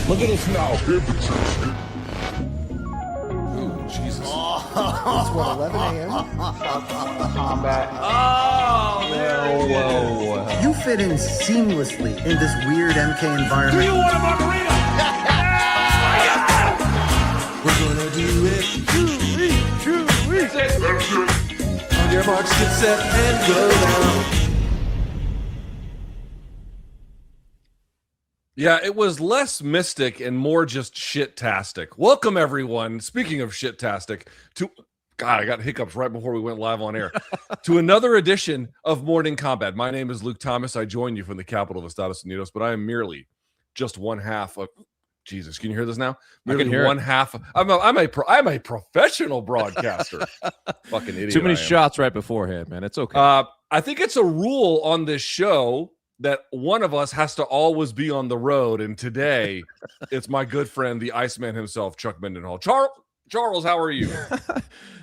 Look at us now. Oh, Jesus. It's what, 11 a.m.? Combat. Oh, there Whoa. You fit in seamlessly in this weird MK environment. Do you want a margarita? We're gonna do it. That's it. On your marks, get set, and go down. Yeah, it was less mystic and more just shit-tastic. Welcome, everyone. Speaking of shit-tastic, to God, I got hiccups right before we went live on air. To another edition of Morning Kombat. My name is Luke Thomas. I join you from the capital of Estados Unidos, but I am merely just one half of. Jesus, can you hear this now? Merely one half. I'm a professional broadcaster. Fucking idiot. Too many shots right beforehand, man. It's okay. I think it's a rule on this show that one of us has to always be on the road, and today it's my good friend, the Iceman himself, Chuck Mindenhall. Charles, how are you?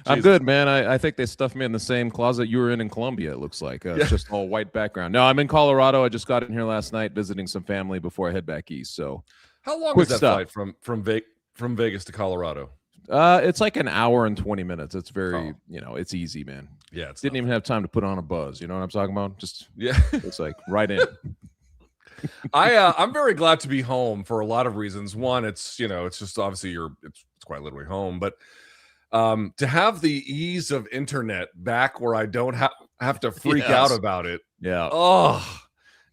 I'm good, man. I think they stuffed me in the same closet you were in Colombia, it looks like. It's just all white background. No, I'm in Colorado. I just got in here last night visiting some family before I head back east. So, how long is that flight from Vegas to Colorado? It's like an hour and 20 minutes. It's very, it's easy, man. Yeah, didn't even have time to put on a buzz. You know what I'm talking about? Just it's like right in. I'm very glad to be home for a lot of reasons. One, it's just obviously it's quite literally home, but to have the ease of internet back where I don't have to freak out about it. Yeah. Oh,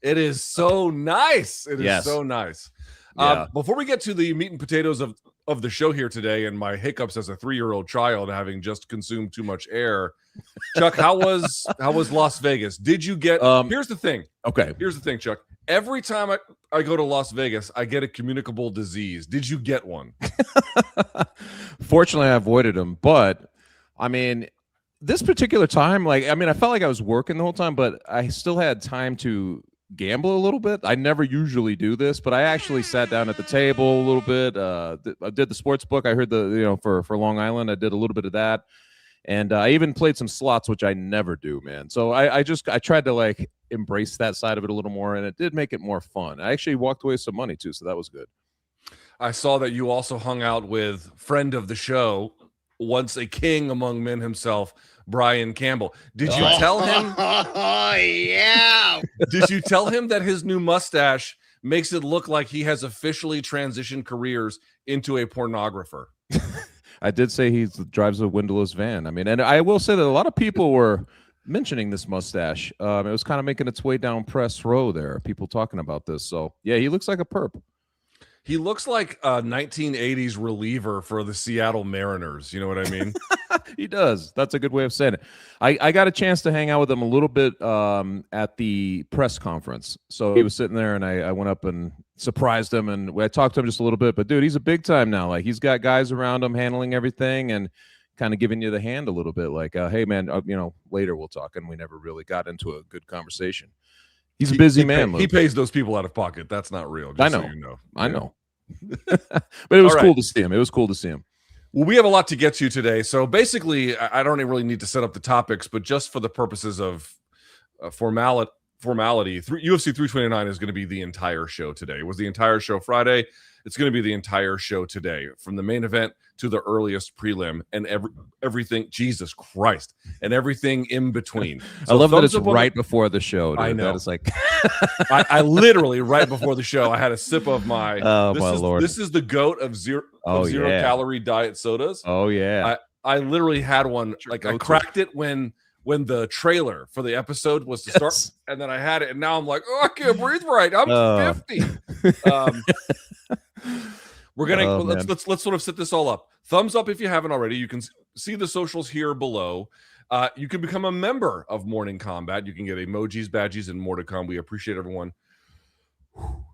it is so nice. It is so nice. Yeah. Before we get to the meat and potatoes of the show here today and my hiccups as a 3-year-old child having just consumed too much air, Chuck, how was Las Vegas? Did you get here's the thing. Okay. Here's the thing, Chuck. Every time I go to Las Vegas, I get a communicable disease. Did you get one? Fortunately, I avoided them, but I mean, this particular time, I felt like I was working the whole time, but I still had time to gamble a little bit. I never usually do this, but I actually sat down at the table a little bit. I did the sports book. I heard for Long Island, I did a little bit of that. And I even played some slots, which I never do, man. So I tried to embrace that side of it a little more, and it did make it more fun. I actually walked away with some money too, so that was good. I saw that you also hung out with friend of the show, once a king among men himself, Brian Campbell. Did you tell him? Oh, yeah. Did you tell him that his new mustache makes it look like he has officially transitioned careers into a pornographer? I did say he drives a windowless van. I mean, and I will say that a lot of people were mentioning this mustache. It was kind of making its way down press row there. People talking about this. So, yeah, he looks like a perp. He looks like a 1980s reliever for the Seattle Mariners. You know what I mean? He does. That's a good way of saying it. I got a chance to hang out with him a little bit at the press conference. So he was sitting there, and I went up and surprised him, and I talked to him just a little bit. But, dude, he's a big time now. He's got guys around him handling everything and kind of giving you the hand a little bit. Hey, man, later we'll talk. And we never really got into a good conversation. He's a busy man. He pays those people out of pocket. That's not real. I know. I know. But it was cool to see him. It was cool to see him. Well, we have a lot to get to today. So basically, I don't really need to set up the topics, but just for the purposes of formality, UFC 329 is going to be the entire show today. It was the entire show Friday. It's going to be the entire show today, from the main event to the earliest prelim and everything. Jesus Christ, and everything in between. So I love that it's right before the show. Dude. I know. That is like I literally right before the show, I had a sip of my. Lord! This is the goat of zero calorie diet sodas. Oh yeah. I literally had one. I cracked it when the trailer for the episode was to start, and then I had it, and now I'm like, oh, I can't breathe right. I'm 50. We're gonna let's sort of set this all up. Thumbs up if you haven't already. You can see the socials here below. You can become a member of Morning Kombat. You can get emojis, badges, and more to come. We appreciate everyone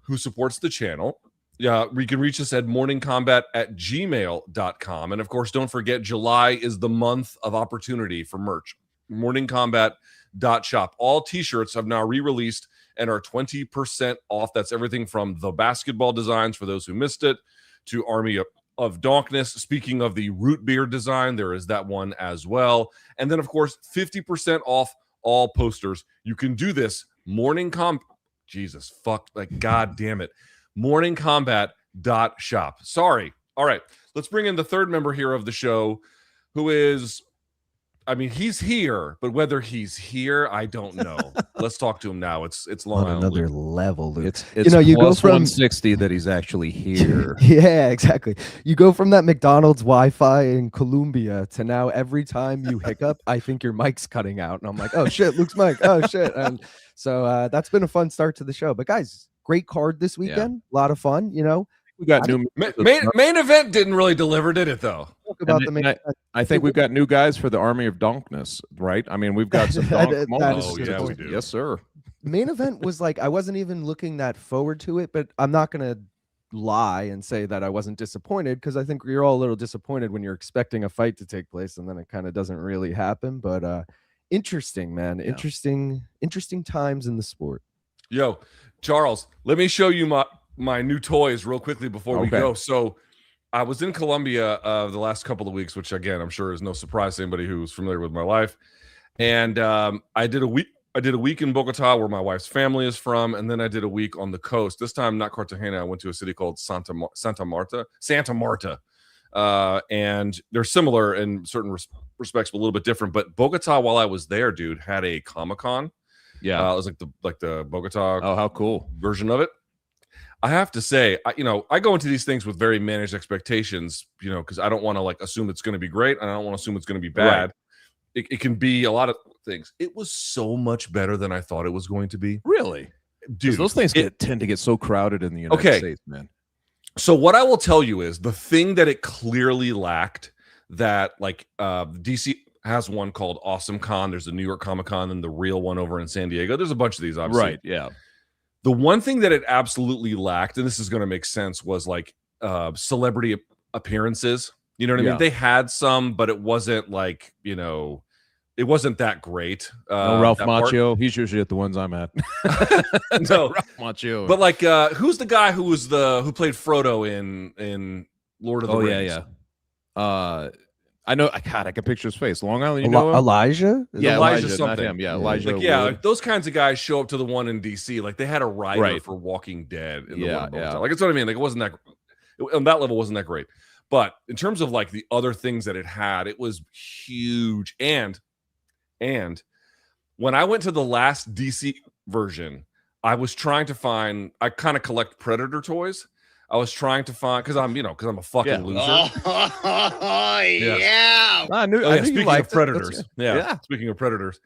who supports the channel. Yeah, we can reach us at morningkombat@gmail.com. And of course, don't forget, July is the month of opportunity for merch. morningkombat.shop. All t-shirts have now re-released and are 20% off. That's everything from the basketball designs for those who missed it to Army of Darkness. Speaking of the root beer design, there is that one as well. And then, of course, 50% off all posters. You can do this. God damn it. Morningkombat Shop. Sorry. All right. Let's bring in the third member here of the show, who is, I mean, he's here, but whether he's here, I don't know. Let's talk to him now. It's Long on Island another Luke. level, Luke. It's you know, you go plus from 160 that he's actually here. Yeah, exactly. You go from that McDonald's Wi-Fi in Colombia to now every time you hiccup, I think your mic's cutting out, and I'm like, oh shit, Luke's mic. Oh shit. And so that's been a fun start to the show. But guys, great card this weekend. A lot of fun. You know, We got new Main event didn't really deliver, did it though? talk about and the main. I think we've got new guys for the army of donkness, right? I mean, we've got some donk That moments. is Oh, yeah, we do. Yes, sir. Main event was like, I wasn't even looking that forward to it, but I'm not gonna lie and say that I wasn't disappointed, because I think you're all a little disappointed when you're expecting a fight to take place and then it kind of doesn't really happen. But interesting, man. Yeah. Interesting times in the sport. Yo, Charles, let me show you my new toys real quickly before we Okay. go. So I was in Colombia the last couple of weeks, which again, I'm sure is no surprise to anybody who's familiar with my life. And I did a week in Bogota, where my wife's family is from, and then I did a week on the coast. This time, not Cartagena. I went to a city called Santa Marta, and they're similar in certain respects, but a little bit different. But Bogota, while I was there, dude, had a Comic-Con. Yeah. It was like the Bogota Oh, how cool. version of it. I have to say, I go into these things with very managed expectations, because I don't want to like assume it's going to be great, and I don't want to assume it's going to be bad. Right. It can be a lot of things. It was so much better than I thought it was going to be. Really? Dude, Those things tend to get so crowded in the United States, man. So what I will tell you is the thing that it clearly lacked, that like DC has one called Awesome Con. There's the New York Comic Con and the real one over in San Diego. There's a bunch of these, obviously. Right, yeah. The one thing that it absolutely lacked, and this is going to make sense, was like celebrity appearances. You know what I mean? They had some, but it wasn't like, it wasn't that great. No Ralph Macchio. He's usually at the ones I'm at. No, Ralph Macchio. But like, who's the guy who played Frodo in Lord of the Rings? Yeah. I know. God, I can picture his face. Long Island, you know him? Elijah? Yeah, Elijah not something. him. Yeah, Elijah. Like, like those kinds of guys show up to the one in DC. Like they had a writer Right. for Walking Dead. In the Yeah, one in Bogota. yeah. Like it's what I mean. Like it wasn't that on that level wasn't that great. But in terms of like the other things that it had, it was huge. And when I went to the last DC version, I was trying to find. I kind of collect Predator toys. I was trying to find because I'm a fucking loser. Oh, yeah. I knew you Speaking liked of it. Predators, Yeah. Speaking of Predators,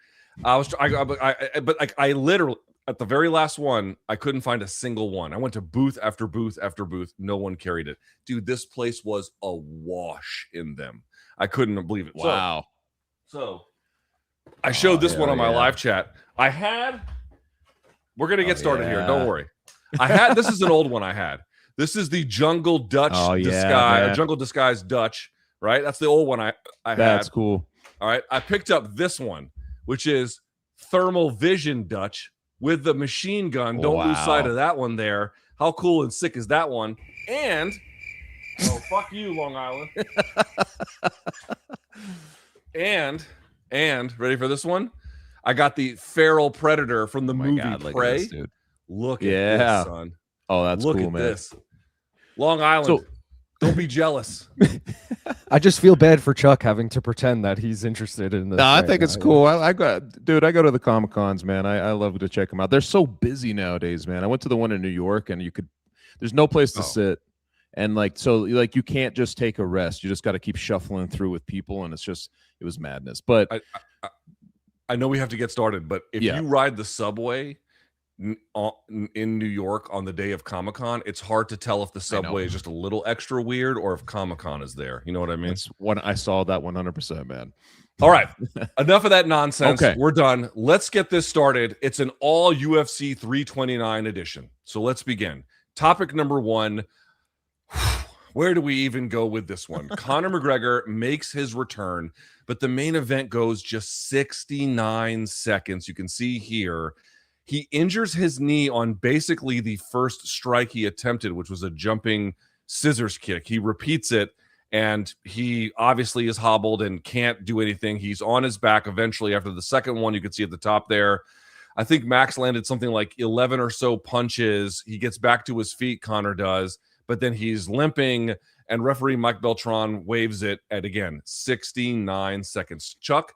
I literally at the very last one, I couldn't find a single one. I went to booth after booth after booth. No one carried it, dude. This place was awash in them. I couldn't believe it. Wow. So I showed this one on my live chat. We're gonna get started here. Don't worry. This is an old one I had. This is the Jungle Dutch disguise, Jungle Disguise Dutch, right? That's the old one I had. That's cool. All right. I picked up this one, which is Thermal Vision Dutch with the machine gun. Don't lose sight of that one there. How cool and sick is that one? And fuck you, Long Island. and ready for this one? I got the Feral Predator from the movie Prey. Look at this, son. Oh, that's Look cool, at man. this. Long Island. Don't be jealous. I just feel bad for Chuck having to pretend that he's interested in this. No, I right think now. it's cool. I go to the Comic Cons, man. I love to check them out. They're so busy nowadays, man. I went to the one in New York, and there's no place to sit, and you can't just take a rest. You just got to keep shuffling through with people, and it was madness. But I know we have to get started, but if you ride the subway in New York on the day of Comic-Con, it's hard to tell if the subway is just a little extra weird or if Comic-Con is there. You know what I mean? I saw that 100%, man. All right. Enough of that nonsense. Okay. We're done. Let's get this started. It's an all UFC 329 edition. So let's begin. Topic number 1. Where do we even go with this one? Conor McGregor makes his return, but the main event goes just 69 seconds. You can see here. He injures his knee on basically the first strike he attempted, which was a jumping scissors kick. He repeats it, and he obviously is hobbled and can't do anything. He's on his back eventually after the second one. You can see at the top there. I think Max landed something like 11 or so punches. He gets back to his feet, Conor does, but then he's limping, and referee Mike Beltran waves it at, again, 69 seconds. Chuck,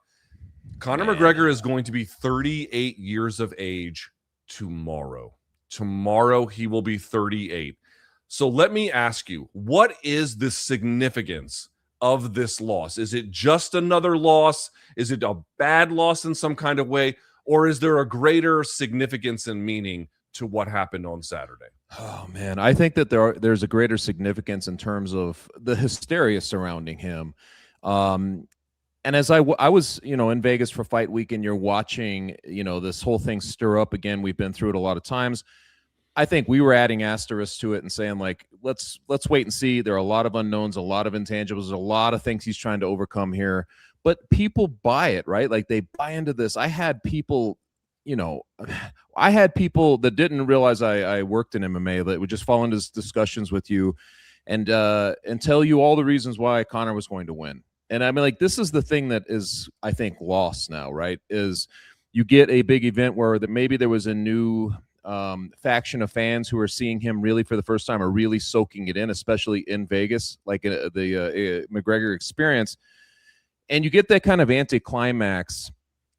Conor McGregor is going to be 38 years of age tomorrow. Tomorrow he will be 38. So let me ask you, what is the significance of this loss? Is it just another loss? Is it a bad loss in some kind of way? Or is there a greater significance and meaning to what happened on Saturday? Oh man, I think that there's a greater significance in terms of the hysteria surrounding him. And as I was, in Vegas for fight week, and you're watching, this whole thing stir up again. We've been through it a lot of times. I think we were adding asterisks to it and saying, like, let's wait and see. There are a lot of unknowns, a lot of intangibles, a lot of things he's trying to overcome here. But people buy it, right? Like, they buy into this. I had people that didn't realize I worked in MMA that would just fall into discussions with you and tell you all the reasons why Conor was going to win. And I mean, like, this is the thing that is, I think, lost now, right? Is you get a big event where that maybe there was a new faction of fans who are seeing him really for the first time, are really soaking it in, especially in Vegas, like the McGregor experience. And you get that kind of anticlimax.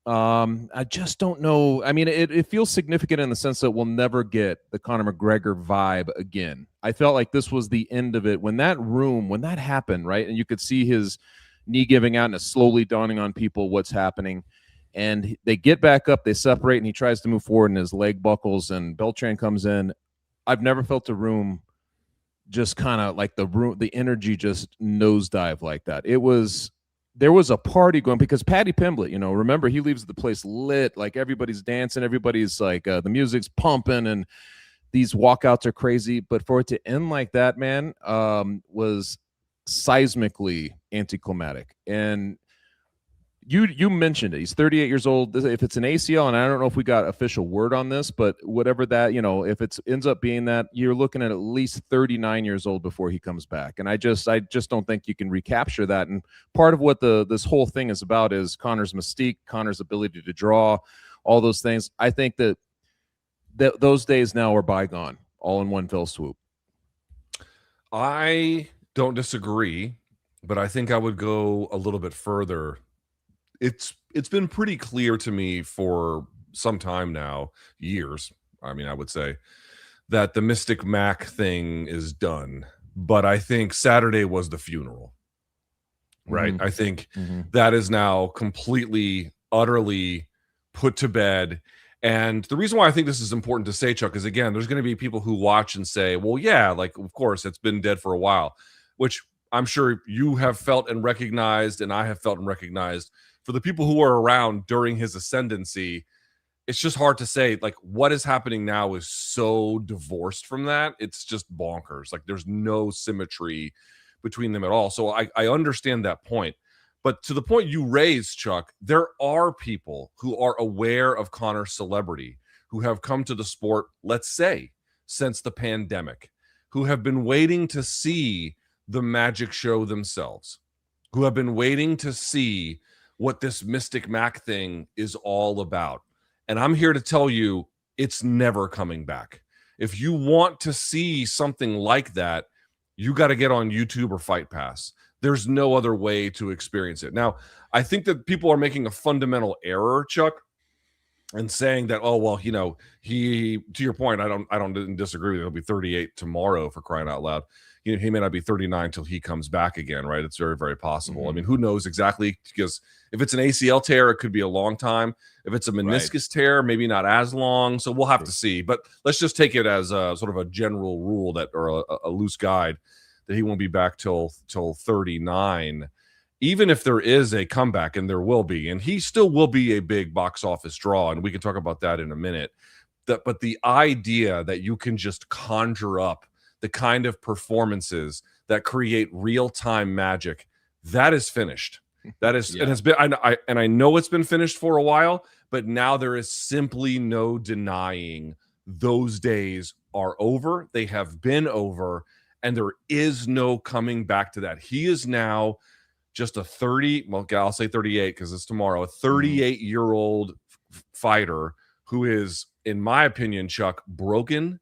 I just don't know. I mean, it feels significant in the sense that we'll never get the Conor McGregor vibe again. I felt like this was the end of it. When that happened, right? And you could see his knee giving out, and it's slowly dawning on people what's happening. And they get back up, they separate, and he tries to move forward, and his leg buckles, and Beltran comes in. I've never felt the room just kind of like the energy just nosedive like that. There was a party going, because Paddy Pimblett, remember, he leaves the place lit, like everybody's dancing, everybody's like, the music's pumping, and these walkouts are crazy. But for it to end like that, man, was seismically anticlimactic. And you mentioned it. He's 38 years old. If it's an ACL, and I don't know if we got official word on this, but whatever that, if it ends up being that, you're looking at least 39 years old before he comes back. And I just don't think you can recapture that. And part of what this whole thing is about is Conor's mystique, Conor's ability to draw, all those things. I think that those days now are bygone, all in one fell swoop. I don't disagree, but I think I would go a little bit further. It's been pretty clear to me for some time now, years, I mean, I would say, that the Mystic Mac thing is done. But I think Saturday was the funeral, right? Mm-hmm. I think that is now completely, utterly put to bed. And the reason why I think this is important to say, Chuck, is, again, there's going to be people who watch and say, well, yeah, like, of course, it's been dead for a while, which I'm sure you have felt and recognized, and I have felt and recognized. For the people who were around during his ascendancy, it's just hard to say, like, what is happening now is so divorced from that. It's just bonkers. Like, there's no symmetry between them at all. So I understand that point. But to the point you raised, Chuck, there are people who are aware of Conor's celebrity, who have come to the sport, let's say, since the pandemic, who have been waiting to see the magic show themselves, who have been waiting to see what this Mystic Mac thing is all about. And I'm here to tell you, it's never coming back. If you want to see something like that, you got to get on YouTube or Fight Pass. There's no other way to experience it. Now, I think that people are making a fundamental error, Chuck, and saying that, oh, well, he, to your point, I don't disagree. He'll be 38 tomorrow, for crying out loud. He may not be 39 until he comes back again, right? It's very, very possible. Mm-hmm. I mean, who knows exactly? Because if it's an ACL tear, it could be a long time. If it's a meniscus tear, maybe not as long. So we'll have to see. But let's just take it as a sort of a general rule or a loose guide that he won't be back till 39. Even if there is a comeback, and there will be, and he still will be a big box office draw, and we can talk about that in a minute. But the idea that you can just conjure up the kind of performances that create real-time magic, that is finished. That is, it has been, I know it's been finished for a while, but now there is simply no denying those days are over. They have been over, and there is no coming back to that. He is now just a 38, because it's tomorrow, a 38-year-old fighter who is, in my opinion, Chuck, broken,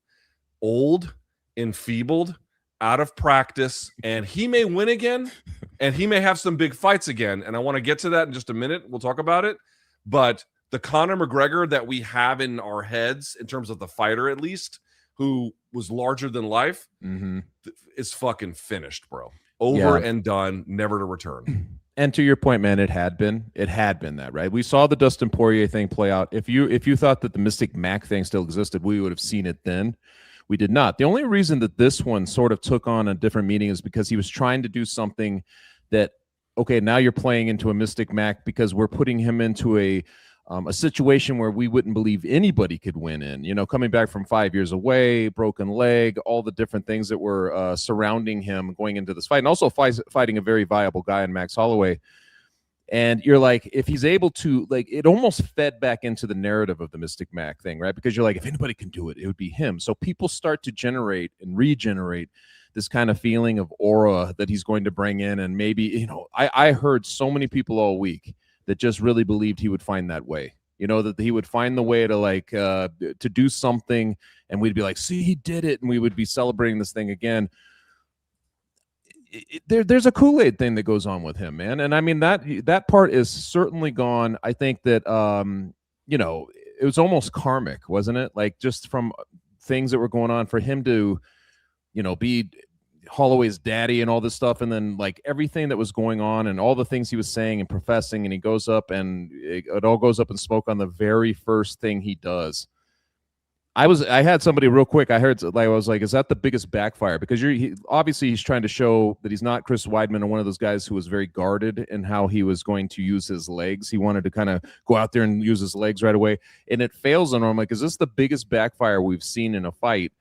old, enfeebled. out of practice, and he may win again, and he may have some big fights again. And I want to get to that in just a minute. We'll talk about it. But the Conor McGregor that we have in our heads, in terms of the fighter at least, who was larger than life, is fucking finished, bro. Over and done, never to return. And to your point, man, it had been that, right? We saw the Dustin Poirier thing play out. If you thought that the Mystic Mac thing still existed, we would have seen it then. We did not. The only reason that this one sort of took on a different meaning is because he was trying to do something that, okay, now you're playing into a Mystic Mac because we're putting him into a situation where we wouldn't believe anybody could win in, you know, coming back from 5 years away, broken leg, all the different things that were surrounding him going into this fight, and also fighting a very viable guy in Max Holloway. And you're like, if he's able to, like, it almost fed back into the narrative of the Mystic Mac thing, right? Because you're like, if anybody can do it, it would be him. So people start to generate and regenerate this kind of feeling of aura that he's going to bring in. And maybe, you know, I heard so many people all week that just really believed he would find that way, you know, that he would find the way to like to do something, and we'd be like, see, he did it, and we would be celebrating this thing again. There's a Kool-Aid thing that goes on with him, man, and I mean that part is certainly gone. I think that you know, it was almost karmic, wasn't it? Like, just from things that were going on for him to, you know, be Holloway's daddy and all this stuff, and then like everything that was going on and all the things he was saying and professing, and he goes up and it all goes up in smoke on the very first thing he does. I had somebody real quick. I heard, like, I was like, is that the biggest backfire? Because obviously he's trying to show that he's not Chris Weidman or one of those guys who was very guarded in how he was going to use his legs. He wanted to kind of go out there and use his legs right away, and it fails on him. I'm like, is this the biggest backfire we've seen in a fight?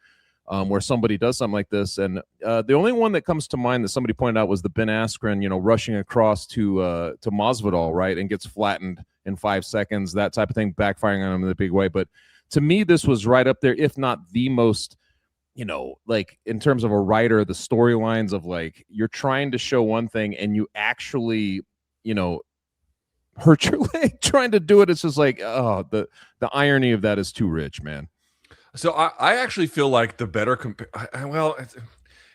Where somebody does something like this. And the only one that comes to mind that somebody pointed out was the Ben Askren, you know, rushing across to Masvidal, right, and gets flattened in 5 seconds, that type of thing, backfiring on him in a big way. But to me, this was right up there, if not the most, you know, like, in terms of a writer, the storylines of, like, you're trying to show one thing and you actually, you know, hurt your leg trying to do it. It's just like, oh, the irony of that is too rich, man. So I actually feel like the better well,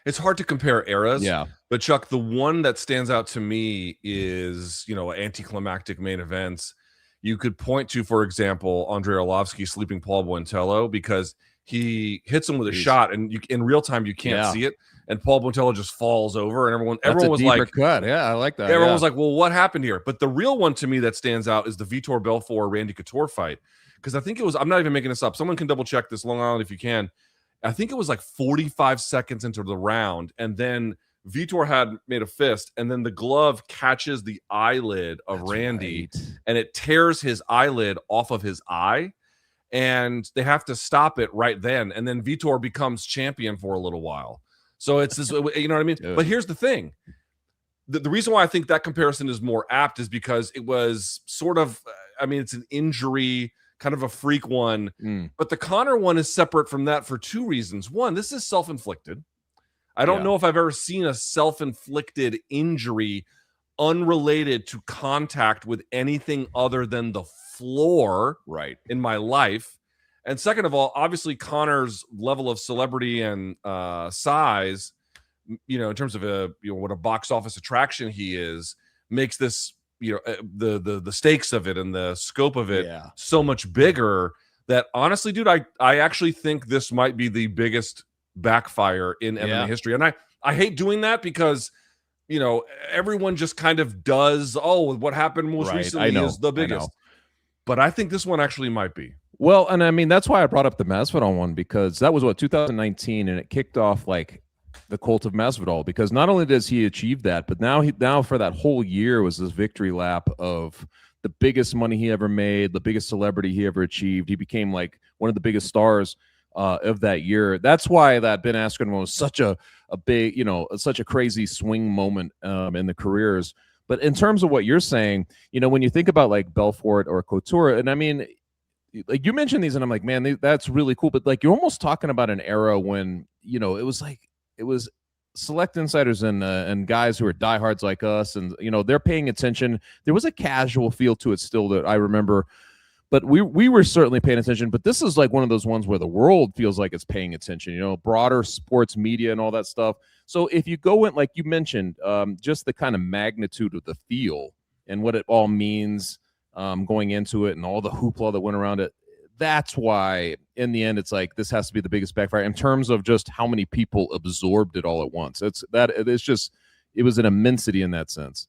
it's hard to compare eras. Yeah. But Chuck, the one that stands out to me is, you know, anticlimactic main events. You could point to, for example, Andrei Arlovsky sleeping Paul Buentello, because he hits him with a shot, and in real time you can't see it, and Paul Buentello just falls over, and everyone was like, cut. Yeah, I like that. Everyone was like, well, what happened here? But the real one to me that stands out is the Vitor Belfort Randy Couture fight. Because I think it was, I'm not even making this up, someone can double check this, Long Island, if you can. I think it was like 45 seconds into the round, and then Vitor had made a fist, and then the glove catches the eyelid of Randy, and it tears his eyelid off of his eye, and they have to stop it right then. And then Vitor becomes champion for a little while. So it's this, you know what I mean? Dude. But here's the thing. The reason why I think that comparison is more apt is because it was sort of, I mean, it's an injury, kind of a freak one, but the Conor one is separate from that for two reasons. One, this is self-inflicted. I don't know if I've ever seen a self-inflicted injury unrelated to contact with anything other than the floor in my life. And second of all, obviously Conor's level of celebrity and size, you know, in terms of what a box office attraction he is, makes this, you know, the stakes of it and the scope of it so much bigger that honestly, dude, I actually think this might be the biggest backfire in MMA history. And I hate doing that because, you know, everyone just kind of does, what happened most recently is the biggest. But I think this one actually might be. Well, and I mean, that's why I brought up the Masvidal one, because that was 2019, and it kicked off like the cult of Masvidal, because not only does he achieve that, but now for that whole year was this victory lap of the biggest money he ever made, the biggest celebrity he ever achieved. He became like one of the biggest stars of that year. That's why that Ben Askren was such a big, you know, such a crazy swing moment in the careers. But in terms of what you're saying, you know, when you think about like Belfort or Couture, and I mean, like you mentioned these, and I'm like, man, that's really cool. But like, you're almost talking about an era when, you know, it was select insiders and guys who are diehards like us, and you know, they're paying attention. There was a casual feel to it still that I remember, but we were certainly paying attention. But this is like one of those ones where the world feels like it's paying attention, you know, broader sports media and all that stuff. So if you go in, like you mentioned, just the kind of magnitude of the feel and what it all means going into it and all the hoopla that went around it, that's why in the end it's like this has to be the biggest backfire in terms of just how many people absorbed it all at once. It was an immensity in that sense.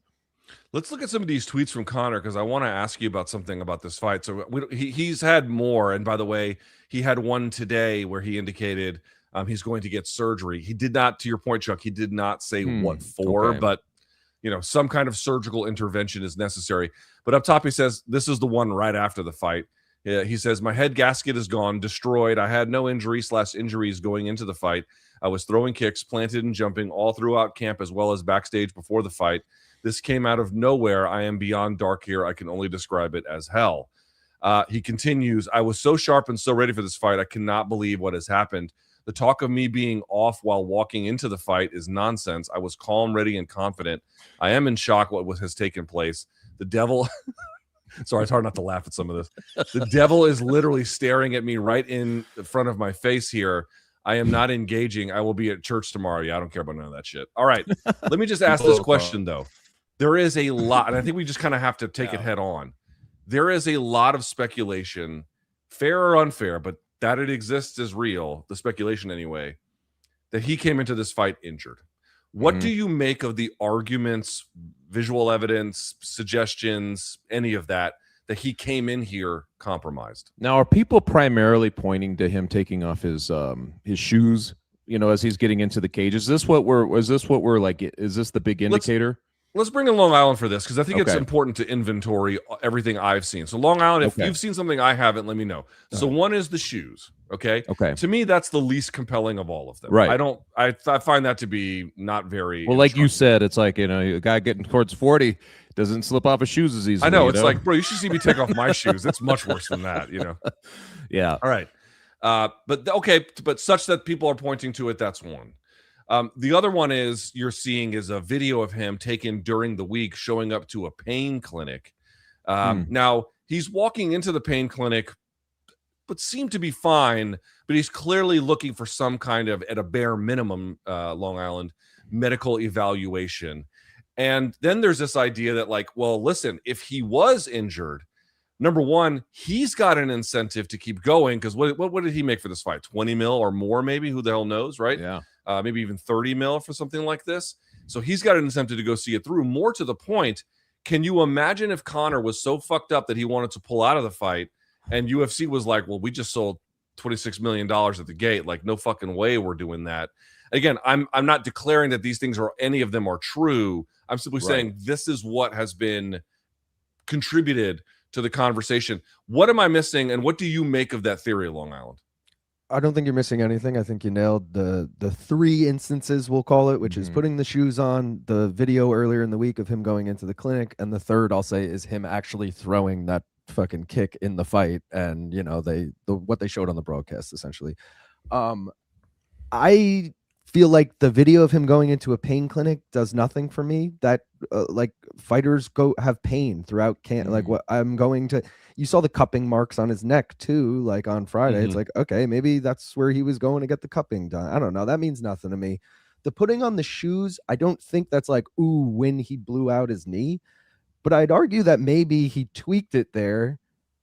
Let's look at some of these tweets from Conor, because I want to ask you about something about this fight. So he's had more, and by the way, he had one today where he indicated he's going to get surgery. He did not, to your point, Chuck, he did not say what for, but some kind of surgical intervention is necessary. But up top he says, this is the one right after the fight. He says, my head gasket is gone, destroyed. I had no injuries going into the fight. I was throwing kicks, planted and jumping all throughout camp as well as backstage before the fight. This came out of nowhere. I am beyond dark here. I can only describe it as hell. He continues, I was so sharp and so ready for this fight. I cannot believe what has happened. The talk of me being off while walking into the fight is nonsense. I was calm, ready, and confident. I am in shock what has taken place. The devil... Sorry, it's hard not to laugh at some of this. The devil is literally staring at me right in front of my face here. I am not engaging. I will be at church tomorrow. Yeah, I don't care about none of that shit. All right. Let me just ask this question, though. There is a lot, and I think we just kind of have to take it head on. There is a lot of speculation, fair or unfair, but that it exists is real, the speculation anyway, that he came into this fight injured. What do you make of the arguments, visual evidence, suggestions, any of that he came in here compromised? Now, are people primarily pointing to him taking off his shoes, as he's getting into the cage? Is this what we're like? Is this the big indicator? Let's bring in Long Island for this, because I think it's important to inventory everything I've seen. So Long Island, if you've seen something I haven't, let me know. So one is the shoes. Okay. To me, that's the least compelling of all of them. Right. I find that to be not very well. Like you said, it's like a guy getting towards 40 doesn't slip off his shoes as easily. I know. It's like, bro, you should see me take off my shoes. It's much worse than that. Yeah. All right. But such that people are pointing to it. That's one. The other one you're seeing is a video of him taken during the week showing up to a pain clinic. Now he's walking into the pain clinic, but seemed to be fine, but he's clearly looking for some kind of, at a bare minimum, Long Island medical evaluation. And then there's this idea that well, listen, if he was injured, number one, he's got an incentive to keep going. Cause what did he make for this fight? 20 mil or more, maybe, who the hell knows? Right. Yeah. Maybe even 30 mil for something like this. So he's got an incentive to go see it through. More to the point, can you imagine if Conor was so fucked up that he wanted to pull out of the fight and UFC was like, well, we just sold $26 million at the gate. Like, no fucking way we're doing that. Again, I'm not declaring that these things any of them are true. I'm simply saying this is what has been contributed to the conversation. What am I missing? And what do you make of that theory, Long Island? I don't think you're missing anything. I think you nailed the three instances, we'll call it, which is putting the shoes on, the video earlier in the week of him going into the clinic, and the third, I'll say, is him actually throwing that fucking kick in the fight, and what they showed on the broadcast, essentially. I feel like the video of him going into a pain clinic does nothing for me. That fighters have pain throughout what I'm going to. You saw the cupping marks on his neck too, like on Friday. It's like, okay, maybe that's where he was going to get the cupping done. I don't know. That means nothing to me. The putting on the shoes, I don't think that's when he blew out his knee. But I'd argue that maybe he tweaked it there,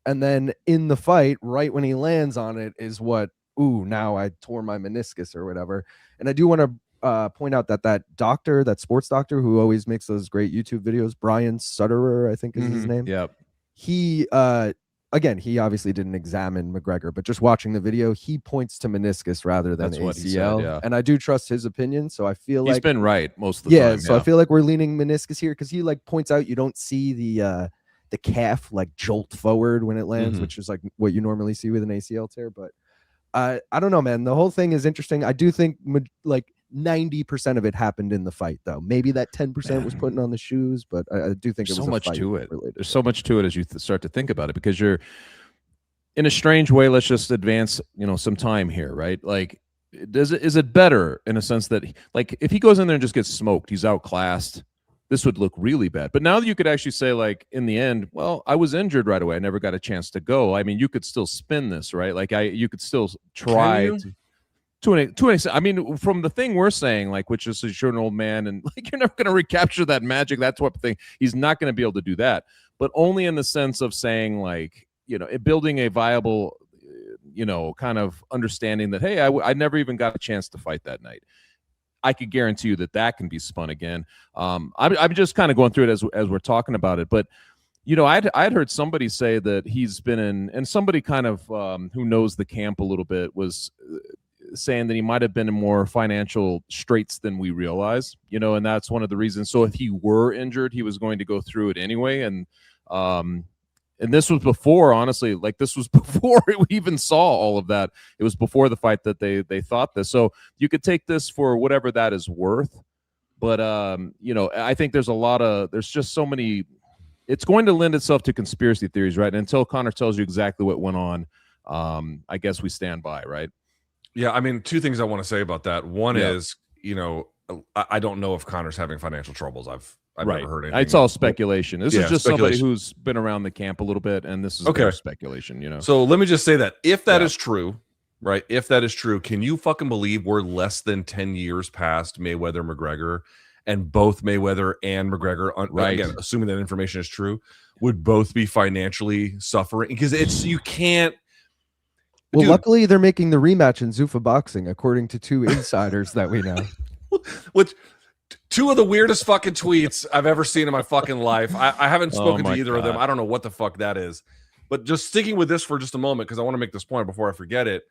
and then in the fight, right when he lands on it, is what, now I tore my meniscus or whatever. And I do want to point out that doctor, that sports doctor who always makes those great YouTube videos, Brian Sutterer, I think is his name. Yeah. He, again, he obviously didn't examine McGregor, but just watching the video, he points to meniscus rather than ACL. What he said, yeah. And I do trust his opinion, so I feel he's been right most of the time. So I feel like we're leaning meniscus here, because he points out you don't see the calf jolt forward when it lands, which is what you normally see with an ACL tear. But I don't know, man. The whole thing is interesting. I do think 90% of it happened in the fight, though. Maybe that 10% was putting on the shoes, but I do think it was so much to it. Related. There's so much to it as you start to think about it, because you're in a strange way. Let's just advance, some time here, right? Is it better in a sense that if he goes in there and just gets smoked, he's outclassed, this would look really bad. But now that you could actually say, in the end, well, I was injured right away, I never got a chance to go. I mean, you could still spin this, right? You could still try To an extent, I mean, from the thing we're saying, like, which is you're an old man and like you're never going to recapture that magic. That's what thing. He's not going to be able to do that, but only in the sense of saying, like, building a viable, kind of understanding that, hey, I never even got a chance to fight that night. I could guarantee you that can be spun again. I'm just kind of going through it as we're talking about it, but I'd heard somebody say that he's been in, and somebody kind of who knows the camp a little bit was saying that he might have been in more financial straits than we realize, and that's one of the reasons. So if he were injured, he was going to go through it anyway, and this was before, honestly, like this was before we even saw all of that. It was before the fight that they thought this. So you could take this for whatever that is worth. But, I think there's just so many, it's going to lend itself to conspiracy theories, right? And until Conor tells you exactly what went on, I guess we stand by, right? Yeah. I mean, two things I want to say about that. One is, I don't know if Conor's having financial troubles. I've never heard anything. It's all speculation. This is just somebody who's been around the camp a little bit, and this is their speculation, So let me just say that if that is true, right? If that is true, can you fucking believe we're less than 10 years past Mayweather McGregor, and both Mayweather and McGregor, again, assuming that information is true, would both be financially suffering? Because you can't. Well, Dude. Luckily they're making the rematch in Zuffa Boxing, according to two insiders that we know. Which two of the weirdest fucking tweets I've ever seen in my fucking life. I haven't spoken to either of them. I don't know what the fuck that is. But just sticking with this for just a moment, because I want to make this point before I forget it.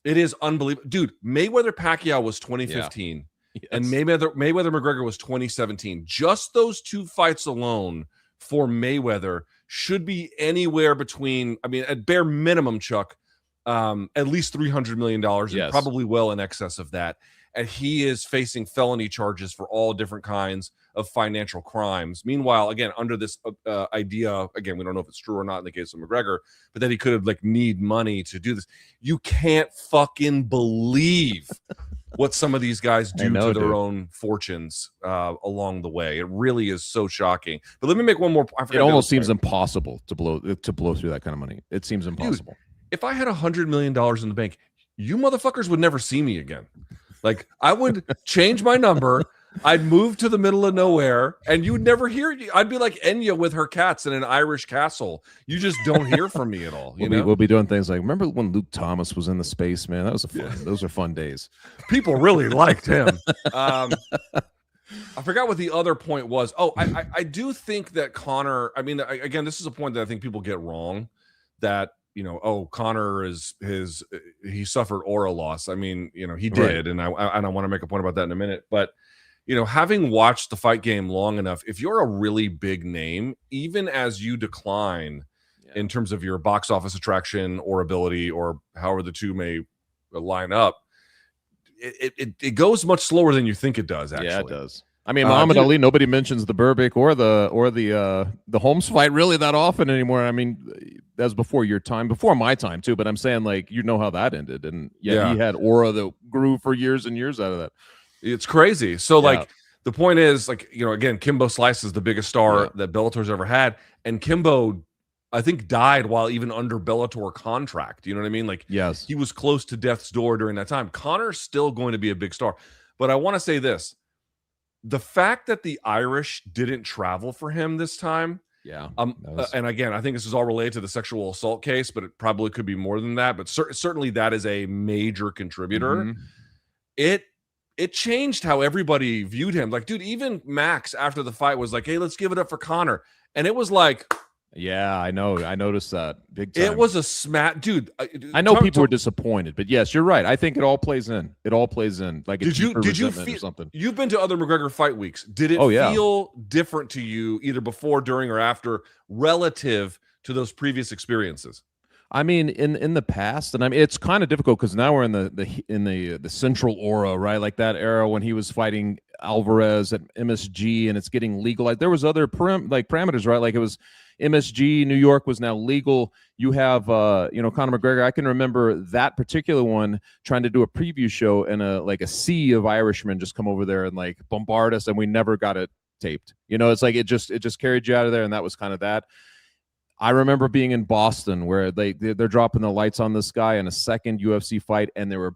It is unbelievable. Dude, Mayweather-Pacquiao was 2015. Yes. And Mayweather-McGregor was 2017. Just those two fights alone for Mayweather should be anywhere between, I mean, at bare minimum, Chuck, at least $300 million, and probably well in excess of that. And he is facing felony charges for all different kinds of financial crimes. Meanwhile, again, under this idea, again, we don't know if it's true or not in the case of McGregor, but that he could have need money to do this. You can't fucking believe what some of these guys do to their own fortunes along the way. It really is so shocking. But let me make one more. It almost seems impossible to blow through that kind of money. It seems impossible. Dude, if I had $100 million in the bank, you motherfuckers would never see me again. Like, I would change my number. I'd move to the middle of nowhere, and you would never hear. I'd be like Enya with her cats in an Irish castle. You just don't hear from me at all. We'll be doing things like, remember when Luke Thomas was in the space, man? That was those are fun days. People really liked him. I forgot what the other point was. Oh, I do think that Conor, I mean, again, this is a point that I think people get wrong, that Conor he suffered aura loss. I mean, he did, and I want to make a point about that in a minute. But having watched the fight game long enough, if you're a really big name, even as you decline in terms of your box office attraction or ability, or however the two may line up, it goes much slower than you think it does. Actually, yeah, it does. I mean, Muhammad Ali, nobody mentions the Berbick or the Holmes fight really that often anymore. I mean, that's before your time, before my time too. But I'm saying, like, how that ended, and he had aura that grew for years and years out of that. It's crazy. So like, the point is, like, again, Kimbo Slice is the biggest star that Bellator's ever had, and Kimbo, I think, died while even under Bellator contract. You know what I mean? Like, yes, he was close to death's door during that time. Conor's still going to be a big star, but I want to say this. The fact that the Irish didn't travel for him this time, and again, I think this is all related to the sexual assault case, but it probably could be more than that. But certainly that is a major contributor. Mm-hmm. It changed how everybody viewed him. Like, dude, even Max after the fight was like, "Hey, let's give it up for Conor," and it was like, yeah, I know. I noticed that big time. It was a smack, dude. I know people were disappointed, but yes, you're right. I think it all plays in. It all plays in. Like, did you feel something? You've been to other McGregor fight weeks. Did it feel different to you, either before, during, or after, relative to those previous experiences? I mean, in the past, and I mean, it's kind of difficult because now we're in the central aura, right? Like that era when he was fighting Alvarez at MSG, and it's getting legalized. There was other parameters, right? Like, it was MSG, New York was now legal. You have, Conor McGregor. I can remember that particular one trying to do a preview show, and a sea of Irishmen just come over there and like bombard us, and we never got it taped. It's like it just carried you out of there, and that was kind of that. I remember being in Boston where they're dropping the lights on this guy in a second UFC fight, and there were the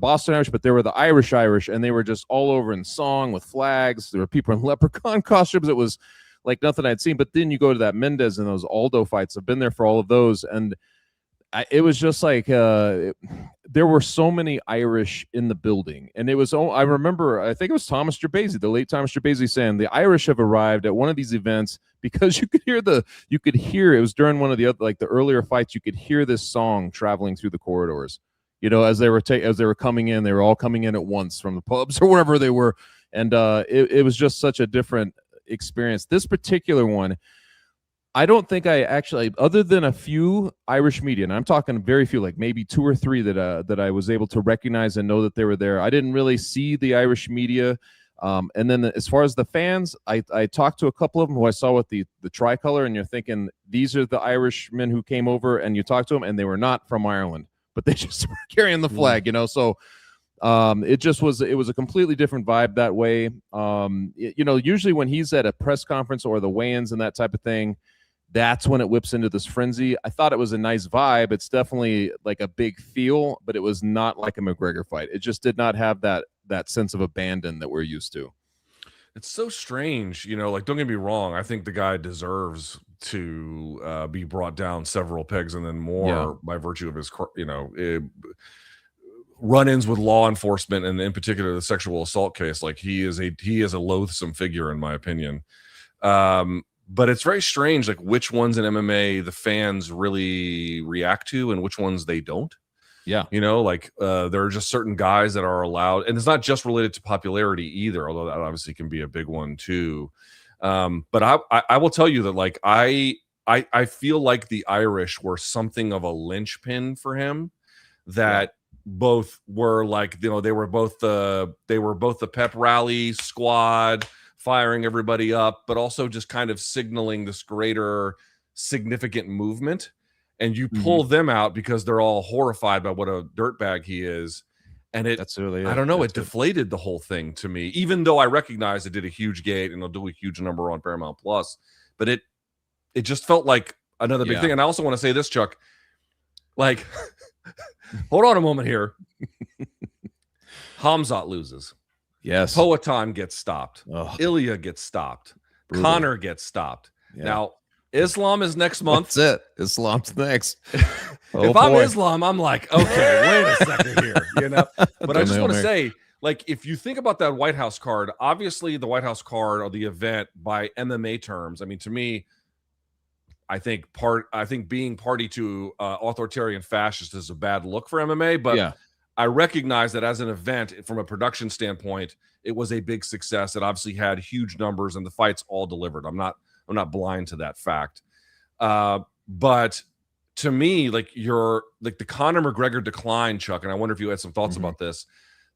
Boston Irish, but there were the Irish, and they were just all over in song with flags. There were people in leprechaun costumes. It was like nothing I'd seen. But then you go to that Mendez and those Aldo fights. I've been there for all of those, and it was just like there were so many Irish in the building. And it was, I remember, I think it was Thomas Gerbasi, the late Thomas Gerbasi, saying the Irish have arrived at one of these events because you could hear it was during one of the other, like the earlier fights, you could hear this song traveling through the corridors, as they were coming in. They were all coming in at once from the pubs or wherever they were. And it was just such a different experience. This particular one, I don't think I actually, other than a few Irish media, and I'm talking very few, like maybe 2 or 3 that I was able to recognize and know that they were there. I didn't really see the Irish media. And then as far as the fans, I talked to a couple of them who I saw with the tricolor, and you're thinking, these are the Irishmen who came over, and you talk to them, and they were not from Ireland, but they just were carrying the flag, So it was a completely different vibe that way. Usually when he's at a press conference or the weigh-ins and that type of thing, that's when it whips into this frenzy. I thought it was a nice vibe. It's definitely like a big feel, but it was not like a McGregor fight. It just did not have that sense of abandon that we're used to. It's so strange, like, don't get me wrong. I think the guy deserves to be brought down several pegs and then more by virtue of his, run-ins with law enforcement, and in particular the sexual assault case. Like, he is a loathsome figure in my opinion. But it's very strange, like, which ones in MMA the fans really react to and which ones they don't. Yeah. There are just certain guys that are allowed, and it's not just related to popularity either, although that obviously can be a big one too. But I will tell you that, like, I feel like the Irish were something of a linchpin for him, that both were like, they were both the pep rally squad, firing everybody up, but also just kind of signaling this greater significant movement. And you pull them out because they're all horrified by what a dirtbag he is. And that's really, I don't know, it deflated the whole thing to me, even though I recognize it did a huge gate and they'll do a huge number on Paramount Plus, but it just felt like another big thing. And I also want to say this, Chuck, like, hold on a moment here. Hamzat loses. Yes. Poatan gets stopped. Ugh. Ilya gets stopped. Brutal. Connor gets stopped. Yeah. Now, Islam is next month. That's it. Islam's next. If I'm Islam, I'm like, okay, wait a second here, But I just want to say, like, if you think about that White House card, obviously the White House card or the event by MMA terms, I mean, to me, I think being party to authoritarian fascist is a bad look for MMA, but I recognize that as an event, from a production standpoint, it was a big success. It obviously had huge numbers, and the fights all delivered. I'm not blind to that fact. But to me, like, the Conor McGregor decline, Chuck, and I wonder if you had some thoughts about this.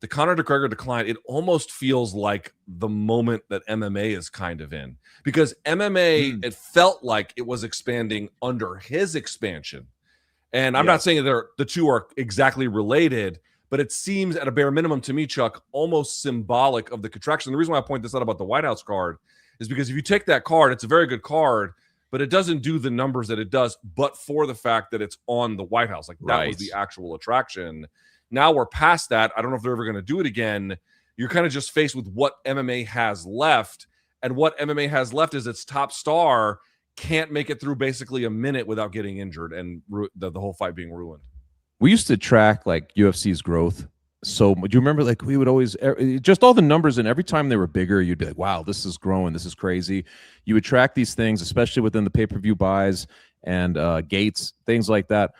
The Conor McGregor decline, it almost feels like the moment that MMA is kind of in, because MMA, it felt like it was expanding under his expansion. And I'm not saying that the two are exactly related, but it seems at a bare minimum to me, Chuck, almost symbolic of the contraction. The reason why I point this out about the White House card is because if you take that card, it's a very good card, but it doesn't do the numbers that it does, but for the fact that it's on the White House. Like, that was the actual attraction. Now we're past that. I don't know if they're ever going to do it again. You're kind of just faced with what MMA has left. And what MMA has left is its top star can't make it through basically a minute without getting injured and the whole fight being ruined. We used to track, like, UFC's growth. So do you remember, like, we would always just all the numbers, and every time they were bigger, you'd be like, wow, this is growing, this is crazy. You would track these things, especially within the pay-per-view buys and gates, things like that.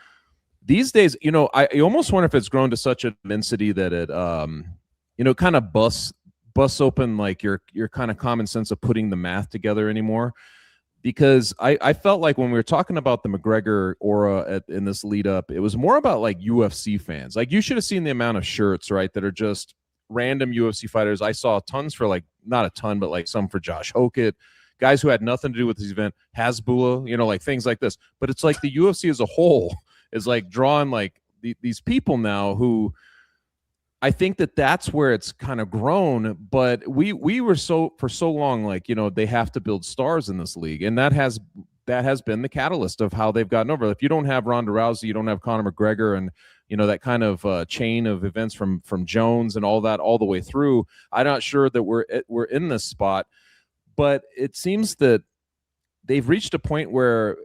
These days, I almost wonder if it's grown to such an immensity that it kind of busts open, like, your kind of common sense of putting the math together anymore. Because I felt like when we were talking about the McGregor aura in this lead up, it was more about, like, UFC fans. Like, you should have seen the amount of shirts, right, that are just random UFC fighters. I saw tons for, like, not a ton, but, like, some for Josh Hokett, guys who had nothing to do with this event, Hasbulla, like, things like this. But it's like the UFC as a whole is, like, drawing, like, these people now who I think that that's where it's kind of grown, but we were for so long like, they have to build stars in this league, and that has been the catalyst of how they've gotten over. If you don't have Ronda Rousey, you don't have Conor McGregor, and that kind of chain of events from Jones and all that all the way through. I'm not sure that we're in this spot, but it seems that they've reached a point where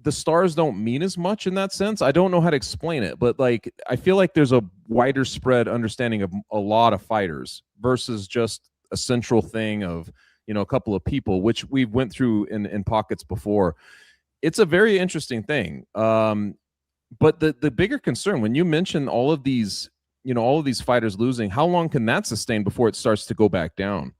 the stars don't mean as much in that sense. I don't know how to explain it, but like I feel like there's a wider spread understanding of a lot of fighters versus just a central thing of a couple of people, which we went through in pockets before. It's a very interesting thing. But the bigger concern when you mention all of these fighters losing, how long can that sustain before it starts to go back down?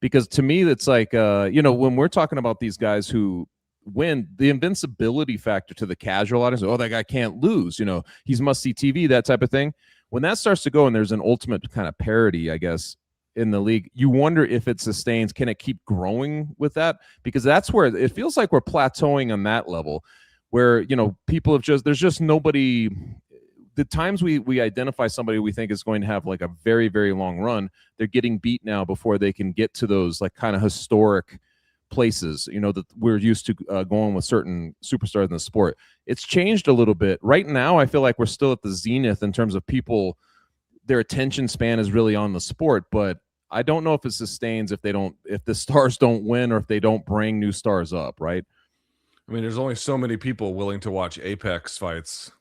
Because to me, it's like when we're talking about these guys who win, the invincibility factor to the casual audience, that guy can't lose, he's must-see TV, that type of thing. When that starts to go and there's an ultimate kind of parity, I guess, in the league, you wonder if it sustains. Can it keep growing with that? Because that's where it feels like we're plateauing on that level where, people have there's just nobody. The times we identify somebody we think is going to have like a very, very long run, they're getting beat now before they can get to those like kind of historic places, that we're used to going with certain superstars in the sport. It's changed a little bit. Right now, I feel like we're still at the zenith in terms of people, their attention span is really on the sport, but I don't know if it sustains if the stars don't win or if they don't bring new stars up, right? I mean, there's only so many people willing to watch Apex fights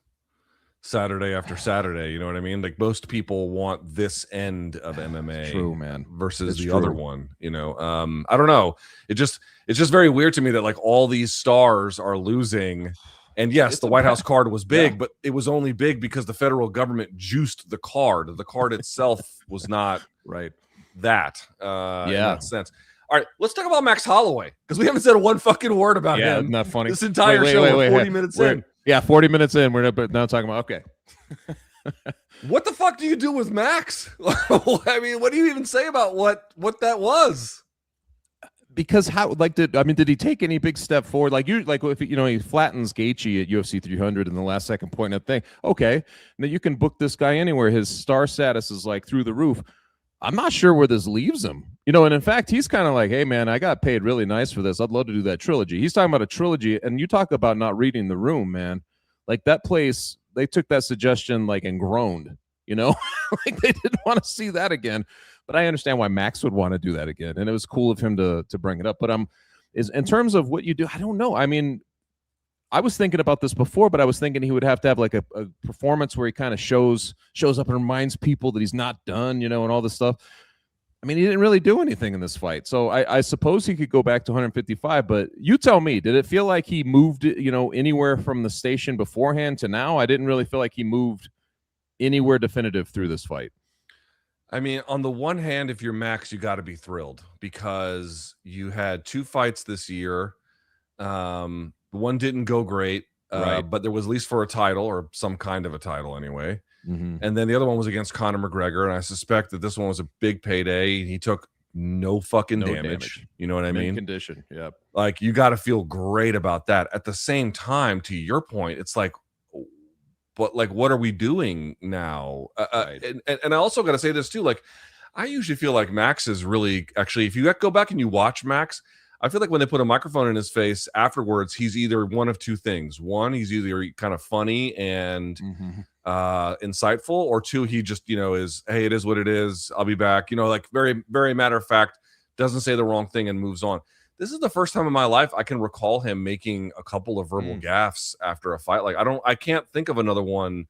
Saturday after Saturday, you know what I mean? Like most people want this end of MMA. True, man. Versus the other one, I don't know. It's just very weird to me that like all these stars are losing. And yes, the White House card was big, but it was only big because the federal government juiced the card. The card itself was not right. That in that sense. All right, let's talk about Max Holloway because we haven't said one fucking word about him. Isn't that funny? This entire show, 40 minutes in. Yeah, 40 minutes in. We're now talking about What the fuck do you do with Max? I mean, what do you even say about what that was? Because did he take any big step forward? If he flattens Gaethje at UFC 300 in the last second point of thing. Okay, now you can book this guy anywhere. His star status is like through the roof. I'm not sure where this leaves him. And in fact, he's kind of like, hey, man, I got paid really nice for this. I'd love to do that trilogy. He's talking about a trilogy, and you talk about not reading the room, man. Like that place, they took that suggestion and groaned, like they didn't want to see that again. But I understand why Max would want to do that again, and it was cool of him to bring it up. But is in terms of what you do, I don't know. I mean, I was thinking about this before, but I was thinking he would have to have like a performance where he kind of shows up and reminds people that he's not done, and all this stuff. I mean, he didn't really do anything in this fight. So I suppose he could go back to 155, but you tell me, did it feel like he moved, anywhere from the station beforehand to now? I didn't really feel like he moved anywhere definitive through this fight. I mean, on the one hand, if you're Max, you got to be thrilled because you had 2 fights this year. One didn't go great, right. But there was at least for a title or some kind of a title anyway. Mm-hmm. And then the other one was against Conor McGregor, and I suspect that this one was a big payday. He took no fucking damage. You know what I mean? Condition, yep. Like you got to feel great about that. At the same time, to your point, it's like, but like, what are we doing now? Right. And I also got to say this too. Like, I usually feel like Max is really actually. If you go back and you watch Max, I feel like when they put a microphone in his face afterwards, he's either one of two things. One, he's either kind of funny and insightful, or two, he just, is, hey, it is what it is. I'll be back. Like very, very matter of fact, doesn't say the wrong thing and moves on. This is the first time in my life I can recall him making a couple of verbal gaffes after a fight. Like I can't think of another one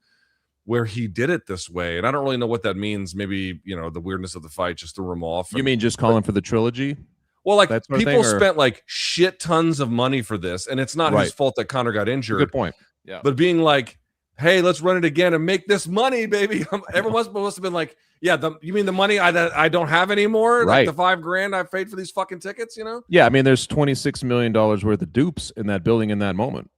where he did it this way. And I don't really know what that means. Maybe, the weirdness of the fight just threw him off. You mean just calling for the trilogy? Well, like people spent like shit tons of money for this, and it's not his fault that Conor got injured. Good point. Yeah. But being like, hey, let's run it again and make this money, baby. Everyone must have been like, yeah, you mean the money I don't have anymore? Right. Like the $5,000 I paid for these fucking tickets, Yeah, I mean, there's $26 million worth of dupes in that building in that moment.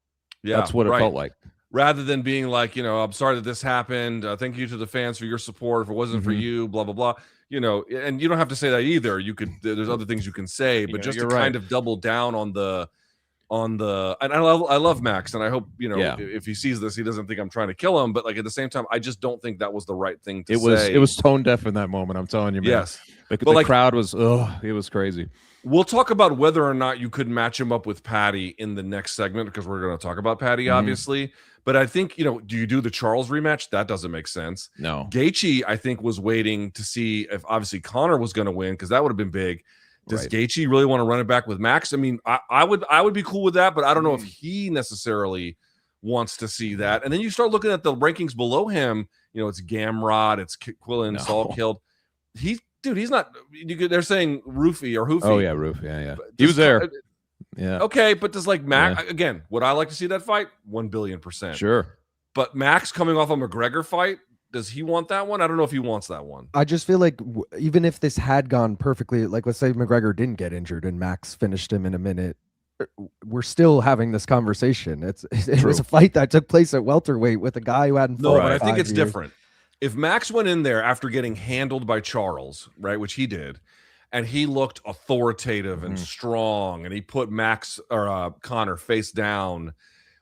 Yeah, that's what it felt like. Rather than being like, I'm sorry that this happened. Thank you to the fans for your support. If it wasn't for you, blah, blah, blah. And you don't have to say that either. There's other things you can say, but just to kind of double down on the, on the, and I love Max, and I hope, you know, Yeah. if he sees this, he doesn't think I'm trying to kill him. But like at the same time, I just don't think that was the right thing to say. It was tone deaf in that moment. I'm telling you, man. Yes, the like, crowd was, it was crazy. We'll talk about whether or not you could match him up with Paddy in the next segment, because we're going to talk about Paddy, obviously. But I think, you know, do you do the Charles rematch? That doesn't make sense. No. Gaethje, I think, was waiting to see if obviously Conor was going to win, because that would have been big. Does Gaethje really want to run it back with Max? I mean, I would be cool with that, but I don't know if he necessarily wants to see that. And then you start looking at the rankings below him. You know, it's Gamrot, it's Quillen, Saul killed. He's not. They're saying Roofy or Hoofy. Oh yeah, Roof. Yeah. He was there. Yeah. Okay, but does like Max again? Would I like to see that fight? 1,000,000,000%. Sure. But Max coming off a McGregor fight, does he want that one? I don't know if he wants that one. I just feel like even if this had gone perfectly, like let's say McGregor didn't get injured and Max finished him in a minute, we're still having this conversation. It was a fight that took place at welterweight with a guy who hadn't fought. No, but I think it's different. If Max went in there after getting handled by Charles, right, which he did, and he looked authoritative and strong, and he put Max or Conor face down,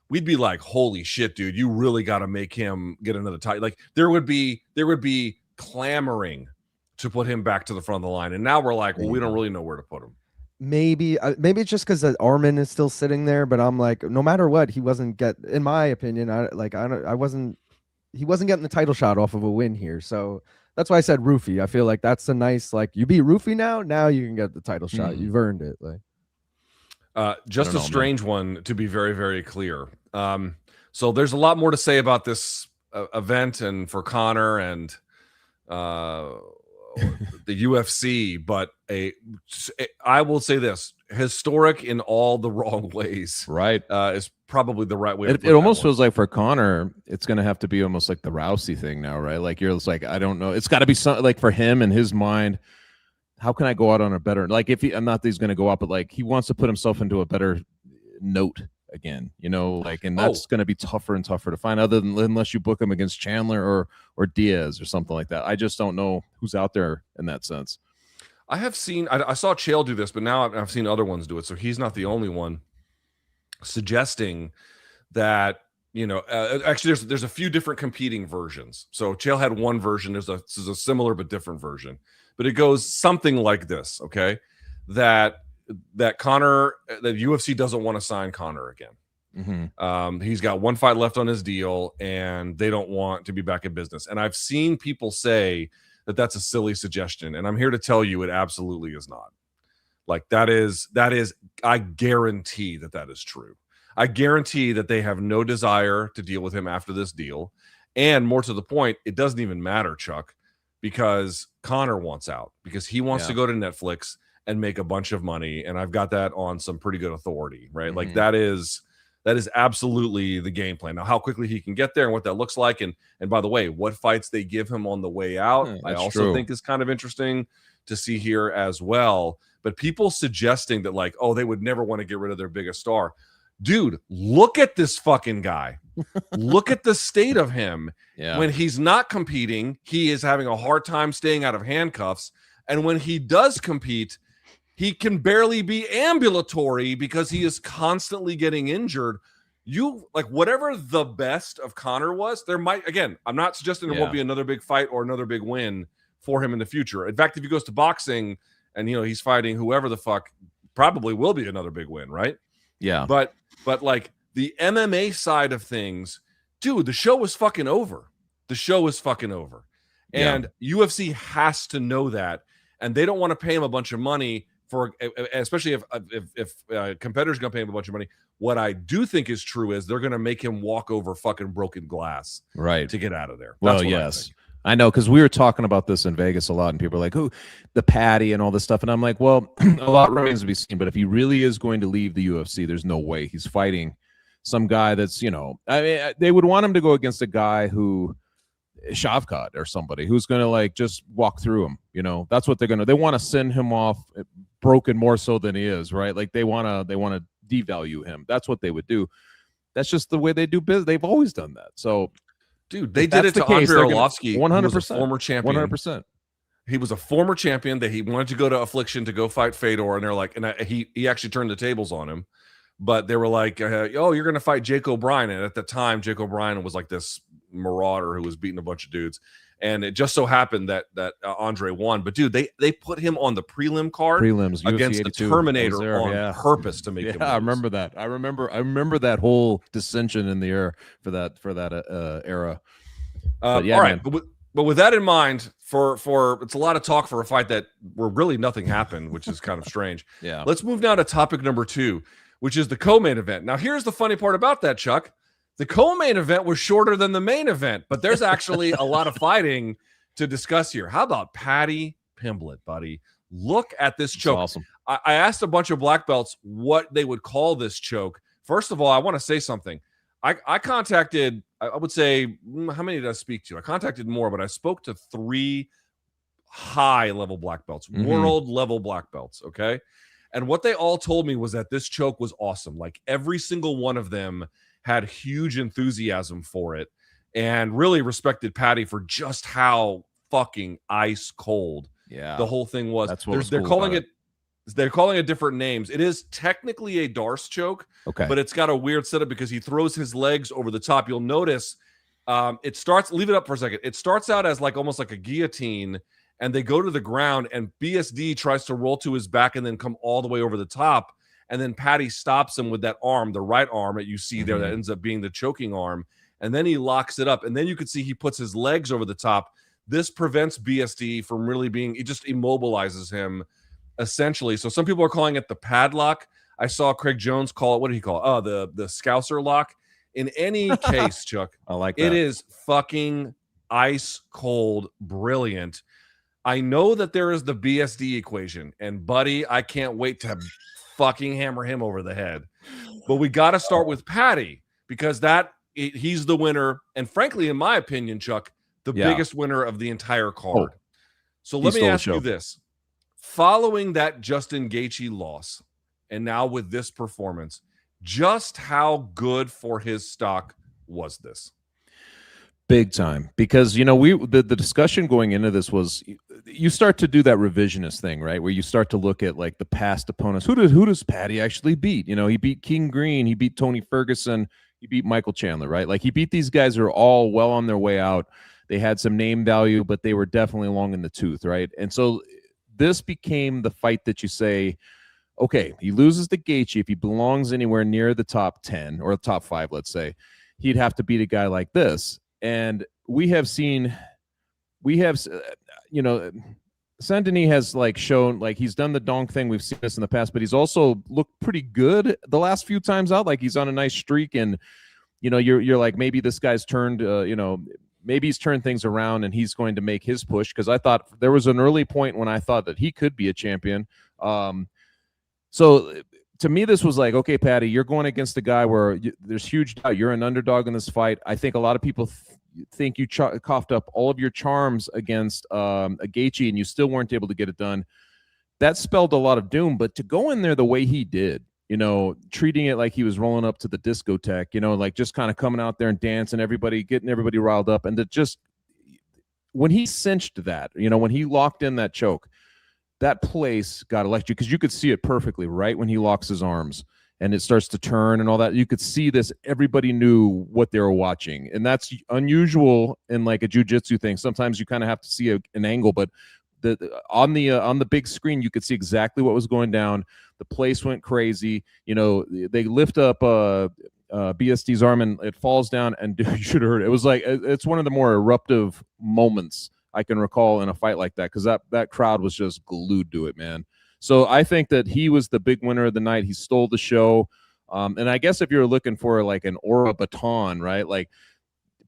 we'd be like, holy shit, dude, you really got to make him get another title. Like there would be clamoring to put him back to the front of the line. And now we're like, well, we don't really know where to put him. Maybe it's just because Armin is still sitting there, but I'm like, no matter what, he wasn't in my opinion, he wasn't getting the title shot off of a win here. So that's why I said Roofy. I feel like that's a nice, like, you beat Roofy now you can get the title shot. You've earned it. Like, just a strange one, to be very, very clear. So there's a lot more to say about this event and for Conor and the UFC, but I will say this: historic in all the wrong ways. Right, is probably the right way. It almost feels like for Conor, it's going to have to be almost like the Rousey thing now, right? Like you're just like, I don't know. It's got to be something like for him in his mind. How can I go out on a better, like if he, I'm not that he's going to go out, but like he wants to put himself into a better note again, you know, like, and that's going to be tougher and tougher to find unless you book him against Chandler or Diaz or something like that. I just don't know who's out there in that sense. I have seen, I saw Chael do this, but now I've seen other ones do it. So he's not the only one suggesting that, you know, actually there's a few different competing versions. So Chael had one version. This is a similar but different version, but it goes something like this. Okay. That Conor, that UFC doesn't want to sign Conor again. He's got one fight left on his deal and they don't want to be back in business. And I've seen people say that that's a silly suggestion. And I'm here to tell you it absolutely is not. Like that is, I guarantee that is true. I guarantee that they have no desire to deal with him after this deal. And more to the point, it doesn't even matter, Chuck, because Conor wants out, because he wants to go to Netflix and make a bunch of money. And I've got that on some pretty good authority, right? Like that is absolutely the game plan. Now, how quickly he can get there and what that looks like. And by the way, what fights they give him on the way out, I also think is kind of interesting to see here as well. But people suggesting that like, oh, they would never want to get rid of their biggest star. Dude, look at this fucking guy. Look at the state of him. When he's not competing, he is having a hard time staying out of handcuffs. And when he does compete, he can barely be ambulatory because he is constantly getting injured. You like whatever the best of Conor was, there might, again, I'm not suggesting there won't be another big fight or another big win for him in the future. In fact, if he goes to boxing and, you know, he's fighting whoever the fuck, probably will be another big win, right? Yeah. But like the MMA side of things, dude, the show is fucking over. The show is fucking over. And UFC has to know that. And they don't want to pay him a bunch of money for, especially if competitors going to pay him a bunch of money. What I do think is true is they're going to make him walk over fucking broken glass, right, to get out of there. Well, yes, I know, because we were talking about this in Vegas a lot, and people are like, "Who, the Paddy and all this stuff," and I'm like, "Well, a lot remains to be seen." But if he really is going to leave the UFC, there's no way he's fighting some guy that's, you know, I mean, they would want him to go against a guy who. Shavkat or somebody who's going to like just walk through him, you know. That's what they want to send him off broken more so than he is, right? Like they want to devalue him. That's what they would do. That's just the way they do business. They've always done that. So dude, they did it to Andre Arlovsky, 100%, former champion. 100%. He was a former champion that he wanted to go to Affliction to go fight Fedor, and they're like, and he actually turned the tables on him. but they were like, oh, you're going to fight Jake O'Brien. And at the time, Jake O'Brien was like this marauder who was beating a bunch of dudes. And it just so happened that Andre won. But dude, they put him on the prelims against the Terminator on purpose to make him lose. I remember that. I remember that whole dissension in the air for that era. All right, but with that in mind, for it's a lot of talk for a fight where really nothing happened, which is kind of strange. Yeah. Let's move now to topic number 2, which is the co-main event. Now, here's the funny part about that, Chuck. The co-main event was shorter than the main event, but there's actually a lot of fighting to discuss here. How about Paddy Pimblett, buddy? Look at this choke. Awesome. I asked a bunch of black belts what they would call this choke. First of all, I want to say something. I contacted, I would say, how many did I speak to? I contacted more, but I spoke to 3 high-level black belts, world-level black belts, okay? And what they all told me was that this choke was awesome. Like, every single one of them had huge enthusiasm for it and really respected Paddy for just how fucking ice cold the whole thing was. That's what they're calling it. They're calling it different names. It is technically a Darce choke, but it's got a weird setup because he throws his legs over the top. You'll notice it starts. Leave it up for a second. It starts out as like almost like a guillotine, and they go to the ground, and BSD tries to roll to his back and then come all the way over the top. And then Paddy stops him with that arm, the right arm that you see there that ends up being the choking arm. And then he locks it up. And then you can see he puts his legs over the top. This prevents BSD from really being, it just immobilizes him essentially. So some people are calling it the padlock. I saw Craig Jones call it, what did he call it? Oh, the Scouser lock. In any case, Chuck, I like that. It is fucking ice cold, brilliant. I know that there is the BSD equation. And buddy, I can't wait to fucking hammer him over the head. But we got to start with Paddy because he's the winner. And frankly, in my opinion, Chuck, the biggest winner of the entire card. So let me ask you this. Following that Justin Gaethje loss, and now with this performance, just how good for his stock was this? Big time, because the discussion going into this was you start to do that revisionist thing, right, where you start to look at like the past opponents. Who does Paddy actually beat? He beat King Green, he beat Tony Ferguson, he beat Michael Chandler, right? Like he beat these guys who are all well on their way out. They had some name value, but they were definitely long in the tooth, right? And so this became the fight that you say, okay, he loses to Gaethje. If he belongs anywhere near the top 10 or the top 5, let's say, he'd have to beat a guy like this. And we have Saint-Denis has like shown, like he's done the donk thing. We've seen this in the past, but he's also looked pretty good the last few times out. Like he's on a nice streak, and you're like, maybe this guy's turned, maybe he's turned things around and he's going to make his push. Because I thought there was an early point when I thought that he could be a champion. So to me, this was like, okay, Paddy, you're going against a guy where there's huge doubt. You're an underdog in this fight. I think a lot of people think you coughed up all of your charms against a Gaethje and you still weren't able to get it done. That spelled a lot of doom. But to go in there the way he did, treating it like he was rolling up to the discotheque, like just kind of coming out there and dancing, getting everybody riled up. And when he cinched that, when he locked in that choke, that place got electric because you could see it perfectly right when he locks his arms and it starts to turn and all that. You could see this. Everybody knew what they were watching. And that's unusual in like a jiu-jitsu thing. Sometimes you kind of have to see an angle, but on the big screen, you could see exactly what was going down. The place went crazy. They lift up BSD's arm and it falls down, and dude, you should have heard it. It was like, it's one of the more eruptive moments I can recall in a fight like that, because that crowd was just glued to it, man. So I think that he was the big winner of the night. He stole the show. And I guess if you're looking for like an aura baton, right? Like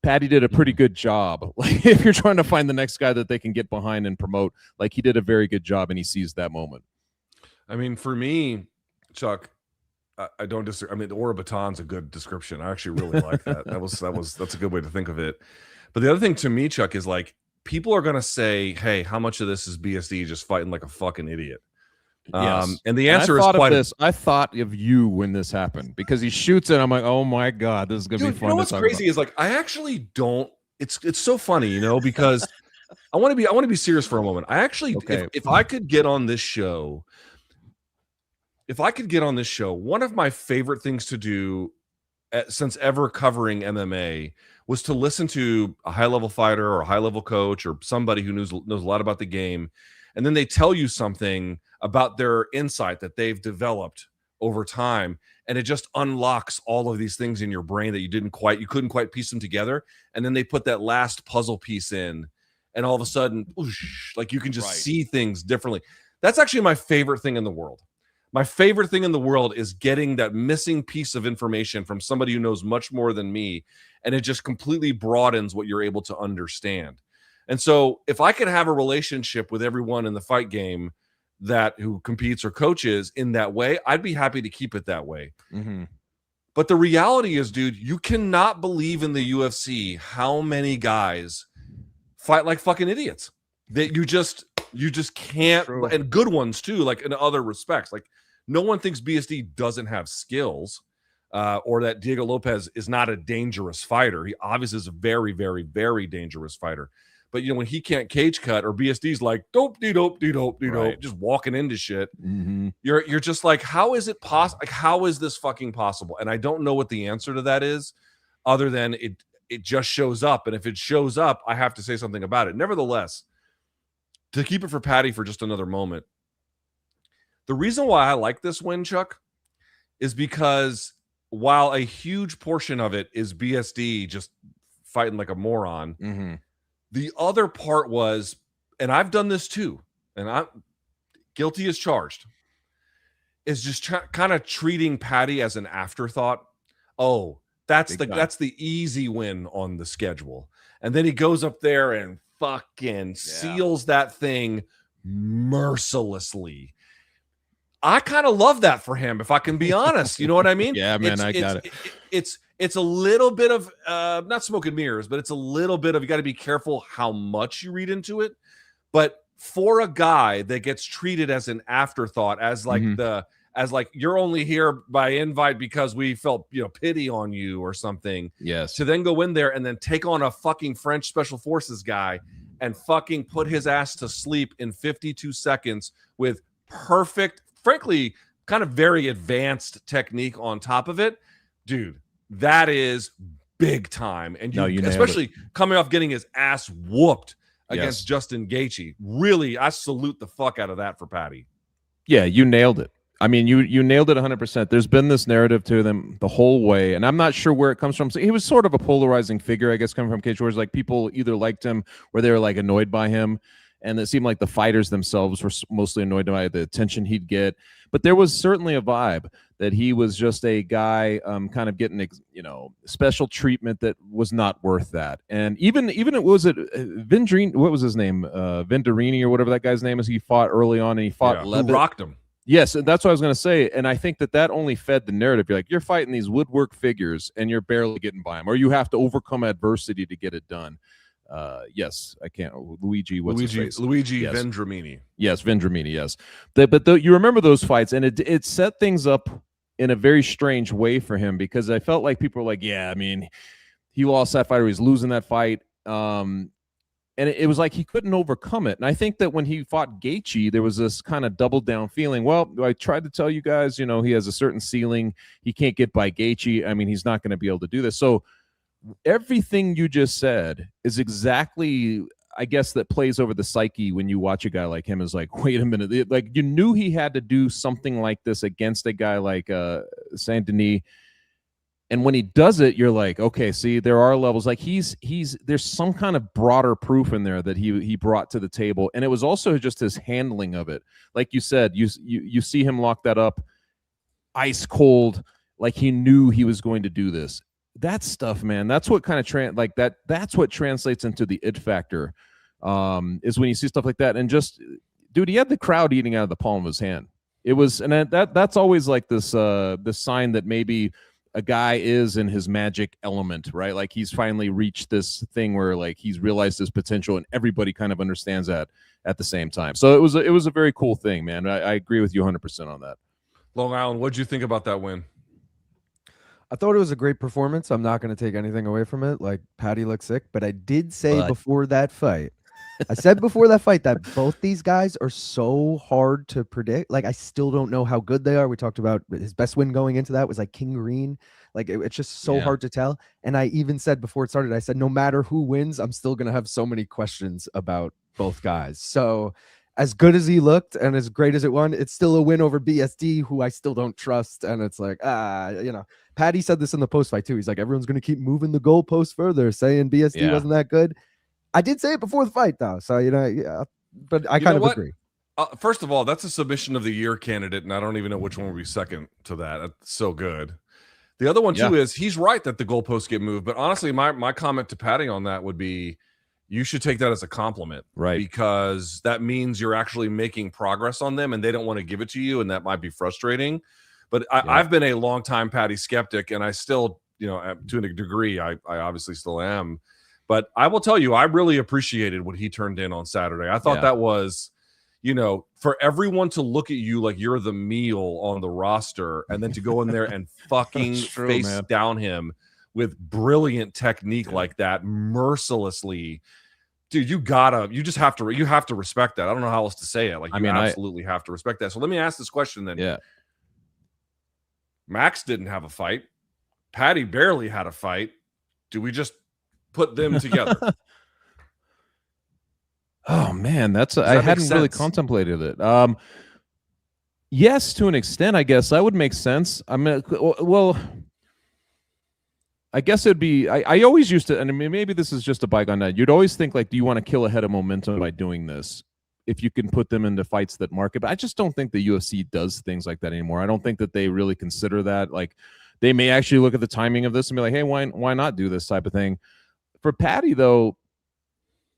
Paddy did a pretty good job. Like if you're trying to find the next guy that they can get behind and promote, like he did a very good job and he seized that moment. I mean, for me, Chuck, I don't disagree. I mean, the aura baton's a good description. I actually really like that. That's a good way to think of it. But the other thing to me, Chuck, is like, people are going to say, hey, how much of this is BSD just fighting like a fucking idiot? Yes. And the answer is quite I thought of you when this happened, because he shoots it. I'm like, oh my God, this is going to be fun. You know what's crazy is like, I actually don't, it's so funny, because I want to be serious for a moment. I actually, if I could get on this show, if I could get on this show, one of my favorite things to do since ever covering MMA was to listen to a high-level fighter or a high-level coach or somebody who knows a lot about the game, and then they tell you something about their insight that they've developed over time, and it just unlocks all of these things in your brain that you couldn't quite piece them together, and then they put that last puzzle piece in, and all of a sudden, whoosh, like you can just see things differently. That's actually my favorite thing in the world. My favorite thing in the world is getting that missing piece of information from somebody who knows much more than me, and it just completely broadens what you're able to understand. And so if I could have a relationship with everyone in the fight game who competes or coaches in that way, I'd be happy to keep it that way. Mm-hmm. But the reality is, dude, you cannot believe in the UFC how many guys fight like fucking idiots that you just can't. True. And good ones too, like in other respects. Like no one thinks BSD doesn't have skills or that Diego Lopez is not a dangerous fighter. He obviously is a very, very, very dangerous fighter. But when he can't cage cut, or BSD's like dope, just walking into shit, you're just like, how is it possible? Like, how is this fucking possible? And I don't know what the answer to that is, other than it just shows up. And if it shows up, I have to say something about it. Nevertheless, to keep it for Paddy for just another moment, the reason why I like this win, Chuck, is because while a huge portion of it is BSD just fighting like a moron, the other part was, and I've done this too, and I'm guilty as charged, is just kind of treating Paddy as an afterthought. Oh, that's the easy win on the schedule. And then he goes up there and fucking seals that thing mercilessly. I kind of love that for him, if I can be honest. You know what I mean? Yeah, man, I got it. It's a little bit of not smoke and mirrors, but it's a little bit of, you got to be careful how much you read into it. But for a guy that gets treated as an afterthought, as like you're only here by invite because we felt pity on you or something. Yes. To then go in there and then take on a fucking French Special Forces guy and fucking put his ass to sleep in 52 seconds with perfect, frankly, kind of very advanced technique on top of it, dude. That is big time. And you especially coming off getting his ass whooped against Justin Gaethje. Really, I salute the fuck out of that for Paddy. Yeah, you nailed it. I mean, you nailed it 100%. There's been this narrative to them the whole way, and I'm not sure where it comes from. So he was sort of a polarizing figure, I guess, coming from Cage Warriors. Like, people either liked him or they were like annoyed by him. And it seemed like the fighters themselves were mostly annoyed by the attention he'd get. But there was certainly a vibe that he was just a guy kind of getting, special treatment that was not worth that. And even it was Vendarini, what was his name? Vendarini or whatever that guy's name is. He fought early on and he fought Who rocked him. Yes, that's what I was going to say. And I think that only fed the narrative. You're like, you're fighting these woodwork figures and you're barely getting by them, or you have to overcome adversity to get it done. Yes, I can't. Luigi Vendramini. Yes, Vendramini. Yes, but you remember those fights, and it set things up in a very strange way for him, because I felt like people were like, "Yeah, I mean, he lost that fight, or he's losing that fight," and it was like he couldn't overcome it. And I think that when he fought Gaethje, there was this kind of double down feeling. Well, I tried to tell you guys, he has a certain ceiling. He can't get by Gaethje. I mean, he's not going to be able to do this. So everything you just said is exactly, I guess, that plays over the psyche when you watch a guy like him. Is like, wait a minute, like you knew he had to do something like this against a guy like Saint-Denis, and when he does it, you're like, okay, see, there are levels. Like there's some kind of broader proof in there that he brought to the table, and it was also just his handling of it. Like you said, you see him lock that up, ice cold, like he knew he was going to do this. That stuff, man, that's what kind of that's what translates into the it factor, is when you see stuff like that. And just, dude, he had the crowd eating out of the palm of his hand. It was, and that's always like this sign that maybe a guy is in his magic element, right? Like he's finally reached this thing where like he's realized his potential, and everybody kind of understands that at the same time. So it was a very cool thing, man. I agree with you 100% on that. Long Island, what'd you think about that win? I thought it was a great performance. I'm not going to take anything away from it. Like, Paddy looked sick, but I did say before that fight I said before that fight that both these guys are so hard to predict. Like, I still don't know how good they are. We talked about his best win going into that was like King Green. Like, it's just so hard to tell. And I even said before it started, I said, no matter who wins, I'm still going to have so many questions about both guys. So as good as he looked and as great as it won, it's still a win over BSD, who I still don't trust. And it's like, Paddy said this in the post fight too. He's like, everyone's going to keep moving the goalpost further, saying BSD wasn't that good. I did say it before the fight, though. So, but I kind of agree. First of all, that's a submission of the year candidate, and I don't even know which one would be second to that. That's so good. The other one, too, is he's right that the goalposts get moved. But honestly, my comment to Paddy on that would be you should take that as a compliment. Right. Because that means you're actually making progress on them, and they don't want to give it to you, and that might be frustrating. But I've been a long-time Paddy skeptic, and I still, to a degree, I obviously still am. But I will tell you, I really appreciated what he turned in on Saturday. I thought that was, for everyone to look at you like you're the meal on the roster and then to go in there and fucking face down him with brilliant technique like that, mercilessly. Dude, you have to respect that. I don't know how else to say it. Like, you absolutely have to respect that. So let me ask this question then. Yeah. Max didn't have a fight. Paddy barely had a fight. Do we just put them together? Oh man, I hadn't really contemplated it. Yes, to an extent, I guess that would make sense. I mean, well, I guess it'd be. I always used to, and I mean, maybe this is just a bygone night. You'd always think like, do you want to kill ahead of momentum by doing this? If you can put them into fights that market, but I just don't think the UFC does things like that anymore. I don't think that they really consider that. Like, they may actually look at the timing of this and be like, hey, why not do this type of thing? For Paddy, though,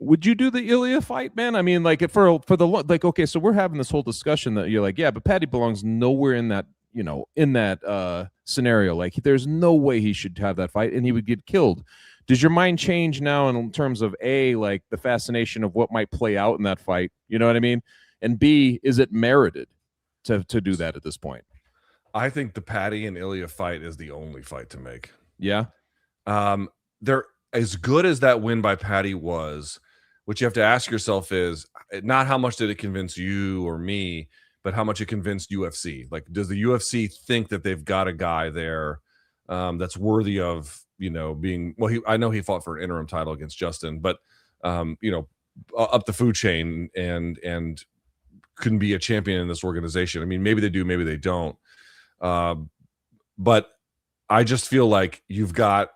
would you do the Ilya fight, man? I mean, like, okay, so we're having this whole discussion that you're like, yeah, but Paddy belongs nowhere in that, scenario. Like, there's no way he should have that fight, and he would get killed. Does your mind change now in terms of like the fascination of what might play out in that fight? You know what I mean? And B, is it merited to do that at this point? I think the Paddy and Ilya fight is the only fight to make. Yeah. They're as good as that win by Paddy was. What you have to ask yourself is not how much did it convince you or me, but how much it convinced UFC. Like, does the UFC think that they've got a guy there that's worthy of, being, well, I know he fought for an interim title against Justin, but up the food chain and couldn't be a champion in this organization. I mean, maybe they do, maybe they don't. But I just feel like you've got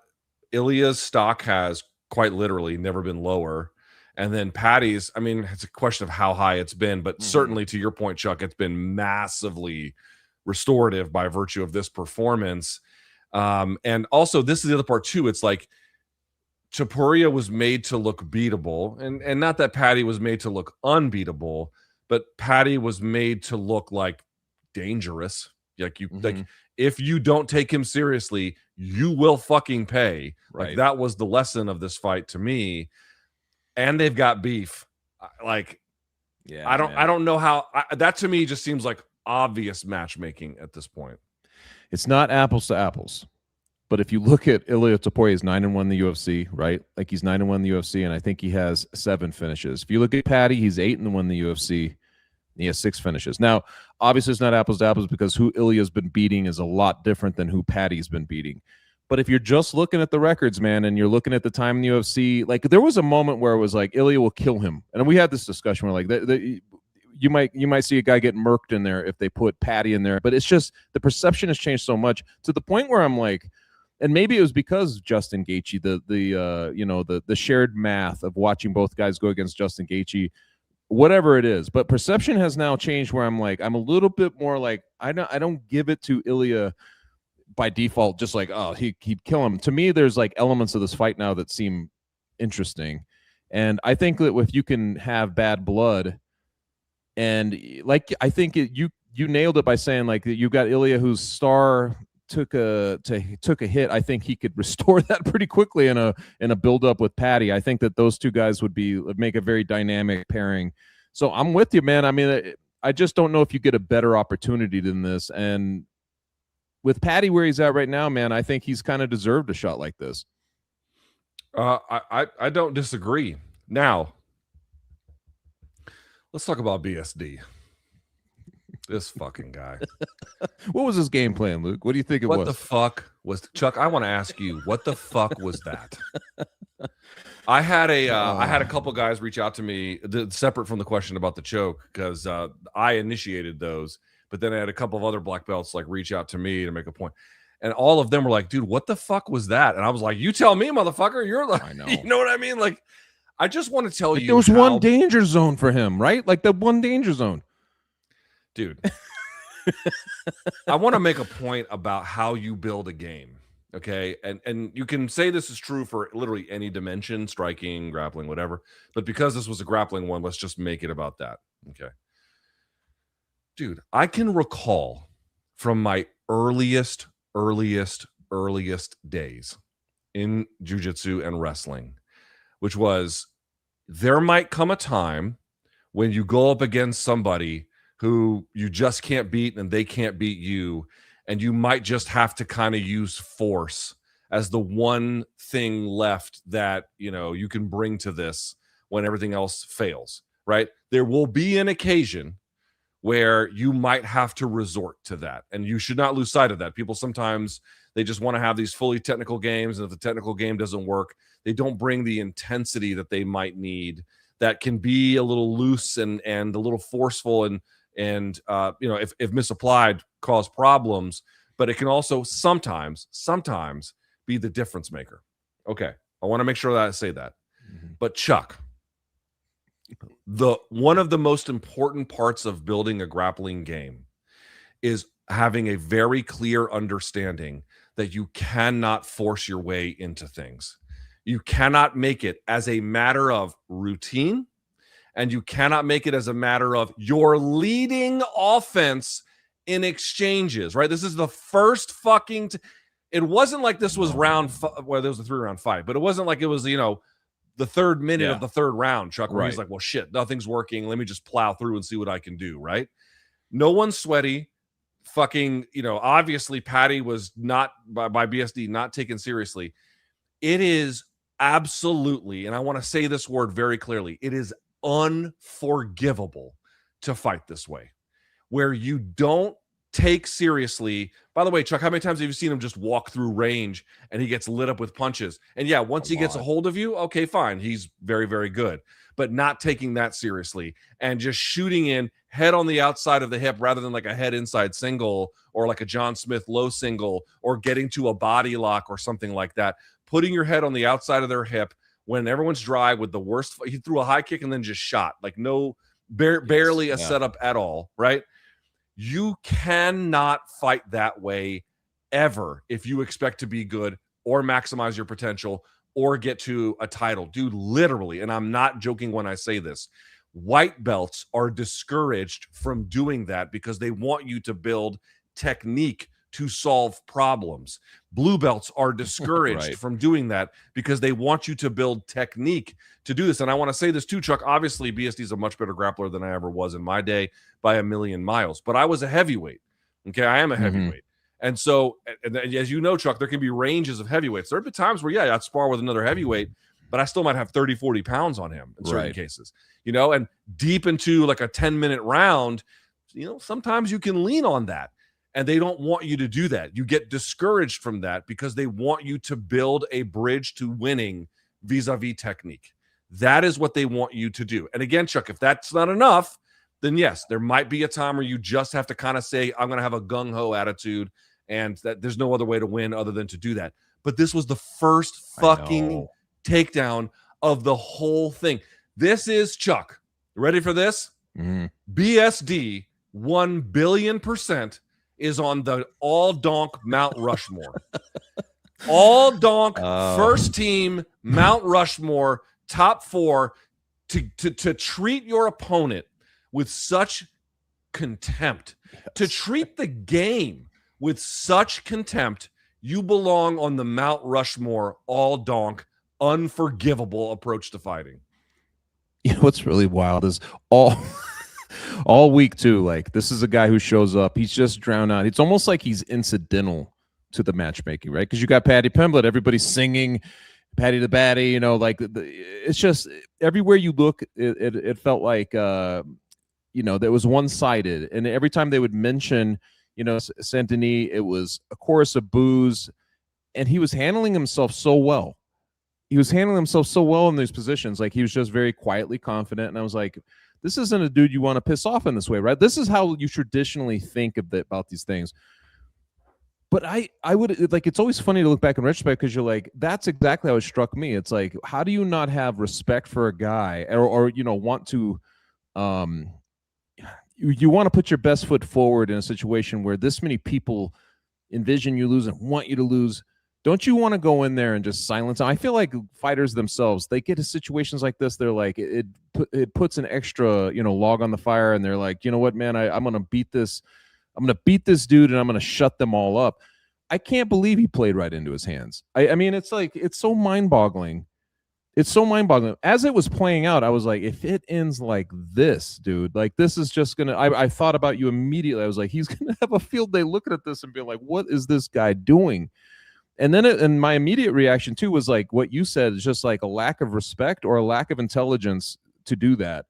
Ilya's stock has quite literally never been lower. And then Paddy's, I mean, it's a question of how high it's been, but certainly to your point, Chuck, it's been massively restorative by virtue of this performance. And also, this is the other part too. It's like Topuria was made to look beatable, and not that Paddy was made to look unbeatable, but Paddy was made to look like dangerous. Like, like, if you don't take him seriously, you will fucking pay. Right. Like, that was the lesson of this fight to me. And they've got beef. Like, yeah, I don't know how. That to me just seems like obvious matchmaking at this point. It's not apples to apples, but if you look at Ilia Topuria, he's 9-1 in the UFC, right? Like, he's 9-1 in the UFC, and I think he has 7 finishes. If you look at Paddy, he's 8-1 in the UFC. He has 6 finishes. Now, obviously, it's not apples to apples because who Ilya's been beating is a lot different than who Paddy's been beating. But if you're just looking at the records, man, and you're looking at the time in the UFC, like, there was a moment where it was like Ilya will kill him, and we had this discussion where like you might see a guy get murked in there if they put Paddy in there, but it's just the perception has changed so much to the point where I'm like, and maybe it was because Justin Gaethje, the shared math of watching both guys go against Justin Gaethje, whatever it is, but perception has now changed where I'm like, I'm a little bit more like, I don't give it to Ilya by default, just like, oh, he'd kill him. To me, there's like elements of this fight now that seem interesting, and I think that if you can have bad blood, and like, I think you nailed it by saying like you got Ilya whose star took a hit. I think he could restore that pretty quickly in a build up with Paddy. I think that those two guys would make a very dynamic pairing. So I'm with you, man. I mean, I just don't know if you get a better opportunity than this. And with Paddy where he's at right now, man, I think he's kind of deserved a shot like this. I don't disagree. Now, Let's talk about BSD. This fucking guy. What was his game plan, Luke? What do you think it was? What the fuck was Chuck? I want to ask you, what the fuck was that? I had a couple guys reach out to me, separate from the question about the choke, because I initiated those, but then I had a couple of other black belts like reach out to me to make a point, and all of them were like, "Dude, what the fuck was that?" And I was like, "You tell me, motherfucker. You're like, I know. You know what I mean? Like, I just want to tell you, there was one danger zone for him, right? Like the one danger zone, dude." I want to make a point about how you build a game. Okay. And you can say this is true for literally any dimension, striking, grappling, whatever. But because this was a grappling one, let's just make it about that. Okay. Dude, I can recall from my earliest days in jiu-jitsu and wrestling, which was there might come a time when you go up against somebody who you just can't beat and they can't beat you. And you might just have to kind of use force as the one thing left that, you know, you can bring to this when everything else fails, right? There will be an occasion where you might have to resort to that. And you should not lose sight of that. People sometimes, they just want to have these fully technical games. And if the technical game doesn't work, they don't bring the intensity that they might need that can be a little loose and a little forceful and you know, if misapplied, cause problems, but it can also sometimes be the difference maker. Okay, I want to make sure that I say that. But Chuck, one of the most important parts of building a grappling game is having a very clear understanding that you cannot force your way into things. You cannot make it as a matter of routine. And you cannot make it as a matter of your leading offense in exchanges, right? This is the first fucking... It wasn't like this was round... Well, there was a 3-round fight, but it wasn't like it was, you know, the third minute of the third round, Chuck, where he's like, well, shit, nothing's working. Let me just plow through and see what I can do, right? No one's sweaty. Fucking, you know, obviously Paddy was not, by BSD, not taken seriously. It is absolutely, and I want to say this word very clearly, it is unforgivable to fight this way, where you don't take seriously. By the way, Chuck, how many times have you seen him just walk through range and he gets lit up with punches? And yeah, once he gets a hold of you, okay, fine, he's very, very good. But not taking that seriously and just shooting in head on the outside of the hip rather than like a head inside single or like a John Smith low single or getting to a body lock or something like that. Putting your head on the outside of their hip when everyone's dry with the worst. He threw a high kick and then just shot, like no, barely a setup at all, right? You cannot fight that way ever if you expect to be good or maximize your potential or get to a title. Dude, literally, and I'm not joking when I say this, white belts are discouraged from doing that because they want you to build technique to solve problems. Blue belts are discouraged from doing that because they want you to build technique to do this. And I want to say this too, Chuck. Obviously, BSD is a much better grappler than I ever was in my day by a million miles. But I was a heavyweight. Okay, I am a heavyweight. And so, and as you know, Chuck, there can be ranges of heavyweights. There have been times where, yeah, I'd spar with another heavyweight, but I still might have 30, 40 pounds on him in certain cases. You know, and deep into like a 10-minute round, you know, sometimes you can lean on that. And they don't want you to do that. You get discouraged from that because they want you to build a bridge to winning vis-a-vis technique. That is what they want you to do. And again, Chuck, if that's not enough, then yes, there might be a time where you just have to kind of say, I'm going to have a gung-ho attitude and that there's no other way to win other than to do that. But this was the first fucking takedown of the whole thing. This is, Chuck, ready for this? BSD 1 billion% is on the all-donk Mount Rushmore. All-donk, first team, Mount Rushmore, top 4, to treat your opponent with such contempt, to treat the game with such contempt, you belong on the Mount Rushmore, all-donk, unforgivable approach to fighting. You know what's really wild is all week too, like this is a guy who shows up, he's just drowned out. It's almost like he's incidental to the matchmaking, right? Because you got Paddy Pimblett, everybody's singing Paddy the Batty, you know, like it's just everywhere you look, it felt like, you know, that was one-sided. And every time they would mention, you know, Saint-Denis, it was a chorus of boos, and he was handling himself so well. He was handling himself so well in these positions. Like, he was just very quietly confident. And I was like, this isn't a dude you want to piss off in this way, right? This is how you traditionally think about these things. But I would, like, it's always funny to look back in retrospect, because you're like, that's exactly how it struck me. It's like, how do you not have respect for a guy, or you know, want to, you want to put your best foot forward in a situation where this many people envision you lose and want you to lose? Don't you want to go in there and just silence them? I feel like fighters themselves, they get to situations like this, they're like, it puts an extra, you know, log on the fire, and they're like, you know what, man, I'm gonna beat this. I'm going to beat this dude, and I'm going to shut them all up. I can't believe he played right into his hands. I mean, it's like, it's so mind-boggling. It's so mind-boggling. As it was playing out, I was like, if it ends like this, dude, like, this is just going to, I thought about you immediately. I was like, he's going to have a field day looking at this and be like, what is this guy doing? And then and my immediate reaction, too, was like what you said, is just like a lack of respect or a lack of intelligence to do that.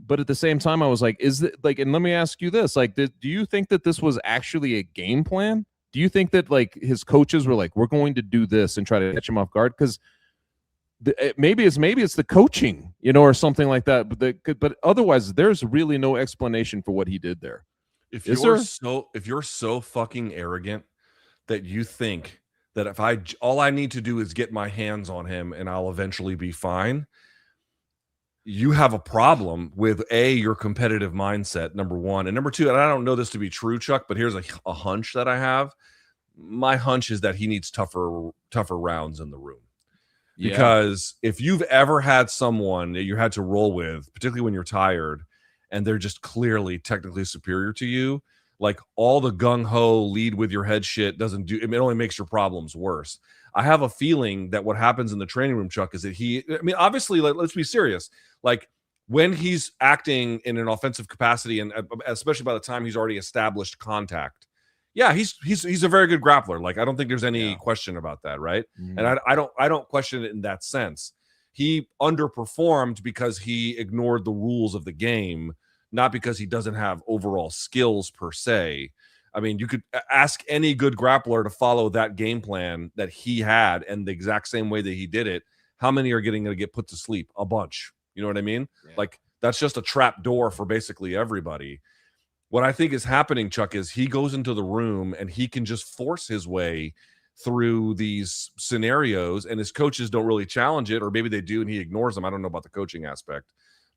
But at the same time, I was like, is it like, and let me ask you this, like, do you think that this was actually a game plan? Do you think that, like, his coaches were like, we're going to do this and try to catch him off guard? Because maybe it's the coaching, you know, or something like that. But otherwise, there's really no explanation for what he did there. If you're so fucking arrogant that you think that if all I need to do is get my hands on him and I'll eventually be fine, you have a problem with your competitive mindset, number one. And number two, and I don't know this to be true, Chuck, but here's a hunch that I have. My hunch is that he needs tougher rounds in the room. Yeah. Because if you've ever had someone that you had to roll with, particularly when you're tired, and they're just clearly technically superior to you, like, all the gung-ho lead with your head shit doesn't do, it only makes your problems worse. I have a feeling that what happens in the training room, Chuck, is that obviously, let's be serious. Like, when he's acting in an offensive capacity, and especially by the time he's already established contact, yeah, he's a very good grappler. Like, I don't think there's any question about that, right? Mm-hmm. And I don't question it in that sense. He underperformed because he ignored the rules of the game, not because he doesn't have overall skills per se. I mean, you could ask any good grappler to follow that game plan that he had, and the exact same way that he did it. How many are going to get put to sleep? A bunch. You know what I mean? Yeah. Like, that's just a trap door for basically everybody. What I think is happening, Chuck, is he goes into the room and he can just force his way through these scenarios, and his coaches don't really challenge it, or maybe they do and he ignores them. I don't know about the coaching aspect,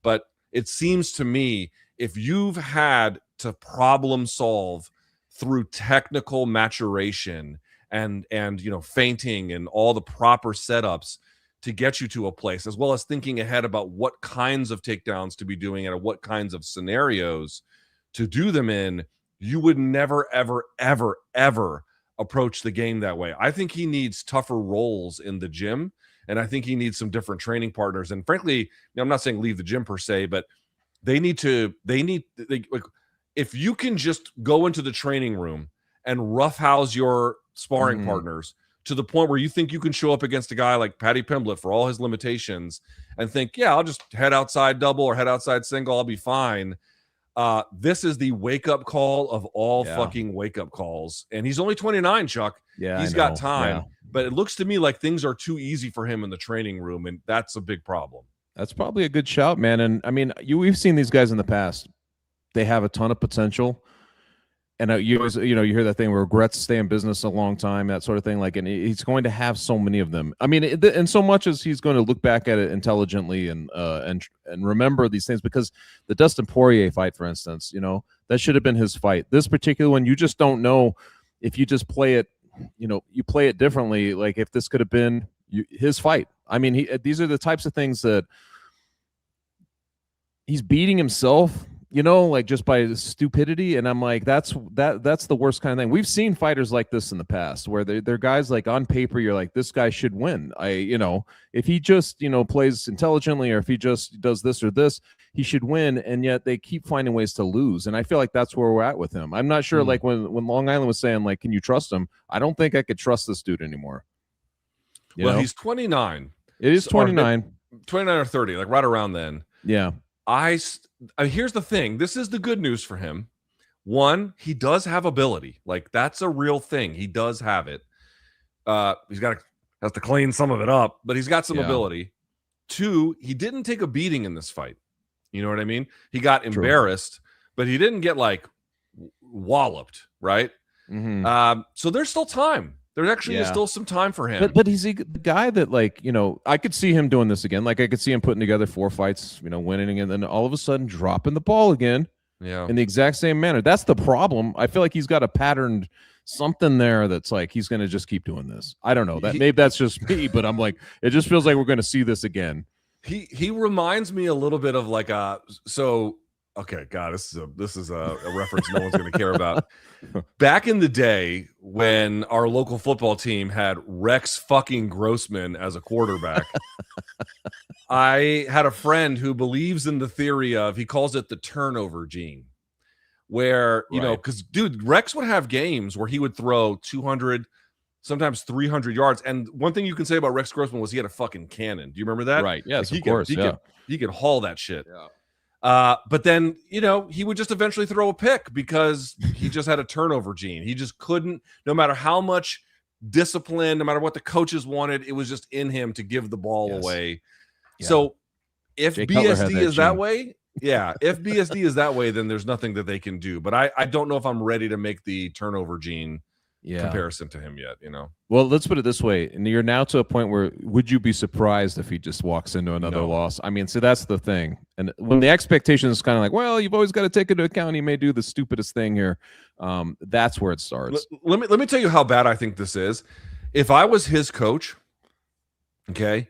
but it seems to me, if you've had to problem solve through technical maturation and you know, feinting and all the proper setups to get you to a place, as well as thinking ahead about what kinds of takedowns to be doing and what kinds of scenarios to do them in, you would never, ever, ever, ever approach the game that way. I think he needs tougher roles in the gym, and I think he needs some different training partners. And frankly, I'm not saying leave the gym per se, but if you can just go into the training room and roughhouse your sparring partners to the point where you think you can show up against a guy like Paddy Pimblett for all his limitations and think, yeah, I'll just head outside double or head outside single, I'll be fine. This is the wake-up call of all fucking wake-up calls. And he's only 29, Chuck. Yeah, he's got time. Yeah. But it looks to me like things are too easy for him in the training room, and that's a big problem. That's probably a good shout, man. And I mean, we've seen these guys in the past. They have a ton of potential. And you hear that thing where regrets stay in business a long time, that sort of thing. Like, and he's going to have so many of them. I mean, and so much as he's going to look back at it intelligently and remember these things, because the Dustin Poirier fight, for instance, you know, that should have been his fight. This particular one, you just don't know if you just play it, you know, you play it differently. Like, if this could have been his fight. I mean, these are the types of things that he's beating himself, you know, like, just by stupidity. And I'm like, that's the worst kind of thing. We've seen fighters like this in the past, where they're guys, like, on paper, you're like, this guy should win. If he just, you know, plays intelligently, or if he just does this or this, he should win. And yet they keep finding ways to lose. And I feel like that's where we're at with him. I'm not sure, like, when Long Island was saying, like, can you trust him? I don't think I could trust this dude anymore. You well, know? he's 29. It is 29. 29 or 30, like right around then. Yeah. Here's the thing. This is the good news for him. One, he does have ability. Like, that's a real thing. He does have it. He's has to clean some of it up, but he's got some ability. Two, he didn't take a beating in this fight. You know what I mean? He got embarrassed, but he didn't get like walloped, right? So there's still time. There actually is still some time for him. But he's the guy that, like, you know, I could see him doing this again. Like, I could see him putting together 4 fights, you know, winning, and then all of a sudden dropping the ball again. Yeah. In the exact same manner. That's the problem. I feel like he's got a patterned something there that's like he's going to just keep doing this. I don't know. Maybe that's just me, but I'm like, it just feels like we're going to see this again. He reminds me a little bit of like okay, God, this is a reference no one's going to care about. Back in the day when our local football team had Rex fucking Grossman as a quarterback, I had a friend who believes in the theory of, he calls it the turnover gene, where, you know, because, dude, Rex would have games where he would throw 200, sometimes 300 yards. And one thing you can say about Rex Grossman was he had a fucking cannon. Do you remember that? Right. Yes, like, of course. He could haul that shit. Yeah. But then, you know, he would just eventually throw a pick because he just had a turnover gene. He just couldn't, no matter how much discipline, no matter what the coaches wanted, it was just in him to give the ball away. Yeah. So if Jay BSD is that way, if BSD is that way, then there's nothing that they can do. But I don't know if I'm ready to make the turnover gene comparison to him yet, you know. Well, let's put it this way. And you're now to a point where, would you be surprised if he just walks into another loss? I mean, so that's the thing. And when the expectation is kind of like, well, you've always got to take into account he may do the stupidest thing here. That's where it starts. Let me tell you how bad I think this is. If I was his coach, okay,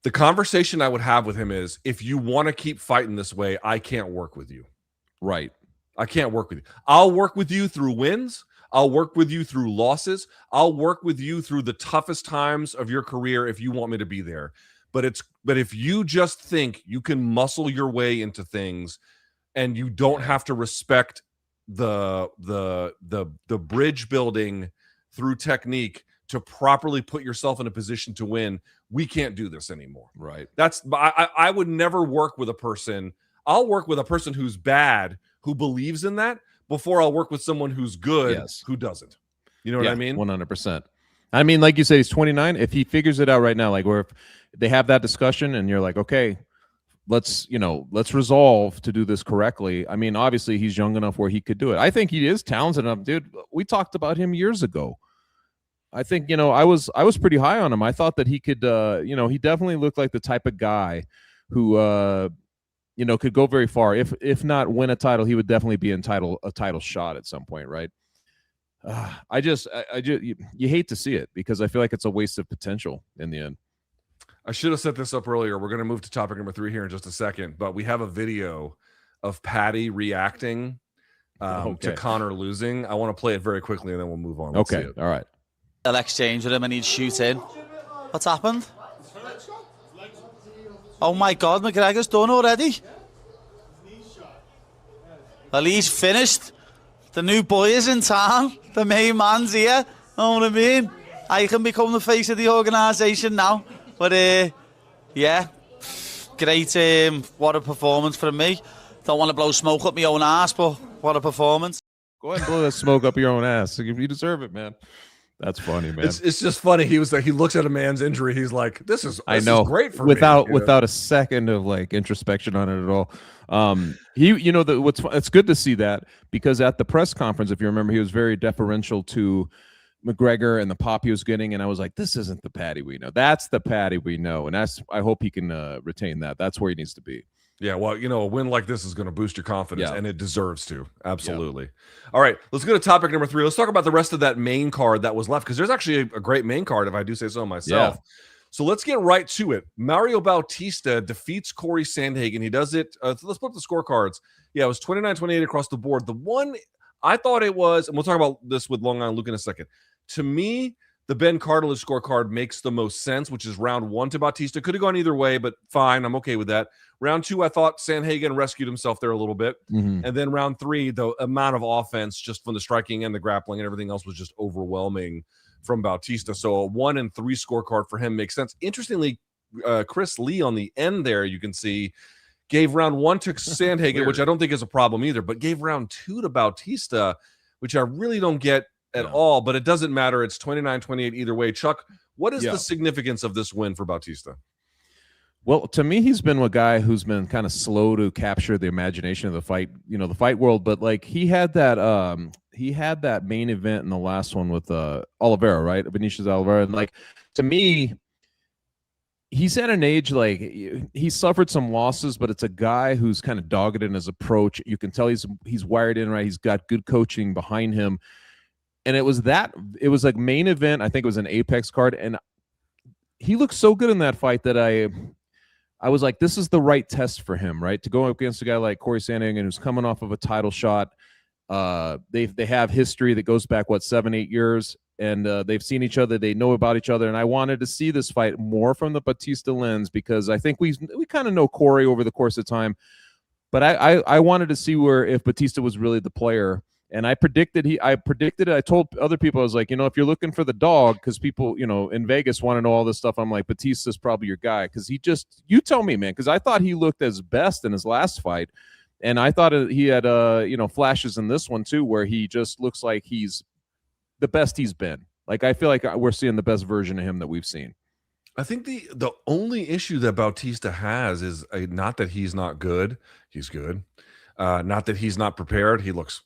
the conversation I would have with him is, if you want to keep fighting this way, I can't work with you. Right. I can't work with you. I'll work with you through wins. I'll work with you through losses. I'll work with you through the toughest times of your career if you want me to be there. But if you just think you can muscle your way into things and you don't have to respect the bridge building through technique to properly put yourself in a position to win, we can't do this anymore. Right. I would never work with a person. I'll work with a person who's bad, who believes in that, before I'll work with someone who's good, who doesn't. You know what I mean? 100%. I mean, like you said, he's 29. If he figures it out right now, like where if they have that discussion and you're like, okay, let's resolve to do this correctly. I mean, obviously he's young enough where he could do it. I think he is talented enough, dude. We talked about him years ago. I think, you know, I was pretty high on him. I thought that he could, he definitely looked like the type of guy who, could go very far. If not win a title, he would definitely be a title shot at some point, right? You hate to see it because I feel like it's a waste of potential in the end. I should have set this up earlier. We're going to move to topic number 3 here in just a second, but we have a video of Paddy reacting to Conor losing. I want to play it very quickly and then we'll move on. Let's see it. All right. They'll exchange with him and he'd shoot in. What's happened? Oh my God, McGregor's done already. Well, he's finished. The new boy is in town. The main man's here. Know what I mean? I can become the face of the organisation now. But great. What a performance from me. Don't want to blow smoke up my own ass, but what a performance. Go ahead and blow that smoke up your own ass. You deserve it, man. That's funny, man. It's just funny. He was like, he looks at a man's injury. He's like, this is great for me. Without a a second of like introspection on it at all. It's good to see that because at the press conference, if you remember, he was very deferential to McGregor and the pop he was getting. And I was like, this isn't the Paddy we know. That's the Paddy we know. And I hope he can retain that. That's where he needs to be. Yeah, well, you know, a win like this is going to boost your confidence, and it deserves to. Absolutely. Yeah. All right, let's go to topic number 3. Let's talk about the rest of that main card that was left, because there's actually a great main card, if I do say so myself. Yeah. So let's get right to it. Mario Bautista defeats Cory Sandhagen. He does it. Let's put up the scorecards. Yeah, it was 29-28 across the board. The one I thought it was, and we'll talk about this with Long Island Luke in a second. To me, the Ben Cartilage scorecard makes the most sense, which is round 1 to Bautista. Could have gone either way, but fine. I'm okay with that. Round 2, I thought Sandhagen rescued himself there a little bit. Mm-hmm. And then round 3, the amount of offense just from the striking and the grappling and everything else was just overwhelming from Bautista. So a 1-3 scorecard for him makes sense. Interestingly, Chris Lee on the end there, you can see, gave round 1 to Sandhagen, which I don't think is a problem either, but gave round 2 to Bautista, which I really don't get at all, but it doesn't matter. It's 29-28 either way. Chuck, what is the significance of this win for Bautista? Well, to me, he's been a guy who's been kind of slow to capture the imagination of the fight, the fight world. But like he had that main event in the last one with Oliveira, right? Vinicius Oliveira. And like, to me, he's at an age, like, he suffered some losses, but it's a guy who's kind of dogged in his approach. You can tell he's wired in right. He's got good coaching behind him. And it was like main event. I think it was an Apex card. And he looked so good in that fight that I was like, this is the right test for him, right? To go up against a guy like Cory Sandhagen, who's coming off of a title shot. They have history that goes back, 7-8 years, and they've seen each other. They know about each other. And I wanted to see this fight more from the Bautista lens, because I think we kind of know Cory over the course of time. But I wanted to see if Bautista was really the player. And I predicted I told other people, I was like, if you're looking for the dog, because people, in Vegas want to know all this stuff, I'm like, Bautista's probably your guy. Because you tell me, man, because I thought he looked as best in his last fight. And I thought he had, flashes in this one too, where he just looks like he's the best he's been. Like, I feel like we're seeing the best version of him that we've seen. I think the only issue that Bautista has is not that he's not good. He's good. Not that he's not prepared. He looks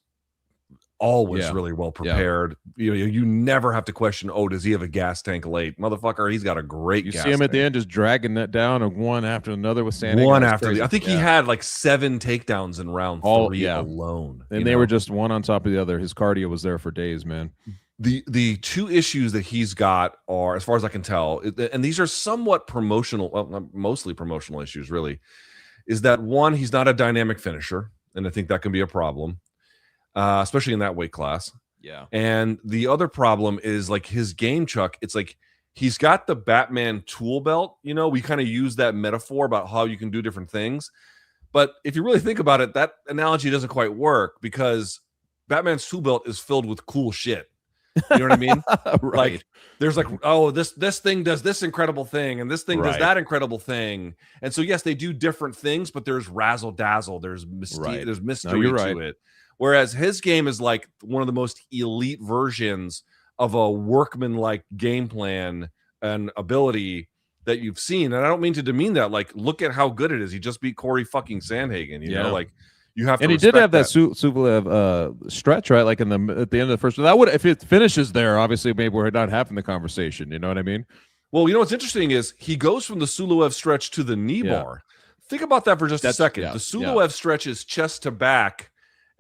always really well prepared. You never have to question, does he have a gas tank late? Motherfucker, he's got a great gas tank. You see him at the end just dragging that down one after another with Sandhagen. One after the I think he had like 7 takedowns in round 3 alone. And they were just one on top of the other. His cardio was there for days, man. The 2 issues that he's got are, as far as I can tell, and these are somewhat promotional, mostly promotional issues really, is that one, he's not a dynamic finisher, and I think that can be a problem. Especially in that weight class. Yeah. And the other problem is like his game, Chuck. It's like he's got the Batman tool belt. We kind of use that metaphor about how you can do different things. But if you really think about it, that analogy doesn't quite work, because Batman's tool belt is filled with cool shit. You know what I mean? Right. Like there's like, this thing does this incredible thing, and this thing does that incredible thing. And so yes, they do different things, but there's razzle dazzle. There's mystique, there's mystery to it. Whereas his game is like one of the most elite versions of a workman-like game plan and ability that you've seen. And I don't mean to demean that. Like, look at how good it is. He just beat Cory fucking Sandhagen. You know, like you have to. And he did have that Suvulev stretch, right? Like at the end of the first one. That would, if it finishes there, obviously maybe we're not having the conversation. You know what I mean? Well, what's interesting is he goes from the Suvulev stretch to the knee bar. Think about that for just a second. The Suvulev stretch is chest to back.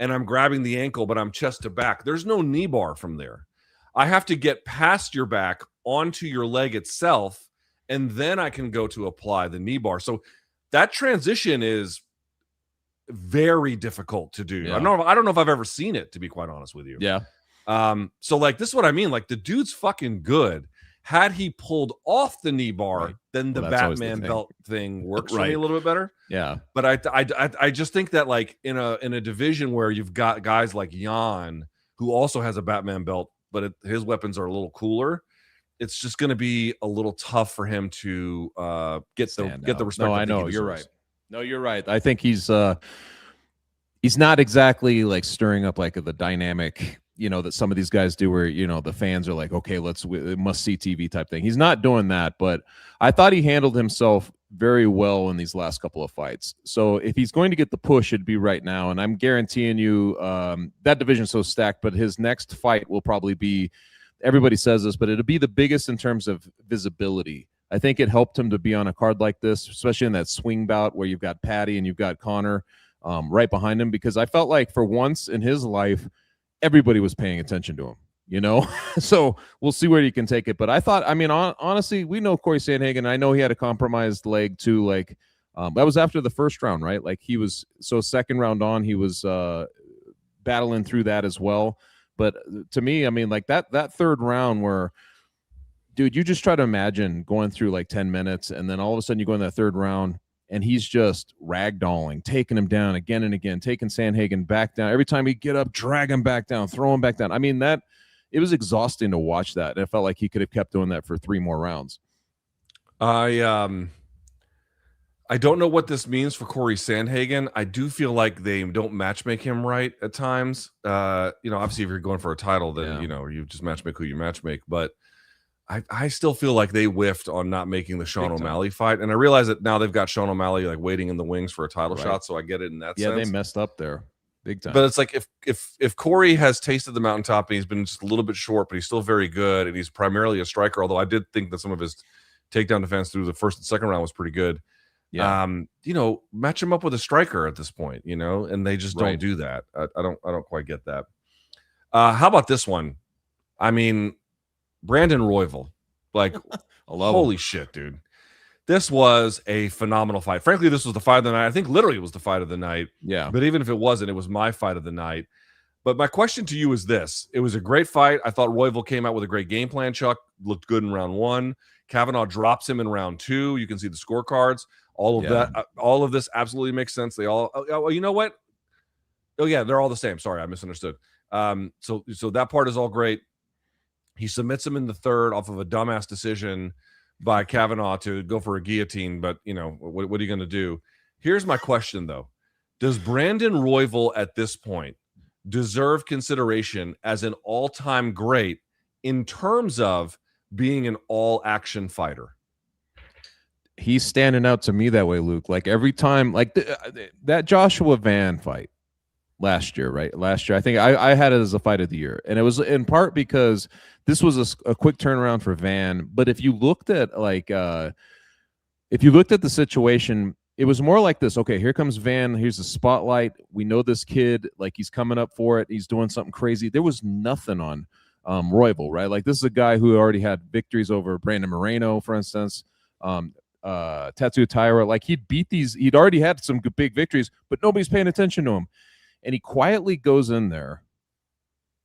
And I'm grabbing the ankle, but I'm chest to back. There's no knee bar from there. I have to get past your back onto your leg itself, and then I can go to apply the knee bar. So that transition is very difficult to do. I don't know if I've ever seen it, to be quite honest with you. Yeah. So like, this is what I mean. Like, the dude's fucking good. Had he pulled off the knee bar, then the Batman belt thing works for me a little bit better. Yeah. But I just think that like in a division where you've got guys like Jan, who also has a Batman belt, but his weapons are a little cooler, it's just going to be a little tough for him to get the respect. No, I know you're right. No, you're right. I think he's not exactly like stirring up like the dynamic, that some of these guys do, where the fans are like, okay, must see TV type thing. He's not doing that, but I thought he handled himself very well in these last couple of fights. So if he's going to get the push, it'd be right now. And I'm guaranteeing you that division's so stacked, but his next fight will probably be, everybody says this, but it'll be the biggest in terms of visibility. I think it helped him to be on a card like this, especially in that swing bout where you've got Paddy and you've got Conor right behind him, because I felt like for once in his life, everybody was paying attention to him, so we'll see where he can take it. But I thought, honestly, we know Cory Sandhagen. I know he had a compromised leg too. Like that was after the first round, right? Like second round on, he was battling through that as well. But to me, like that third round where, dude, you just try to imagine going through like 10 minutes and then all of a sudden you go in that third round and he's just ragdolling, taking him down again and again, taking Sandhagen back down. Every time he get up, drag him back down, throw him back down. That it was exhausting to watch that. And it felt like he could have kept doing that for 3 more rounds. I don't know what this means for Cory Sandhagen. I do feel like they don't matchmake him right at times. Obviously, if you're going for a title, then you just matchmake who you matchmake. But I still feel like they whiffed on not making the Sean O'Malley fight, and I realize that now they've got Sean O'Malley like waiting in the wings for a title shot. So I get it in that sense. Yeah, they messed up there big time. But it's like if Cory has tasted the mountaintop and he's been just a little bit short, but he's still very good, and he's primarily a striker. Although I did think that some of his takedown defense through the first and second round was pretty good. Yeah. Match him up with a striker at this point, and they just don't do that. I don't quite get that. How about this one? I mean, Brandon Royval, like, holy shit, dude. This was a phenomenal fight. Frankly, this was the fight of the night. I think literally it was the fight of the night. Yeah. But even if it wasn't, it was my fight of the night. But my question to you is this. It was a great fight. I thought Royval came out with a great game plan, Chuck. Looked good in round 1. Kavanaugh drops him in round 2. You can see the scorecards. All of this absolutely makes sense. They all, you know what? Oh yeah, they're all the same. Sorry, I misunderstood. So that part is all great. He submits him in the 3rd off of a dumbass decision by Kavanaugh to go for a guillotine. But what are you going to do? Here's my question though: does Brandon Royval at this point deserve consideration as an all-time great in terms of being an all-action fighter? He's standing out to me that way, Luke. Like every time, like that Joshua Van fight last year, right? Last year, I think I had it as a fight of the year, and it was in part because this was a quick turnaround for Van. But if you looked at the situation, it was more like this. Okay, here comes Van. Here's the spotlight. We know this kid. Like he's coming up for it. He's doing something crazy. There was nothing on Royval, right? Like this is a guy who already had victories over Brandon Moreno, for instance. Tatsu Taira, like he'd already had some big victories, but nobody's paying attention to him. And he quietly goes in there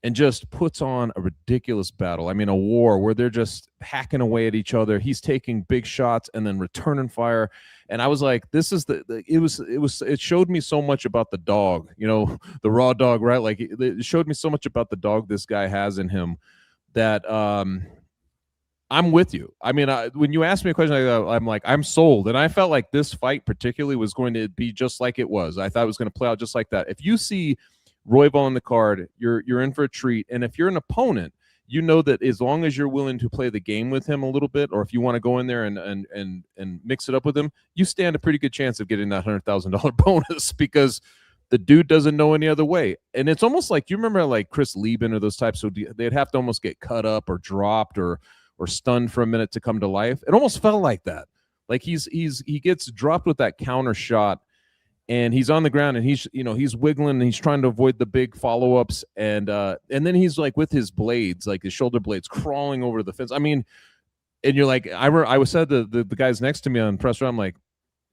and just puts on a ridiculous battle. I mean, a war where they're just hacking away at each other. He's taking big shots and then returning fire. And I was like, this is it showed me so much about the dog, the raw dog, right? Like it showed me so much about the dog this guy has in him that, I'm with you. I mean, when you asked me a question like that, I'm like, I'm sold. And I felt like this fight particularly was going to be just like it was. I thought it was going to play out just like that. If you see Royval on the card, you're in for a treat. And if you're an opponent, you know that as long as you're willing to play the game with him a little bit, or if you want to go in there and mix it up with him, you stand a pretty good chance of getting that $100,000 bonus because the dude doesn't know any other way. And it's almost like, you remember like Chris Lieben or those types, so they'd have to almost get cut up or dropped or stunned for a minute to come to life. It almost felt like that. Like he gets dropped with that counter shot and he's on the ground and he's wiggling and he's trying to avoid the big follow-ups. And then he's like with his blades, like his shoulder blades crawling over the fence. I mean, and you're like, I said the guys next to me on press round, I'm like,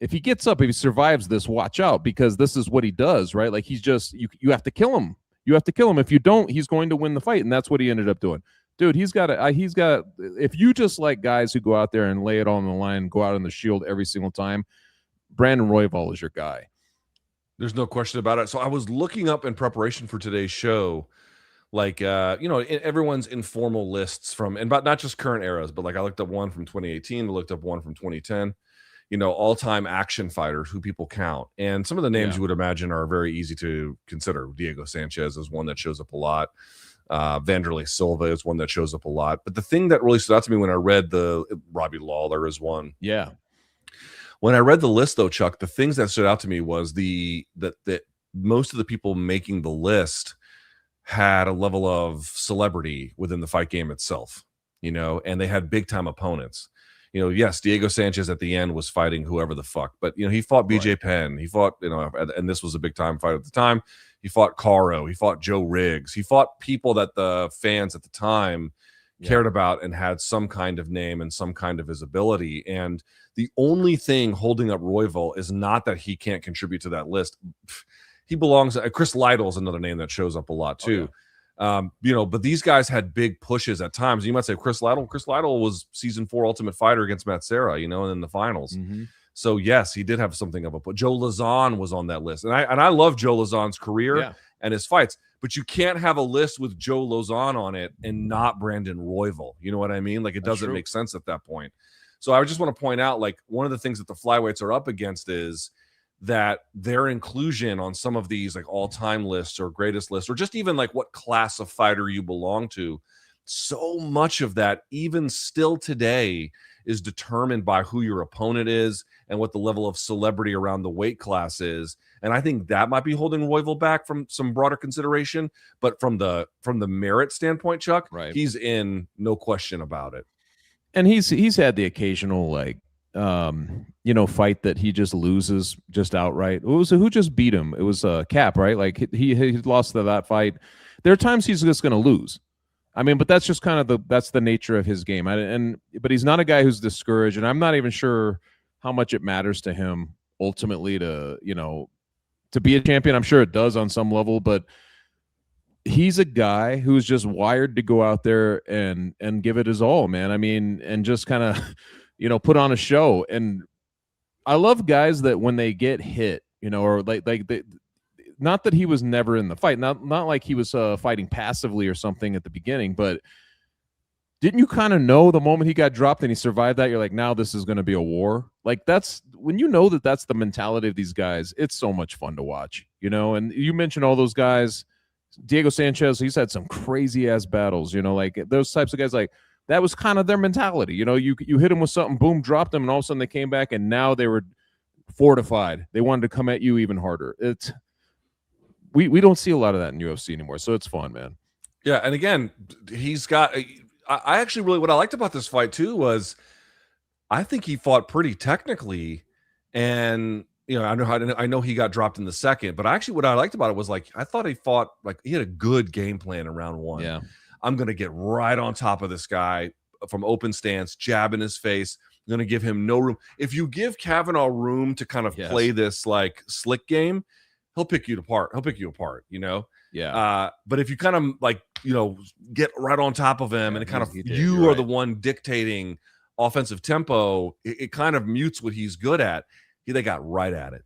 if he gets up, if he survives this, watch out, because this is what he does, right? Like he's just, you have to kill him. You have to kill him. If you don't, he's going to win the fight. And that's what he ended up doing. Dude, he's got if you just like guys who go out there and lay it all on the line, go out on the shield every single time, Brandon Royval is your guy. There's no question about it. So I was looking up in preparation for today's show, like, everyone's informal lists but not just current eras, but like I looked up one from 2018, I looked up one from 2010, all-time action fighters who people count. And some of the names you would imagine are very easy to consider. Diego Sanchez is one that shows up a lot. Vanderlei Silva is one that shows up a lot. But the thing that really stood out to me when I read Robbie Lawler is one. Yeah. When I read the list, though, Chuck, the things that stood out to me was that most of the people making the list had a level of celebrity within the fight game itself, and they had big-time opponents. Yes, Diego Sanchez at the end was fighting whoever the fuck, but, he fought BJ Penn. He fought, and this was a big-time fight at the time. He fought Caro. He fought Joe Riggs. He fought people that the fans at the time cared about and had some kind of name and some kind of visibility. And the only thing holding up Royval is not that he can't contribute to that list. He belongs. Chris Lytle is another name that shows up a lot too. Oh, yeah. But these guys had big pushes at times. You might say Chris Lytle. Chris Lytle was season 4 Ultimate Fighter against Matt Serra, and in the finals. Mm-hmm. So yes, he did have something of a put. Joe Lazon was on that list, and I love Joe Lazon's career, and his fights. But you can't have a list with Joe Lozon on it and not Brandon Royval. You know what I mean? Like, it doesn't make sense at that point. So I just want to point out, like, one of the things that the flyweights are up against is that their inclusion on some of these like all-time lists or greatest lists, or just even like what class of fighter you belong to, so much of that, even still today, is determined by who your opponent is and what the level of celebrity around the weight class is. And I think that might be holding Royval back from some broader consideration. But from the merit standpoint, Chuck, he's in, no question about it. And he's had the occasional like fight that he just loses just outright. Who just beat him? It was Cap, right? Like he lost that fight. There are times he's just going to lose. I mean, but that's just kind of that's the nature of his game. But he's not a guy who's discouraged, and I'm not even sure how much it matters to him ultimately to be a champion. I'm sure it does on some level, but he's a guy who's just wired to go out there and give it his all, man. I mean, and just kind of put on a show. And I love guys that when they get hit, or like they. Not that he was never in the fight, not like he was fighting passively or something at the beginning, but didn't you kind of know the moment he got dropped and he survived that, you're like, now this is going to be a war? Like, that's when that's the mentality of these guys. It's so much fun to watch, and you mentioned all those guys. Diego Sanchez, he's had some crazy ass battles, like those types of guys, like that was kind of their mentality. You hit them with something, boom, dropped them, and all of a sudden they came back and now they were fortified. They wanted to come at you even harder. We don't see a lot of that in UFC anymore, so it's fun, man. Yeah, and again, he's got. I actually really what I liked about this fight too was, I think he fought pretty technically, and I know he got dropped in the second, but actually what I liked about it was like I thought he fought like he had a good game plan in round one. Yeah, I'm gonna get right on top of this guy from open stance, jab in his face. I'm gonna give him no room. If you give Kavanaugh room to kind of play this like slick game, he'll pick you apart. Yeah. But if you kind of like, get right on top of him and it kind of you are the one dictating offensive tempo, it kind of mutes what he's good at. They got right at it.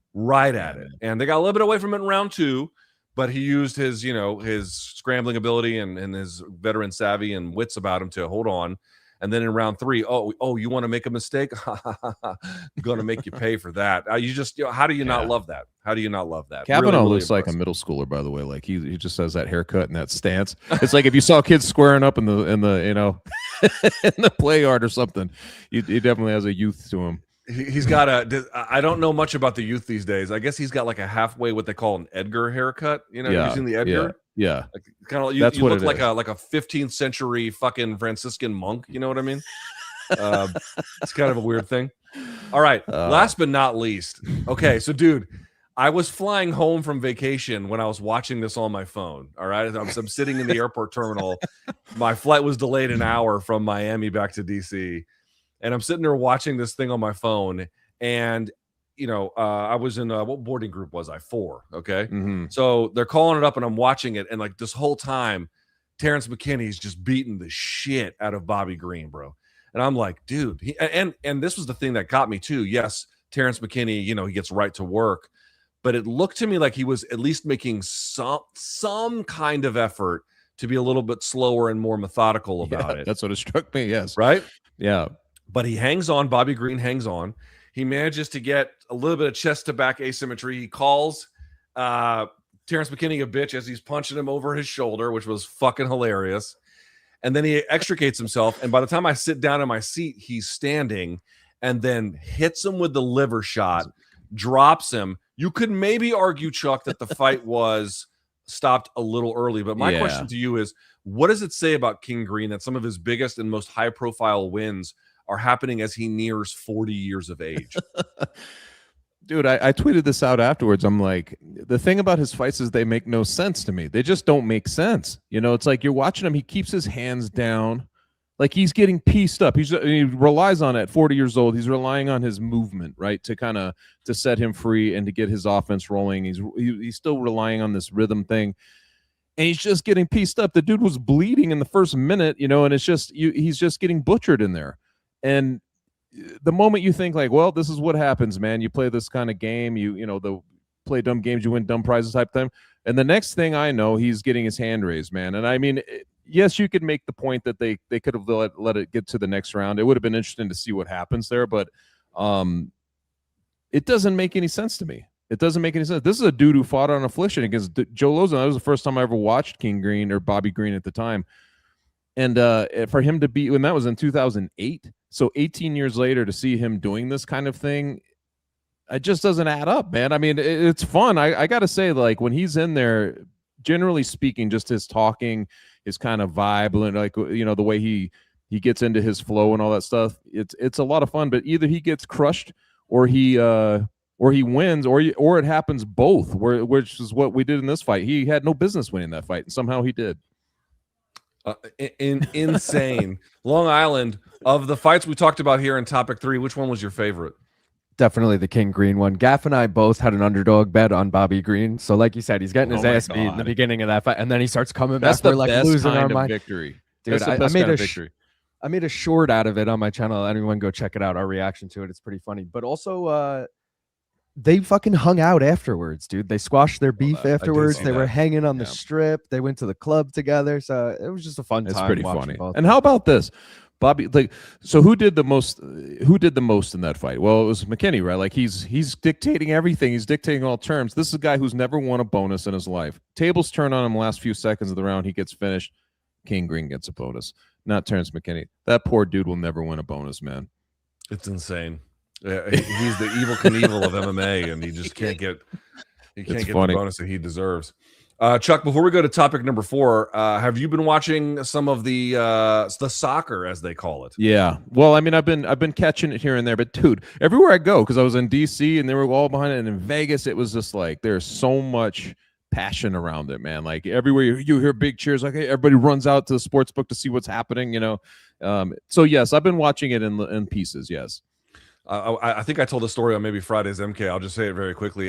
And they got a little bit away from it in round two, but he used his, his scrambling ability and his veteran savvy and wits about him to hold on. And then in round three, you want to make a mistake? I'm going to make you pay for that. You just, how do you not love that? How do you not love that? Kavanaugh really looks like a middle schooler, by the way. Like he just has that haircut and that stance. It's like if you saw kids squaring up in the in the play yard or something, he definitely has a youth to him. He's got I don't know much about the youth these days. I guess he's got like a halfway what they call an Edgar haircut. Using the Edgar. Yeah. Like, kind of you look like a 15th century fucking Franciscan monk. You know what I mean? It's kind of a weird thing. All right. Last but not least. Okay. So, dude, I was flying home from vacation when I was watching this on my phone. All right. I'm sitting in the airport terminal. My flight was delayed an hour from Miami back to DC. And I'm sitting there watching this thing on my phone. And I was in what boarding group was I? 4. Okay. Mm-hmm. So they're calling it up and I'm watching it. And like this whole time, Terrence McKinney's just beating the shit out of Bobby Green, bro. And I'm like, dude, and this was the thing that got me too. Yes, Terrence McKinney, he gets right to work, but it looked to me like he was at least making some kind of effort to be a little bit slower and more methodical about it. That's what it struck me. Yes. Right. Yeah. But he hangs on. Bobby Green hangs on. He manages to get a little bit of chest to back asymmetry. He calls Terrence McKinney a bitch as he's punching him over his shoulder, which was fucking hilarious. And then he extricates himself. And by the time I sit down in my seat, he's standing and then hits him with the liver shot, drops him. You could maybe argue, Chuck, that the fight was stopped a little early. But my question to you is, what does it say about King Green that some of his biggest and most high-profile wins are happening as he nears 40 years of age? Dude, I tweeted this out afterwards. I'm like, the thing about his fights is they make no sense to me. They just don't make sense. It's like you're watching him. He keeps his hands down. Like he's getting pieced up. He relies on it at 40 years old. He's relying on his movement, right, to set him free and to get his offense rolling. He's still relying on this rhythm thing. And he's just getting pieced up. The dude was bleeding in the first minute, and it's just he's just getting butchered in there. And the moment you think like, well, this is what happens, man. You play this kind of game, you play dumb games, you win dumb prizes type thing. And the next thing I know, he's getting his hand raised, man. And I mean, yes, you could make the point that they could have let it get to the next round. It would have been interesting to see what happens there, but it doesn't make any sense to me. It doesn't make any sense. This is a dude who fought on affliction against Joe Lozon. That was the first time I ever watched King Green or Bobby Green at the time. And for him to be, when that was in 2008, so 18 years later, to see him doing this kind of thing, it just doesn't add up, man. I mean, it's fun. I got to say, like, when he's in there, generally speaking, just his talking, his kind of vibe, and like, you know, the way he gets into his flow and all that stuff, it's a lot of fun. But either he gets crushed or he wins, or it happens both, which is what we did in this fight. He had no business winning that fight, and somehow he did. Insane. Long Island, of the fights we talked about here in topic 3, which one was your favorite? Definitely the King Green one. Gaff and I both had an underdog bet on Bobby Green. So like you said, he's getting his ass beat in the beginning of that fight, and then he starts coming back. We're like losing our mind. Victory. Dude, I made a victory. I made a short out of it on my channel. Anyone go check it out. Our reaction to it. It's pretty funny. But also they fucking hung out afterwards, dude. They squashed their beef afterwards. They were hanging on the strip. They went to the club together. So it was just a fun time. It's pretty funny. And how about this? Bobby, like, so who did the most in that fight? Well, it was McKinney, right? Like, he's dictating everything. He's dictating all terms. This is a guy who's never won a bonus in his life. Tables turn on him last few seconds of the round. He gets finished. King Green gets a bonus, not Terrence McKinney. That poor dude will never win a bonus, man. It's insane. He's the evil Knievel of MMA, and he just can't get the bonus that he deserves. Chuck, before we go to topic number 4, have you been watching some of the soccer, as they call it? Yeah. Well, I mean, I've been catching it here and there, but dude, everywhere I go, because I was in DC and they were all behind it, and in Vegas, it was just like there's so much passion around it, man. Like everywhere you hear big cheers, like, hey, everybody runs out to the sports book to see what's happening, you know. So yes, I've been watching it in pieces. Yes. I think I told the story on maybe Friday's MK. I'll just say it very quickly.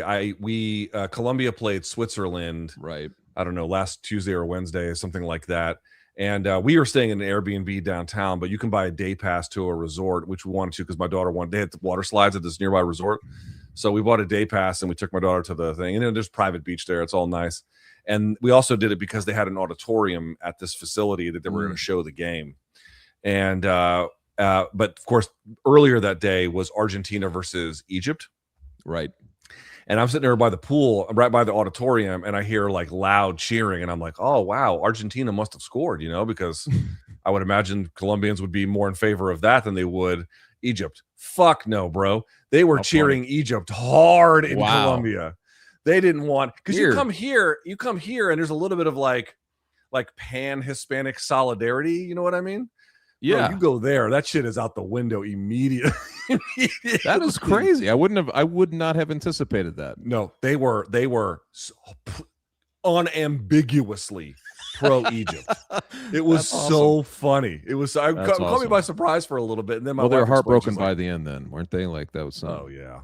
Colombia played Switzerland, right? I don't know, last Tuesday or Wednesday, something like that. And we were staying in an Airbnb downtown, but you can buy a day pass to a resort, which we wanted to because my daughter wanted. They had the water slides at this nearby resort, so we bought a day pass and we took my daughter to the thing. And then there's private beach there; it's all nice. And we also did it because they had an auditorium at this facility that they were going to show the game. And but of course, earlier that day was Argentina versus Egypt. Right. And I'm sitting there by the pool, right by the auditorium, and I hear like loud cheering. And I'm like, oh, wow, Argentina must have scored, you know, because I would imagine Colombians would be more in favor of that than they would Egypt. Fuck no, bro. They were cheering Egypt hard in Colombia. They didn't want, because you come here, and there's a little bit of like pan-Hispanic solidarity. You know what I mean? Yeah, bro, you go there, that shit is out the window immediately. That is crazy. I would not have anticipated that. No, they were so unambiguously pro Egypt. It was so funny. It was caught me by surprise for a little bit, and then they were heartbroken by the end. Then weren't they? Like that was. Oh yeah.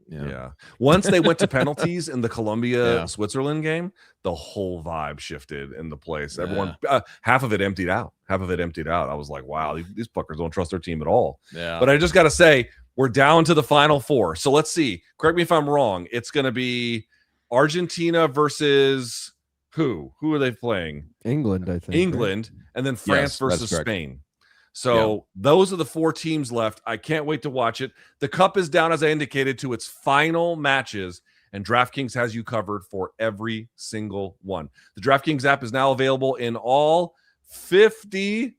Yeah. Once they went to penalties in the Colombia-Switzerland game, the whole vibe shifted in the place. Everyone, half of it emptied out. I was like, wow, these fuckers don't trust their team at all. Yeah. But I just got to say, we're down to the final 4. So let's see. Correct me if I'm wrong. It's going to be Argentina versus who? Who are they playing? England, I think. England, right? And then France versus Spain. So those are the 4 teams left. I can't wait to watch it. The cup is down, as I indicated, to its final matches, and DraftKings has you covered for every single one. The DraftKings app is now available in all 50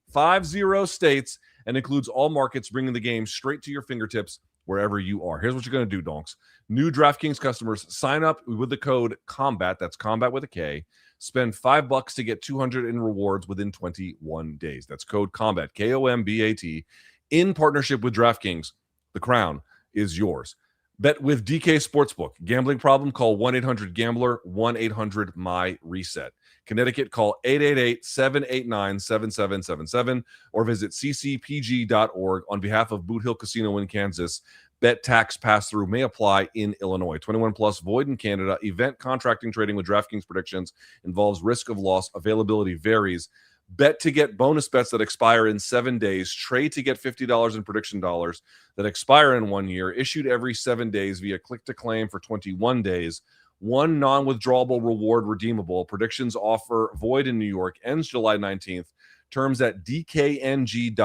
states and includes all markets, bringing the game straight to your fingertips wherever you are. Here's what you're going to do, donks. New DraftKings customers sign up with the code COMBAT. That's COMBAT with a K. Spend $5 to get $200 in rewards within 21 days. That's code COMBAT, KOMBAT, in partnership with DraftKings. The crown is yours. Bet with DK Sportsbook. Gambling problem? Call 1-800-GAMBLER, 1-800-MY-RESET. Connecticut, call 888-789-7777 or visit ccpg.org. On behalf of Boot Hill Casino in Kansas, bet tax pass-through may apply in Illinois. 21 plus, void in Canada. Event contracting trading with DraftKings predictions involves risk of loss. Availability varies. Bet to get bonus bets that expire in 7 days. Trade to get $50 in prediction dollars that expire in 1 year. Issued every 7 days via click to claim for 21 days. one non-withdrawable reward redeemable. Predictions offer void in New York. Ends July 19th. Terms at dkng.co/audio.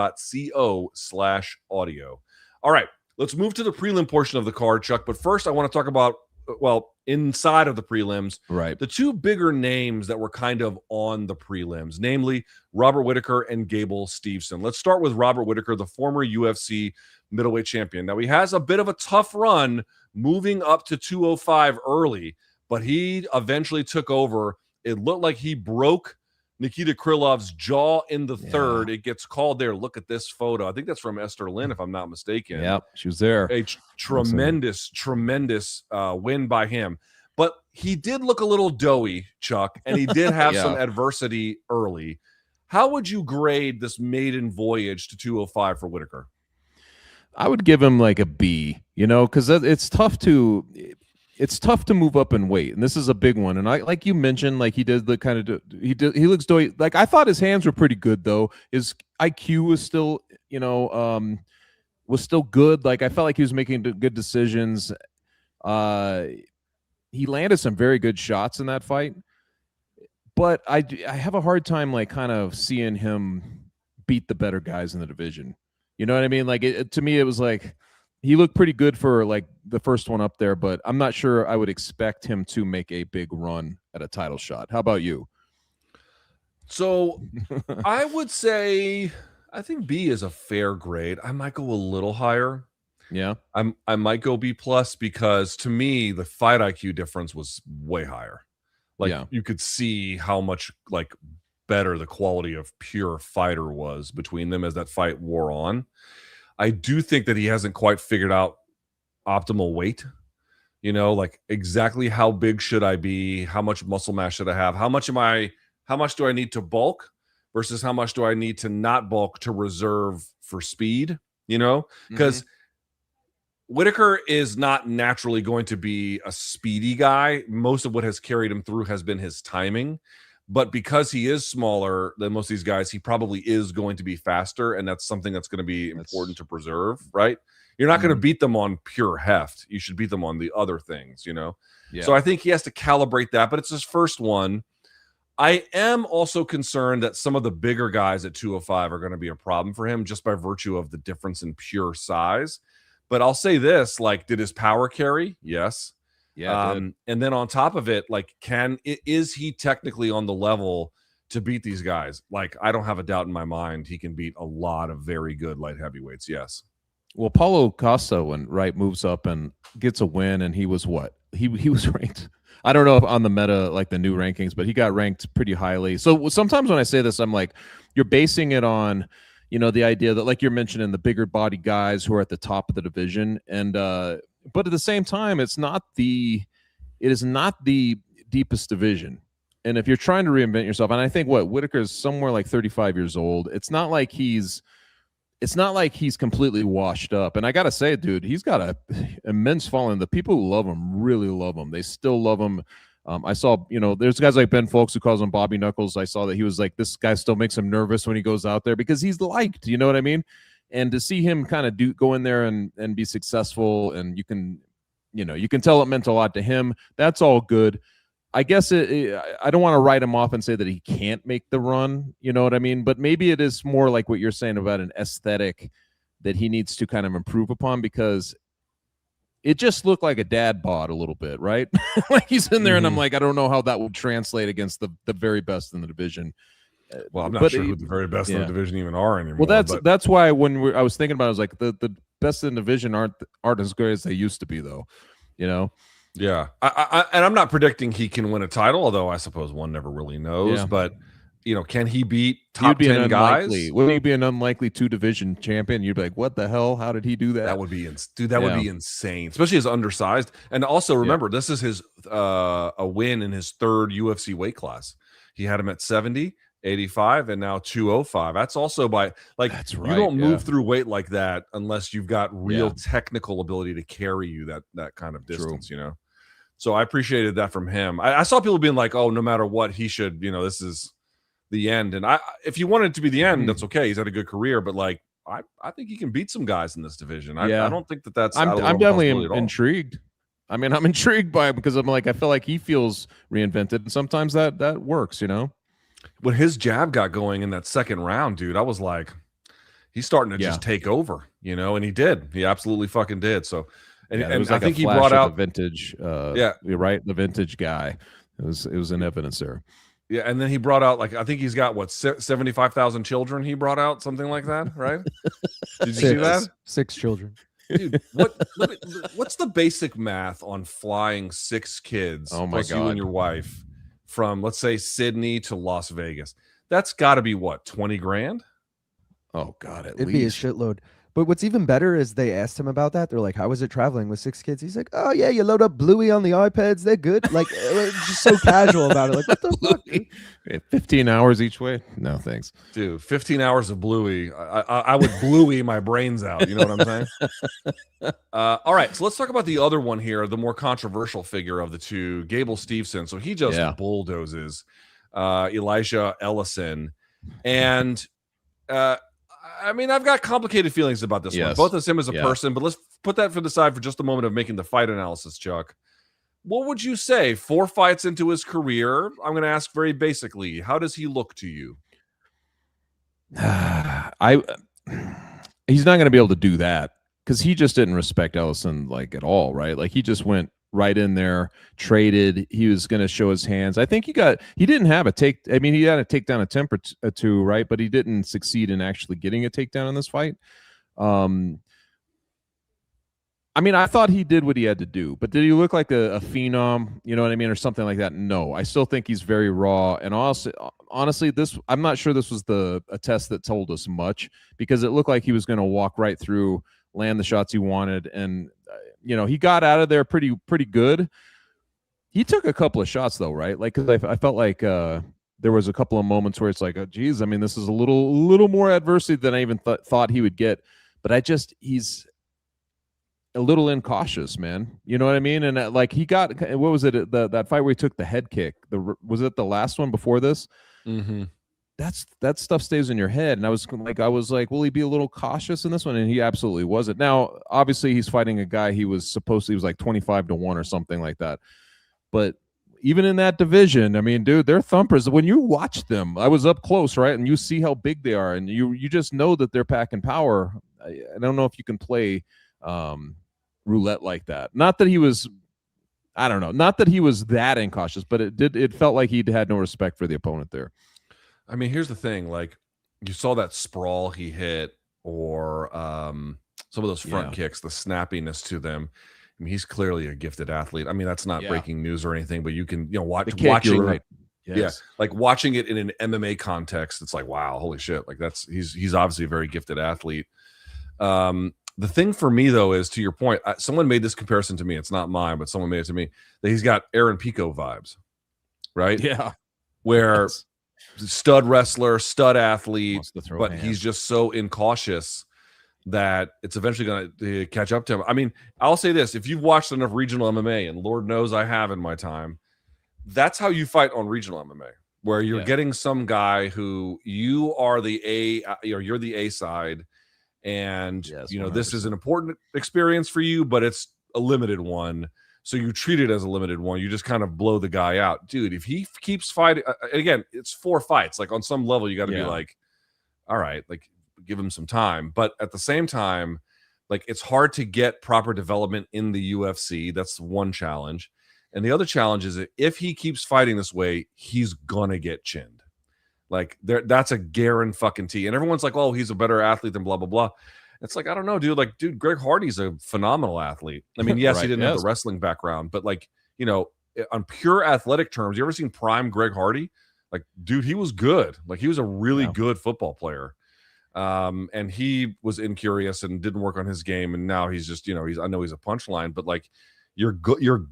All right, let's move to the prelim portion of the card, Chuck. But first, I want to talk about, well, inside of the prelims, right, the two bigger names that were kind of on the prelims, namely Robert Whittaker and Gable Steveson. Let's start with Robert Whittaker, the former UFC middleweight champion. Now, he has a bit of a tough run moving up to 205 early, but he eventually took over. It looked like he broke Nikita Krylov's jaw in the third. It gets called there. Look at this photo. I think that's from Esther Lynn, if I'm not mistaken. Yep, she was there. A tremendous win by him. But he did look a little doughy, Chuck, and he did have some adversity early. How would you grade this maiden voyage to 205 for Whittaker? I would give him like a B, because it's tough to move up in weight, and this is a big one. And I, like you mentioned, like he did the kind of he looks doughy. Like I thought his hands were pretty good though. His IQ was still good. Like I felt like he was making good decisions. He landed some very good shots in that fight, but I have a hard time like kind of seeing him beat the better guys in the division. You know what I mean? Like to me, it was like he looked pretty good for like the first one up there, but I'm not sure I would expect him to make a big run at a title shot. How about you? So I would say I think B is a fair grade. I might go a little higher. Yeah. I might go B plus because to me the fight IQ difference was way higher. Like you could see how much like better the quality of pure fighter was between them as that fight wore on. I do think that he hasn't quite figured out optimal weight, like exactly how big should I be? How much muscle mass should I have? How much do I need to bulk versus how much do I need to not bulk to reserve for speed, because Whittaker is not naturally going to be a speedy guy. Most of what has carried him through has been his timing. But because he is smaller than most of these guys, he probably is going to be faster, and that's something that's going to be important to preserve, right? You're not going to beat them on pure heft. You should beat them on the other things, Yeah. So I think he has to calibrate that, but it's his first one. I am also concerned that some of the bigger guys at 205 are going to be a problem for him just by virtue of the difference in pure size. But I'll say this, like, did his power carry? Yes. Yeah. And then on top of it, like, is he technically on the level to beat these guys? Like, I don't have a doubt in my mind he can beat a lot of very good light heavyweights. Yes. Well, Paulo Costa, when moves up and gets a win, and he was what? He was ranked. I don't know if on the meta, like the new rankings, but he got ranked pretty highly. So sometimes when I say this, I'm like, you're basing it on, the idea that, like you're mentioning, the bigger body guys who are at the top of the division, and but at the same time, it is not the deepest division. And if you're trying to reinvent yourself, and I think Whittaker is somewhere like 35 years old, it's not like he's completely washed up. And I gotta say, dude, he's got a immense following. The people who love him really love him. They still love him. I saw, there's guys like Ben Folks who calls him Bobby Knuckles. I saw that he was like, this guy still makes him nervous when he goes out there because he's liked, you know what I mean? And to see him kind of go in there and be successful, and you can tell it meant a lot to him. That's all good. I guess I don't want to write him off and say that he can't make the run. You know what I mean? But maybe it is more like what you're saying about an aesthetic that he needs to kind of improve upon, because it just looked like a dad bod a little bit, right? Like he's in there, and I'm like, I don't know how that would translate against the very best in the division. Well, I'm not sure who the very best in the division even are anymore. Well, that's why when I was thinking about it, I was like, the best in the division aren't as good as they used to be, though. Yeah. And I'm not predicting he can win a title, although I suppose one never really knows. Yeah. But can he beat top 10 guys? Wouldn't he be an unlikely 2-division champion? You'd be like, what the hell? How did he do that? That would be would be insane, especially as undersized. And also remember, this is his a win in his third UFC weight class. He had him at 70, 85, and now 205. That's also that's right. You don't move through weight like that unless you've got real technical ability to carry you that kind of distance. So I appreciated that from him. I saw people being like, oh, no matter what, he should, this is the end. And if you want it to be the end, that's okay. He's had a good career, but I think he can beat some guys in this division. I don't think that's. I'm definitely intrigued. I mean, I'm intrigued by him because I'm like, I feel like he feels reinvented, and sometimes that works, you know. When his jab got going in that second round, dude, I was like, he's starting to just take over, you know, and he did. He absolutely fucking did. So, and like I think he brought out vintage. You're right, the vintage guy. It was in evidence there. Yeah, and then he brought out, like, I think he's got 75,000 children. He brought out something like that, right? Did you see that? 6 children. Dude, what's the basic math on flying 6 kids plus you and your wife from, let's say, Sydney to Las Vegas? That's got to be what, 20 grand? Oh God, It'd be a shitload. But what's even better is they asked him about that. They're like, "How was it traveling with 6 kids?" He's like, "Oh yeah, you load up Bluey on the iPads. They're good." Like, just so casual about it. Like, what the fuck? Dude? 15 hours each way? No, thanks, dude. 15 hours of Bluey. I would Bluey my brains out. You know what I'm saying? All right, so let's talk about the other one here, the more controversial figure of the two, Gable Steveson. So he just bulldozes Elijah Ellison, and I mean, I've got complicated feelings about this one. Both as him as a person, but let's put that to the side for just a moment of making the fight analysis, Chuck. What would you say 4 fights into his career? I'm going to ask very basically, how does he look to you? He's not going to be able to do that because he just didn't respect Ellison like at all, right? Like he just went right in there, traded. He was going to show his hands. I think he didn't have a take. I mean, he had a takedown attempt or two, right? But he didn't succeed in actually getting a takedown in this fight. I mean, I thought he did what he had to do, but did he look like a phenom, you know what I mean, or something like that? No, I still think he's very raw. And also, honestly, I'm not sure this was a test that told us much because it looked like he was going to walk right through, land the shots he wanted, and you know, he got out of there pretty good. He took a couple of shots though, right? Like, because I felt like there was a couple of moments where it's like, oh, geez, I mean, this is a little more adversity than I even thought he would get. But he's a little incautious, man. You know what I mean? And like he got, what was it? That fight where he took the head kick. Was it the last one before this? Mm-hmm. That stuff stays in your head. And I was like, will he be a little cautious in this one? And he absolutely wasn't. Now, obviously, he's fighting a guy he was like 25-1 or something like that. But even in that division, I mean, dude, they're thumpers. When you watch them, I was up close, right? And you see how big they are, and you just know that they're packing power. I don't know if you can play roulette like that. Not that he was, I don't know, not that he was that incautious, but it felt like he had no respect for the opponent there. I mean, here's the thing. Like, you saw that sprawl he hit, or some of those front kicks, the snappiness to them. I mean, he's clearly a gifted athlete. I mean, that's not breaking news or anything, but you can, watching, right. Yes. like watching it in an MMA context, it's like, wow, holy shit. Like he's obviously a very gifted athlete. The thing for me though is, to your point, someone made this comparison to me. It's not mine, but someone made it to me, that he's got Aaron Pico vibes, right? Yeah. Where stud wrestler, stud athlete, but hands. He's just so incautious that it's eventually going to catch up to him. I mean, I'll say this: if you've watched enough regional MMA, and Lord knows I have in my time, that's how you fight on regional MMA, where you're getting some guy who you are you're the A side, and this is an important experience for you, but it's a limited one. So you treat it as a limited one. You just kind of blow the guy out. Dude, if he keeps fighting, again, it's 4 fights. Like, on some level, you got to be like, all right, like, give him some time. But at the same time, like, it's hard to get proper development in the UFC. That's one challenge. And the other challenge is that if he keeps fighting this way, he's going to get chinned. Like, that's a guarantee. And everyone's like, oh, he's a better athlete than blah, blah, blah. It's like, I don't know, dude. Like, dude, Greg Hardy's a phenomenal athlete. I mean, yes, he didn't have the wrestling background, but like, on pure athletic terms, you ever seen prime Greg Hardy? Like, dude, he was good. Like, he was a really good football player. And he was incurious and didn't work on his game. And now he's just, I know he's a punchline, but like, you're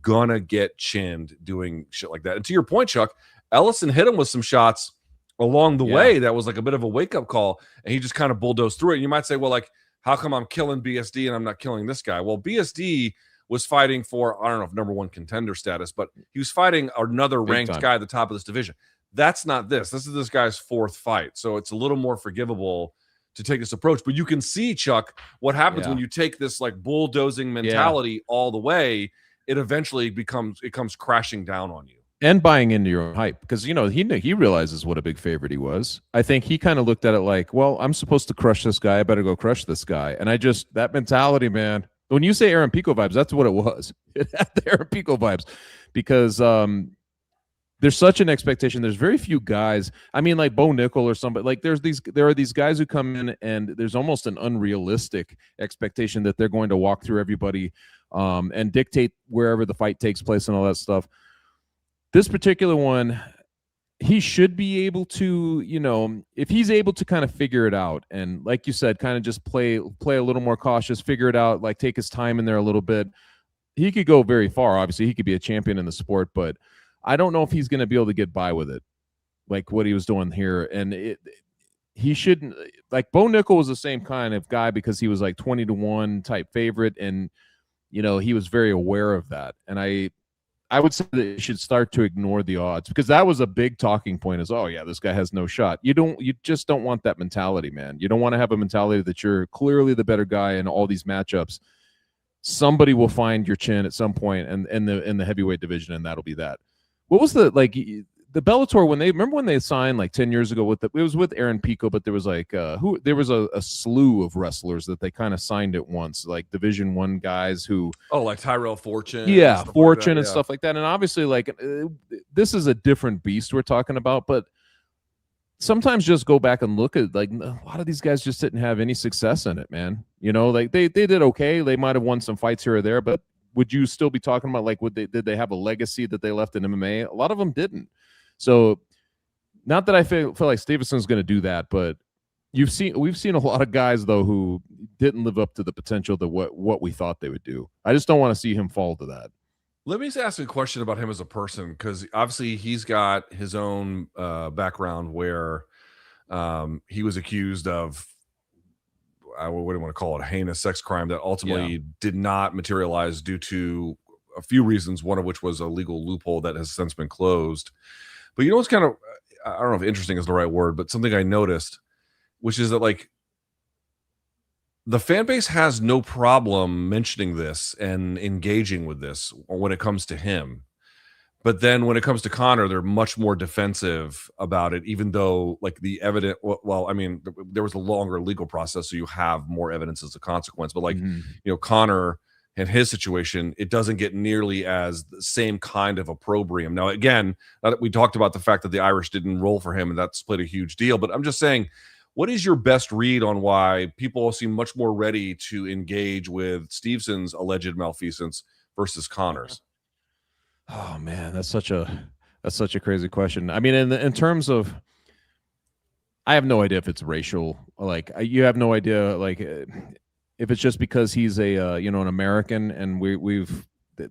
gonna get chinned doing shit like that. And to your point, Chuck, Ellison hit him with some shots along the way that was like a bit of a wake-up call, and he just kind of bulldozed through it. And you might say, well, like, how come I'm killing BSD and I'm not killing this guy? Well, BSD was fighting for, I don't know if number 1 contender status, but he was fighting another ranked guy at the top of this division. That's not this. This is this guy's 4th fight. So it's a little more forgivable to take this approach. But you can see, Chuck, what happens when you take this like bulldozing mentality all the way, it eventually comes crashing down on you. And buying into your own hype, because he realizes what a big favorite he was. I think he kind of looked at it like, well, I'm supposed to crush this guy. I better go crush this guy. And that mentality, man. When you say Aaron Pico vibes, that's what it was. It had the Aaron Pico vibes, because there's such an expectation. There's very few guys. I mean, like Bo Nickel or somebody. Like there are these guys who come in, and there's almost an unrealistic expectation that they're going to walk through everybody and dictate wherever the fight takes place and all that stuff. This particular one, he should be able to, if he's able to kind of figure it out, and like you said, kind of just play a little more cautious, figure it out, like take his time in there a little bit, he could go very far. Obviously, he could be a champion in the sport, but I don't know if he's going to be able to get by with it, like what he was doing here. And he shouldn't, like Bo Nickel was the same kind of guy, because he was like 20-1 type favorite, and he was very aware of that. And I would say that you should start to ignore the odds, because that was a big talking point, is, oh yeah, this guy has no shot. You just don't want that mentality, man. You don't want to have a mentality that you're clearly the better guy in all these matchups. Somebody will find your chin at some point in the heavyweight division, and that'll be that. What was the Bellator, when they signed like 10 years ago it was with Aaron Pico, but there was like there was a slew of wrestlers that they kind of signed at once, like Division I guys who, like Tyrell Fortune, Fortune and stuff like that. And obviously, like this is a different beast we're talking about, but sometimes just go back and look at, like, a lot of these guys just didn't have any success in it, man. Like they did okay, they might have won some fights here or there, but would you still be talking about, like, did they have a legacy that they left in MMA? A lot of them didn't. So, not that I feel like Stevenson's going to do that, but we've seen a lot of guys though who didn't live up to the potential that what we thought they would do. I just don't want to see him fall to that. Let me just ask you a question about him as a person, because obviously he's got his own background where he was accused of, what do you want to call it, a heinous sex crime that ultimately did not materialize due to a few reasons, one of which was a legal loophole that has since been closed. But what's kind of, I don't know if interesting is the right word, but something I noticed, which is that, like, the fan base has no problem mentioning this and engaging with this when it comes to him. But then when it comes to Conor, they're much more defensive about it, even though, like, the evidence, well, I mean, there was a longer legal process, so you have more evidence as a consequence. But, like, Conor and his situation, it doesn't get nearly as the same kind of opprobrium. Now, again, we talked about the fact that the Irish didn't roll for him, and that split a huge deal. But I'm just saying, what is your best read on why people seem much more ready to engage with Steveson's alleged malfeasance versus Conor's? Oh man, that's such a crazy question. I mean, in terms of, I have no idea if it's racial. Like, you have no idea, like, if it's just because he's an American, and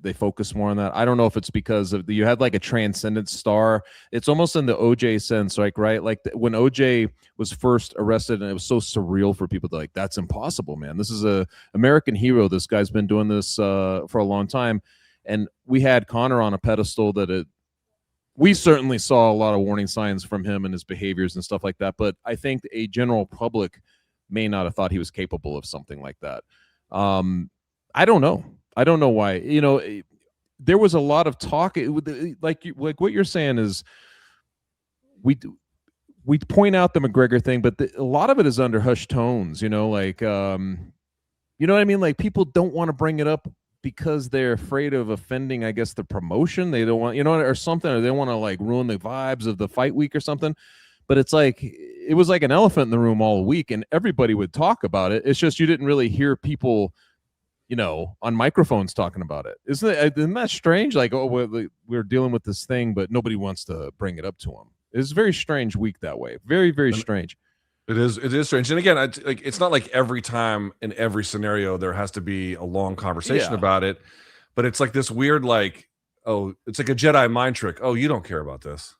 they focus more on that. I don't know if it's because of you had like a transcendent star. It's almost in the OJ sense, like, right? Like when OJ was first arrested, and it was so surreal for people to, like, that's impossible, man. This is a American hero. This guy's been doing this for a long time. And we had Conor on a pedestal that we certainly saw a lot of warning signs from him and his behaviors and stuff like that. But I think a general public may not have thought he was capable of something like that. I don't know. I don't know why. There was a lot of talk. Like what you're saying is, we point out the McGregor thing, but a lot of it is under hushed tones. Like, you know what I mean? Like, people don't want to bring it up because they're afraid of offending, I guess, the promotion. They don't want, or something, or they want to, like, ruin the vibes of the fight week or something. But it's like, it was like an elephant in the room all week, and everybody would talk about it. It's just you didn't really hear people, on microphones talking about it. Isn't that strange? Like, oh, we're dealing with this thing, but nobody wants to bring it up to them. It's a very strange week that way. Very, very strange. It is strange. And again, it's not like every time in every scenario there has to be a long conversation about it, but it's like this weird, like, oh, it's like a Jedi mind trick. Oh, you don't care about this.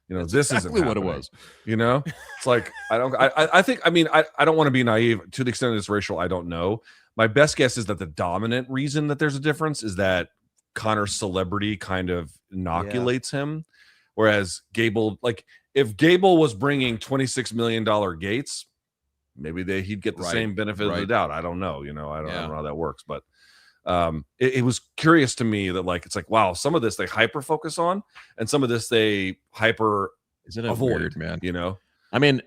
That's this exactly isn't happening. What it was. It's like, I think, I don't want to be naive to the extent that it's racial. I don't know. My best guess is that the dominant reason that there's a difference is that Conor's celebrity kind of inoculates him. Whereas Gable, like, if Gable was bringing $26 million gates, maybe he'd get the same benefit of the doubt. I don't know. I don't know how that works, but It was curious to me that like it's like, wow, some of this they hyper focus on, and some of this they hyper Isn't it avoid, weird, man? You know, I mean,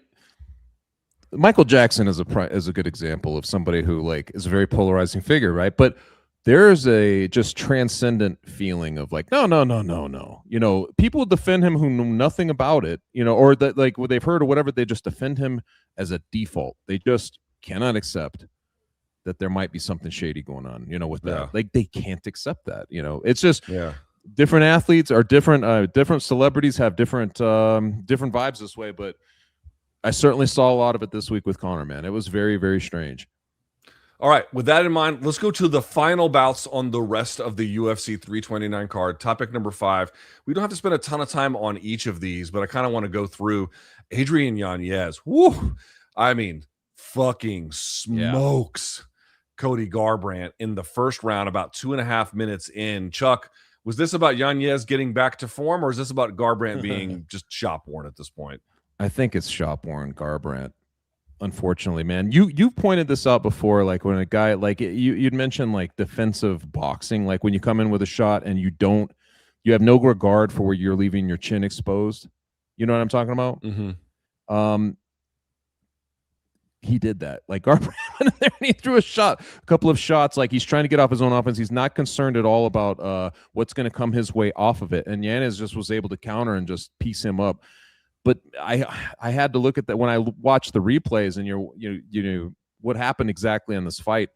Michael Jackson is a good example of somebody who like is a very polarizing figure, right? But there's a just transcendent feeling of like, no. You know, people defend him who know nothing about it, you know, or that like what they've heard or whatever, they just defend him as a default. They just cannot accept that there might be something shady going on, you know, with that. Yeah. Like they can't accept that, you know. It's just different athletes are different celebrities have different vibes this way, but I certainly saw a lot of it this week with Conor, man. It was very, very strange. All right, with that in mind, let's go to the final bouts on the rest of the UFC 329 card. Topic number 5. We don't have to spend a ton of time on each of these, but I kind of want to go through Adrian Yanez. Woo! I mean, fucking smokes Cody Garbrandt in the first round, about 2.5 minutes in. Chuck, was this about Yanez getting back to form, or is this about Garbrandt being just shop worn at this point? I think it's shop worn Garbrandt. Unfortunately, man, you pointed this out before, like when a guy like you'd mentioned like defensive boxing, like when you come in with a shot and you have no regard for where you're leaving your chin exposed. You know what I'm talking about? Mm-hmm. He did that. Like Garbrandt went in there and he threw a couple of shots. Like he's trying to get off his own offense. He's not concerned at all about what's going to come his way off of it. And Yanez just was able to counter and just piece him up. But I had to look at that when I watched the replays and you know what happened exactly in this fight.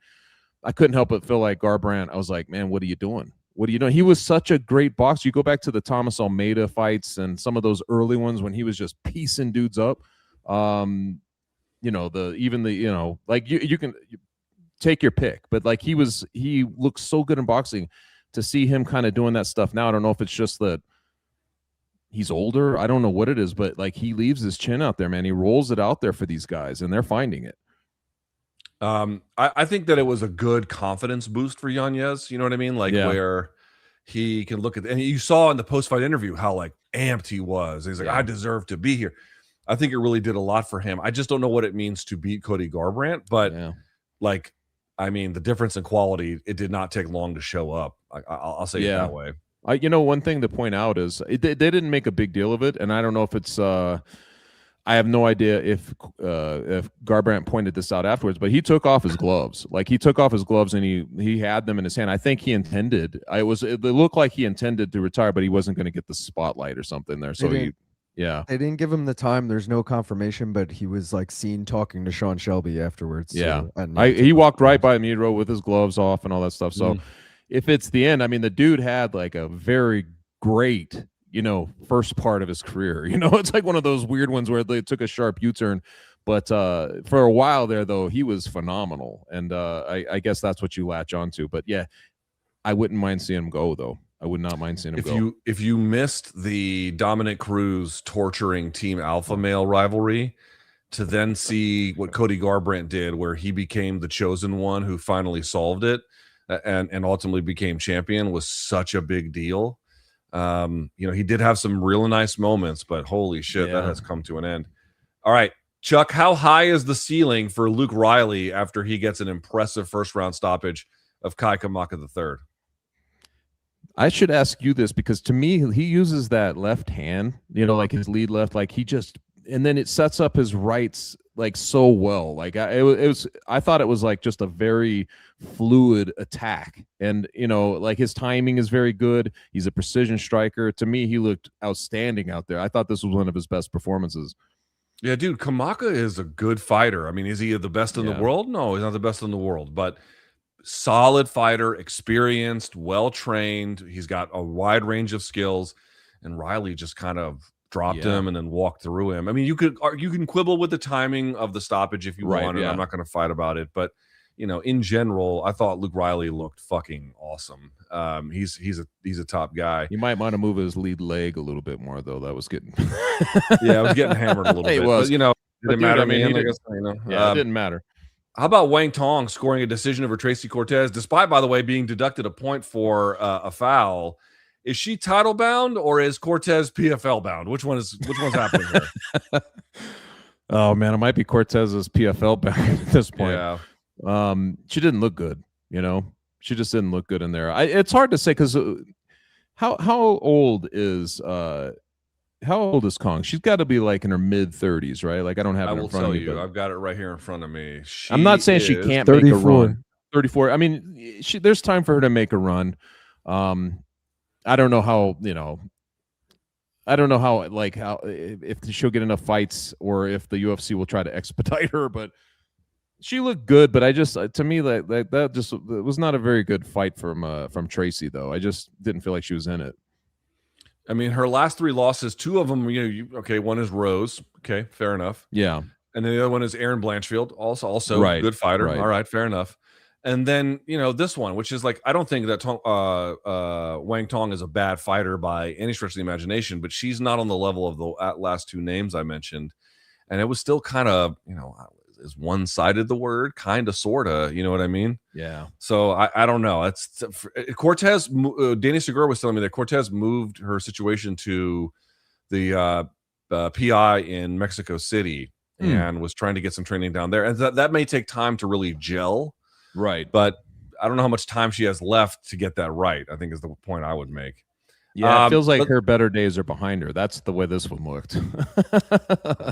I couldn't help but feel like Garbrandt. I was like, man, what are you doing? What are you doing? He was such a great boxer. You go back to the Thomas Almeida fights and some of those early ones when he was just piecing dudes up. You know, like you can take your pick, but like he looked so good in boxing. To see him kind of doing that stuff now, I don't know if it's just that he's older. I don't know what it is, but like he leaves his chin out there, man. He rolls it out there for these guys, and they're finding it. I think that it was a good confidence boost for Yanez. You know what I mean? Like where he can look at, and you saw in the post-fight interview how like amped he was. He's like, I deserve to be here. I think it really did a lot for him. I just don't know what it means to beat Cody Garbrandt, but like, I mean, the difference in quality, it did not take long to show up. I'll say it that way. You know, one thing to point out is they didn't make a big deal of it, and I don't know if it's. I have no idea if Garbrandt pointed this out afterwards, but he took off his gloves. Like he took off his gloves and he had them in his hand. I think he intended. It looked like he intended to retire, but he wasn't going to get the spotlight or something there. So they didn't give him the time. There's no confirmation, but he was like seen talking to Sean Shelby afterwards. Yeah, so, he walked right by me with his gloves off and all that stuff. So. If it's the end, I mean, the dude had like a very great, you know, first part of his career. You know, it's like one of those weird ones where they took a sharp U-turn. But for a while there, though, he was phenomenal. And I guess that's what you latch onto. But yeah, I wouldn't mind seeing him go, though. I would not mind seeing him go. If you missed the Dominic Cruz torturing Team Alpha Male rivalry, to then see what Cody Garbrandt did, where he became the chosen one who finally solved it. And ultimately became champion, was such a big deal. You know, he did have some real nice moments, but holy shit, that has come to an end. All right, Chuck, how high is the ceiling for Luke Riley after he gets an impressive first-round stoppage of Kai Kamaka III? I should ask you this because to me, he uses that left hand, you know, like his lead left, like he just, and then it sets up his rights like so well. Like I thought it was like just a very fluid attack, and you know, like his timing is very good. He's a precision striker. To me, he looked outstanding out there. I thought this was one of his best performances. Yeah, dude, Kamaka is a good fighter. I mean, is he the best in the world? No, he's not the best in the world, but solid fighter, experienced, well trained. He's got a wide range of skills, and Riley just kind of dropped him and then walked through him. I mean, you can quibble with the timing of the stoppage if you want, and I'm not going to fight about it. But you know, in general, I thought Luke Riley looked fucking awesome. He's a top guy. You might want to move his lead leg a little bit more, though. That was getting I was getting hammered a little bit. It was, but, you know, did it matter? I mean, it didn't matter. How about Wang Tong scoring a decision over Tracy Cortez, despite, by the way, being deducted a point for a foul? Is she title bound or is Cortez PFL bound? Which one's happening here? Oh man, it might be Cortez's PFL bound at this point. Yeah. She didn't look good, you know. She just didn't look good in there. It's hard to say because how old is Kong? She's got to be like in her mid-30s, right? Like I don't have it in front of me. But I've got it right here in front of me. I'm not saying she can't 34. make a run. 34. I mean, there's time for her to make a run. I don't know how, if she'll get enough fights or if the UFC will try to expedite her, but she looked good. But to me, that just it was not a very good fight from Tracy, though. I just didn't feel like she was in it. I mean, her last 3 losses, 2 of them, one is Rose. Okay, fair enough. Yeah. And then the other one is Aaron Blanchfield, also right. Good fighter. Right. All right, fair enough. And then, this one, which is like, I don't think that Wang Tong is a bad fighter by any stretch of the imagination, but she's not on the level of the last 2 names I mentioned. And it was still kind of, is one-sided the word? Kind of, sort of, you know what I mean? Yeah. So I don't know. It's Cortez, Danny Segura was telling me that Cortez moved her situation to the PI in Mexico City and was trying to get some training down there. And that may take time to really gel. Right. But I don't know how much time she has left to get that right, I think is the point I would make. Yeah, it feels like her better days are behind her. That's the way this one looked.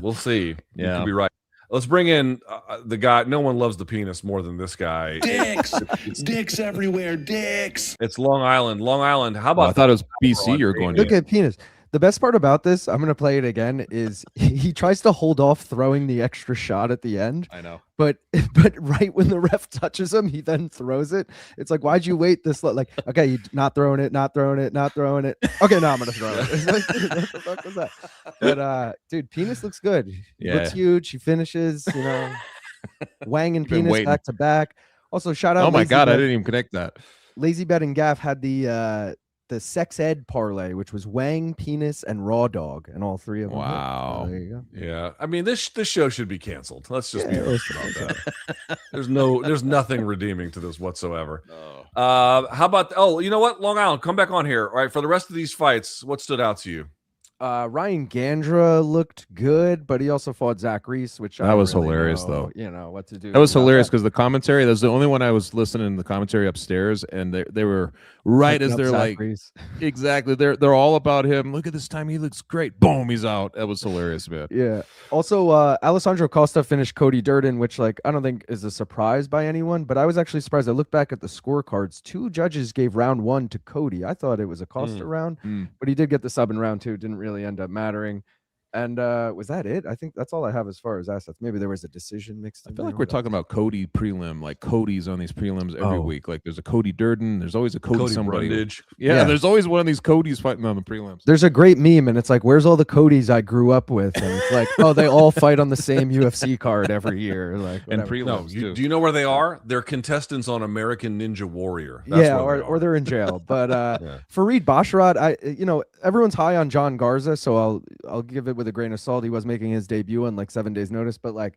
We'll see. Yeah. You could be right. Let's bring in the guy. No one loves the penis more than this guy. Dicks. Dicks everywhere. Dicks. It's Long Island. Long Island. How about I thought it was BC you're going to. Look at penis. The best part about this, I'm going to play it again, is he tries to hold off throwing the extra shot at the end. I know. But right when the ref touches him, he then throws it. It's like, why'd you wait this? Like, okay, you not throwing it. Okay, now I'm going to throw it. It's like, dude, what the fuck was that? But, dude, penis looks good. He looks huge. He finishes, Wang and penis back to back. Also, shout out. Oh, my God, I didn't even connect that. Lazy Bet and Gaff had the sex ed parlay, which was Wang, penis, and raw dog, and all 3 of them. Wow. So there you go. Yeah, I mean this show should be canceled. Let's just be honest about that. There's nothing redeeming to this whatsoever. No. How about you know what, Long Island, come back on here. All right, for the rest of these fights, what stood out to you? Ryan Gandra looked good, but he also fought Zach Reese, which that was hilarious, though. though. What to do. That was hilarious because the commentary. That was the only one I was listening in the commentary upstairs, and they were right as they're like, exactly. They're all about him. Look at this time, he looks great. Boom, he's out. That was hilarious, man. Yeah. Also, Alessandro Costa finished Cody Durden, which I don't think is a surprise by anyone, but I was actually surprised. I looked back at the scorecards. 2 judges gave round 1 to Cody. I thought it was a Costa round, but he did get the sub in round 2. Didn't really end up mattering. And was that it? I think that's all I have as far as assets. Maybe there was a decision mixed in. I feel like we're talking about Cody prelim, like Cody's on these prelims every week. Like there's a Cody Durden. There's always a Cody somebody. Brundage. Yeah, there's always one of these Codys fighting on the prelims. There's a great meme, and it's like, where's all the Codys I grew up with? And it's like, oh, they all fight on the same UFC card every year. Like, and whatever. prelims too. Do you know where they are? They're contestants on American Ninja Warrior. That's or they're in jail. But Fareed Basharat, everyone's high on John Garza, so I'll give it with a grain of salt. He was making his debut on like 7 days notice, but I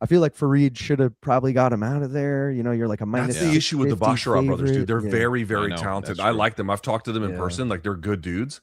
feel like Fareed should have probably got him out of there. You're like a minus. That's the issue with the Basharat brothers, dude. They're very, very I know, talented. I like them. I've talked to them in person. Like they're good dudes,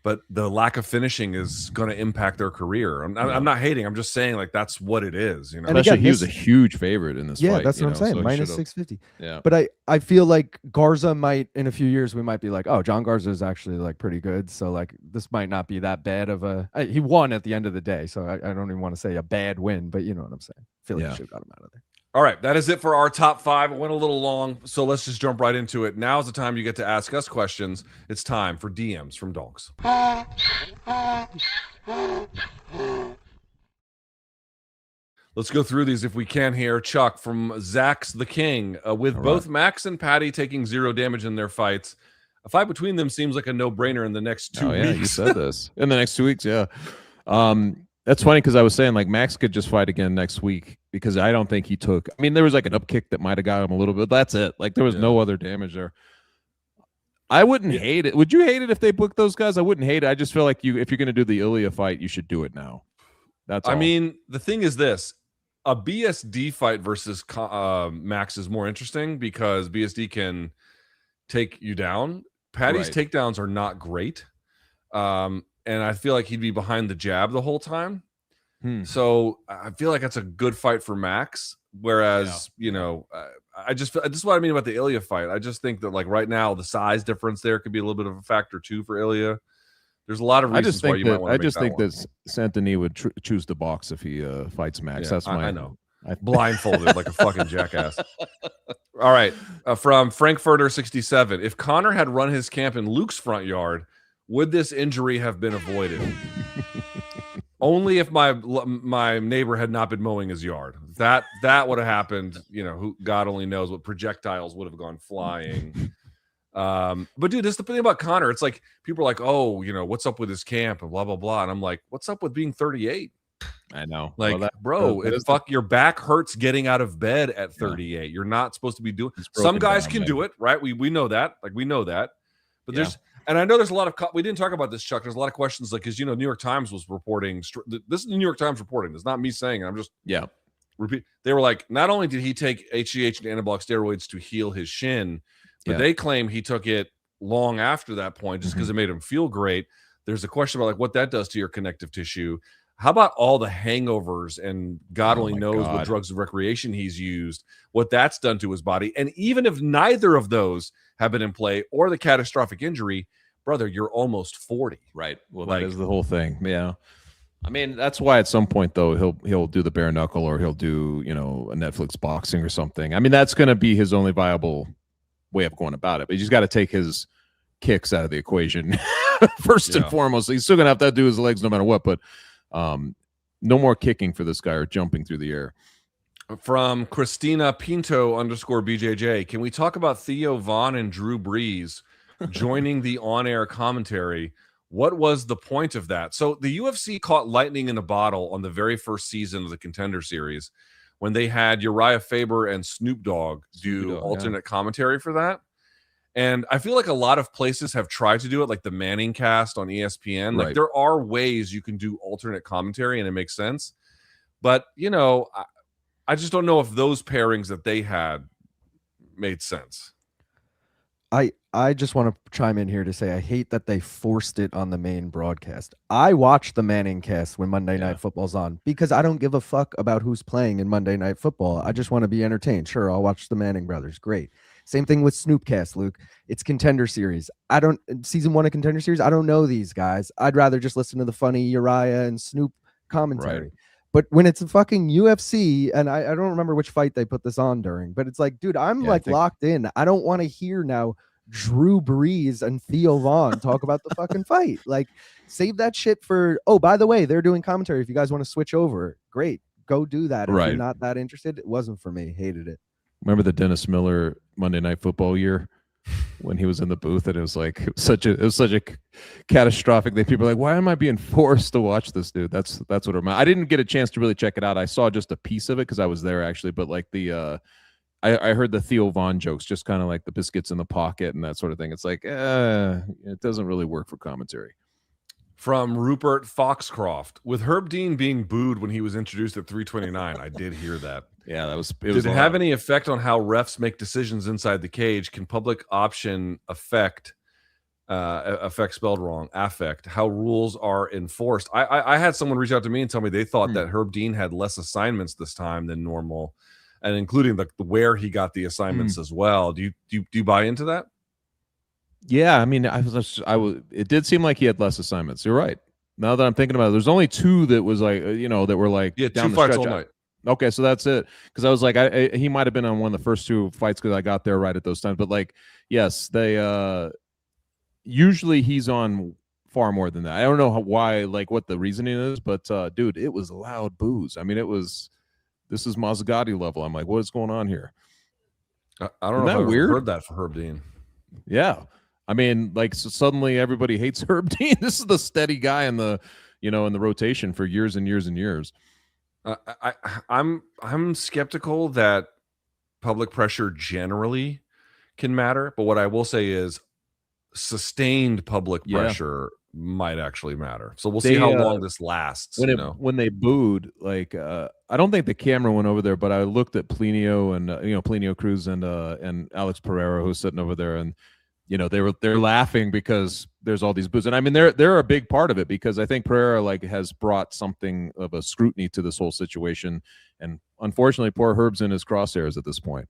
but the lack of finishing is going to impact their career. I'm not hating. I'm just saying like that's what it is. And especially again, he was a huge favorite in this fight. Yeah, that's what I'm saying. So minus 650. Yeah. But I feel like Garza might, in a few years, we might be like, oh, John Garza is actually like pretty good. So like this might not be that bad of he won at the end of the day. So I don't even want to say a bad win, but you know what I'm saying. I feel like you should have got him out of there. All right, that is it for our top 5. It went a little long, so let's just jump right into it. Now's the time you get to ask us questions. It's time for DMs from Donks. Let's go through these if we can here. Chuck from Zach's the King. With both Max and Paddy taking 0 damage in their fights, a fight between them seems like a no-brainer in the next 2 weeks. Yeah, you said this. In the next 2 weeks, yeah. That's funny because I was saying like Max could just fight again next week because I don't think he took. I mean, there was like an up kick that might have got him a little bit. That's it. Like there was no other damage there. I wouldn't hate it. Would you hate it if they booked those guys? I wouldn't hate it. I just feel like if you're going to do the Ilya fight, you should do it now. That's all. I mean, the thing is this. A BSD fight versus Max is more interesting because BSD can take you down. Paddy's takedowns are not great. And I feel like he'd be behind the jab the whole time. So I feel like that's a good fight for Max. Whereas, this is what I mean about the Ilya fight. I just think that like right now the size difference there could be a little bit of a factor too for Ilya. There's a lot of reasons why you might want to. I just think that Saint-Denis would choose to box if he fights Max. Yeah, That's my. I know. Blindfolded like a fucking jackass. All right, from Frankfurter 67. If Conor had run his camp in Luke's front yard, would this injury have been avoided? Only if my neighbor had not been mowing his yard. That would have happened. You know, who God only knows what projectiles would have gone flying. But dude, this is the thing about Conor. It's like people are like, oh, you know, what's up with his camp and blah blah blah. And I'm like, what's up with being 38? I know. Like, your back hurts getting out of bed at 38. Yeah. You're not supposed to be doing. Some guys can do it, right? We know that. Like, we know that. But there's, and I know there's a lot of. We didn't talk about this, Chuck. There's a lot of questions, like, because New York Times was reporting. This is the New York Times reporting. It's not me saying it. I'm just repeat. They were like, not only did he take HGH and anabolic steroids to heal his shin, but they claim he took it long after that point just because it made him feel great. There's a question about like what that does to your connective tissue. How about all the hangovers and God only knows what drugs of recreation he's used, what that's done to his body. And even if neither of those have been in play or the catastrophic injury, brother, you're almost 40. Right. Well, that is the whole thing. Yeah. I mean, that's why at some point, though, he'll do the bare knuckle or he'll do, a Netflix boxing or something. I mean, that's going to be his only viable way of going about it. But he's got to take his kicks out of the equation first and foremost. He's still going to have to do his legs no matter what. But no more kicking for this guy or jumping through the air. From Christina Pinto _BJJ, can we talk about Theo Von and Drew Brees joining the on-air commentary? What was the point of that? So the UFC caught lightning in a bottle on the very first season of the Contender Series when they had Uriah Faber and Snoop Dogg do alternate commentary for that. And I feel like a lot of places have tried to do it, like the Manning cast on ESPN. Like there are ways you can do alternate commentary and it makes sense. But, I just don't know if those pairings that they had made sense. I just want to chime in here to say I hate that they forced it on the main broadcast. I watch the Manning cast when Monday Night Football's on because I don't give a fuck about who's playing in Monday Night Football. I just want to be entertained. Sure, I'll watch the Manning brothers. Great. Same thing with Snoopcast, Luke. It's Contender Series. Season 1 of Contender Series, I don't know these guys. I'd rather just listen to the funny Uriah and Snoop commentary. Right. But when it's a fucking UFC, and I don't remember which fight they put this on during, but it's like, dude, I'm locked in. I don't want to hear now Drew Brees and Theo Von talk about the fucking fight. Like, save that shit for, by the way, they're doing commentary. If you guys want to switch over, great. Go do that. If you're not that interested, it wasn't for me. Hated it. Remember the Dennis Miller Monday Night Football year when he was in the booth, and it was such a catastrophic that people are like, why am I being forced to watch this, dude? That's what I didn't get a chance to really check it out. I saw just a piece of it because I was there actually, but like I heard the Theo Von jokes, just kind of like the biscuits in the pocket and that sort of thing. It's like, it doesn't really work for commentary. From Rupert Foxcroft, with Herb Dean being booed when he was introduced at 329, I did hear that. Yeah, Did it have any effect on how refs make decisions inside the cage? Can public option affect spelled wrong, affect how rules are enforced? I had someone reach out to me and tell me they thought that Herb Dean had less assignments this time than normal, and including the where he got the assignments as well. Do you buy into that? Yeah, I mean, it did seem like he had less assignments. You're right. Now that I'm thinking about it, there's only 2 that was like, that were like down 2 fights all night. Okay, so that's it. Because I was like, he might have been on one of the first 2 fights because I got there right at those times. But like, yes, they usually he's on far more than that. I don't know why, like what the reasoning is, but dude, it was loud boos. I mean, this is Mazzagatti level. I'm like, what is going on here? I don't know if I've heard that for Herb Dean. Yeah. I mean, like, so suddenly everybody hates Herb Dean. This is the steady guy in the rotation for years and years and years. I'm skeptical that public pressure generally can matter, but what I will say is sustained public pressure might actually matter. So we'll see how long this lasts. When they booed, like I don't think the camera went over there, but I looked at Plinio and Plinio Cruz and Alex Pereira, who's sitting over there, and they're laughing because there's all these boos. And I mean, they're a big part of it because I think Pereira has brought something of a scrutiny to this whole situation. And unfortunately, poor Herb's in his crosshairs at this point.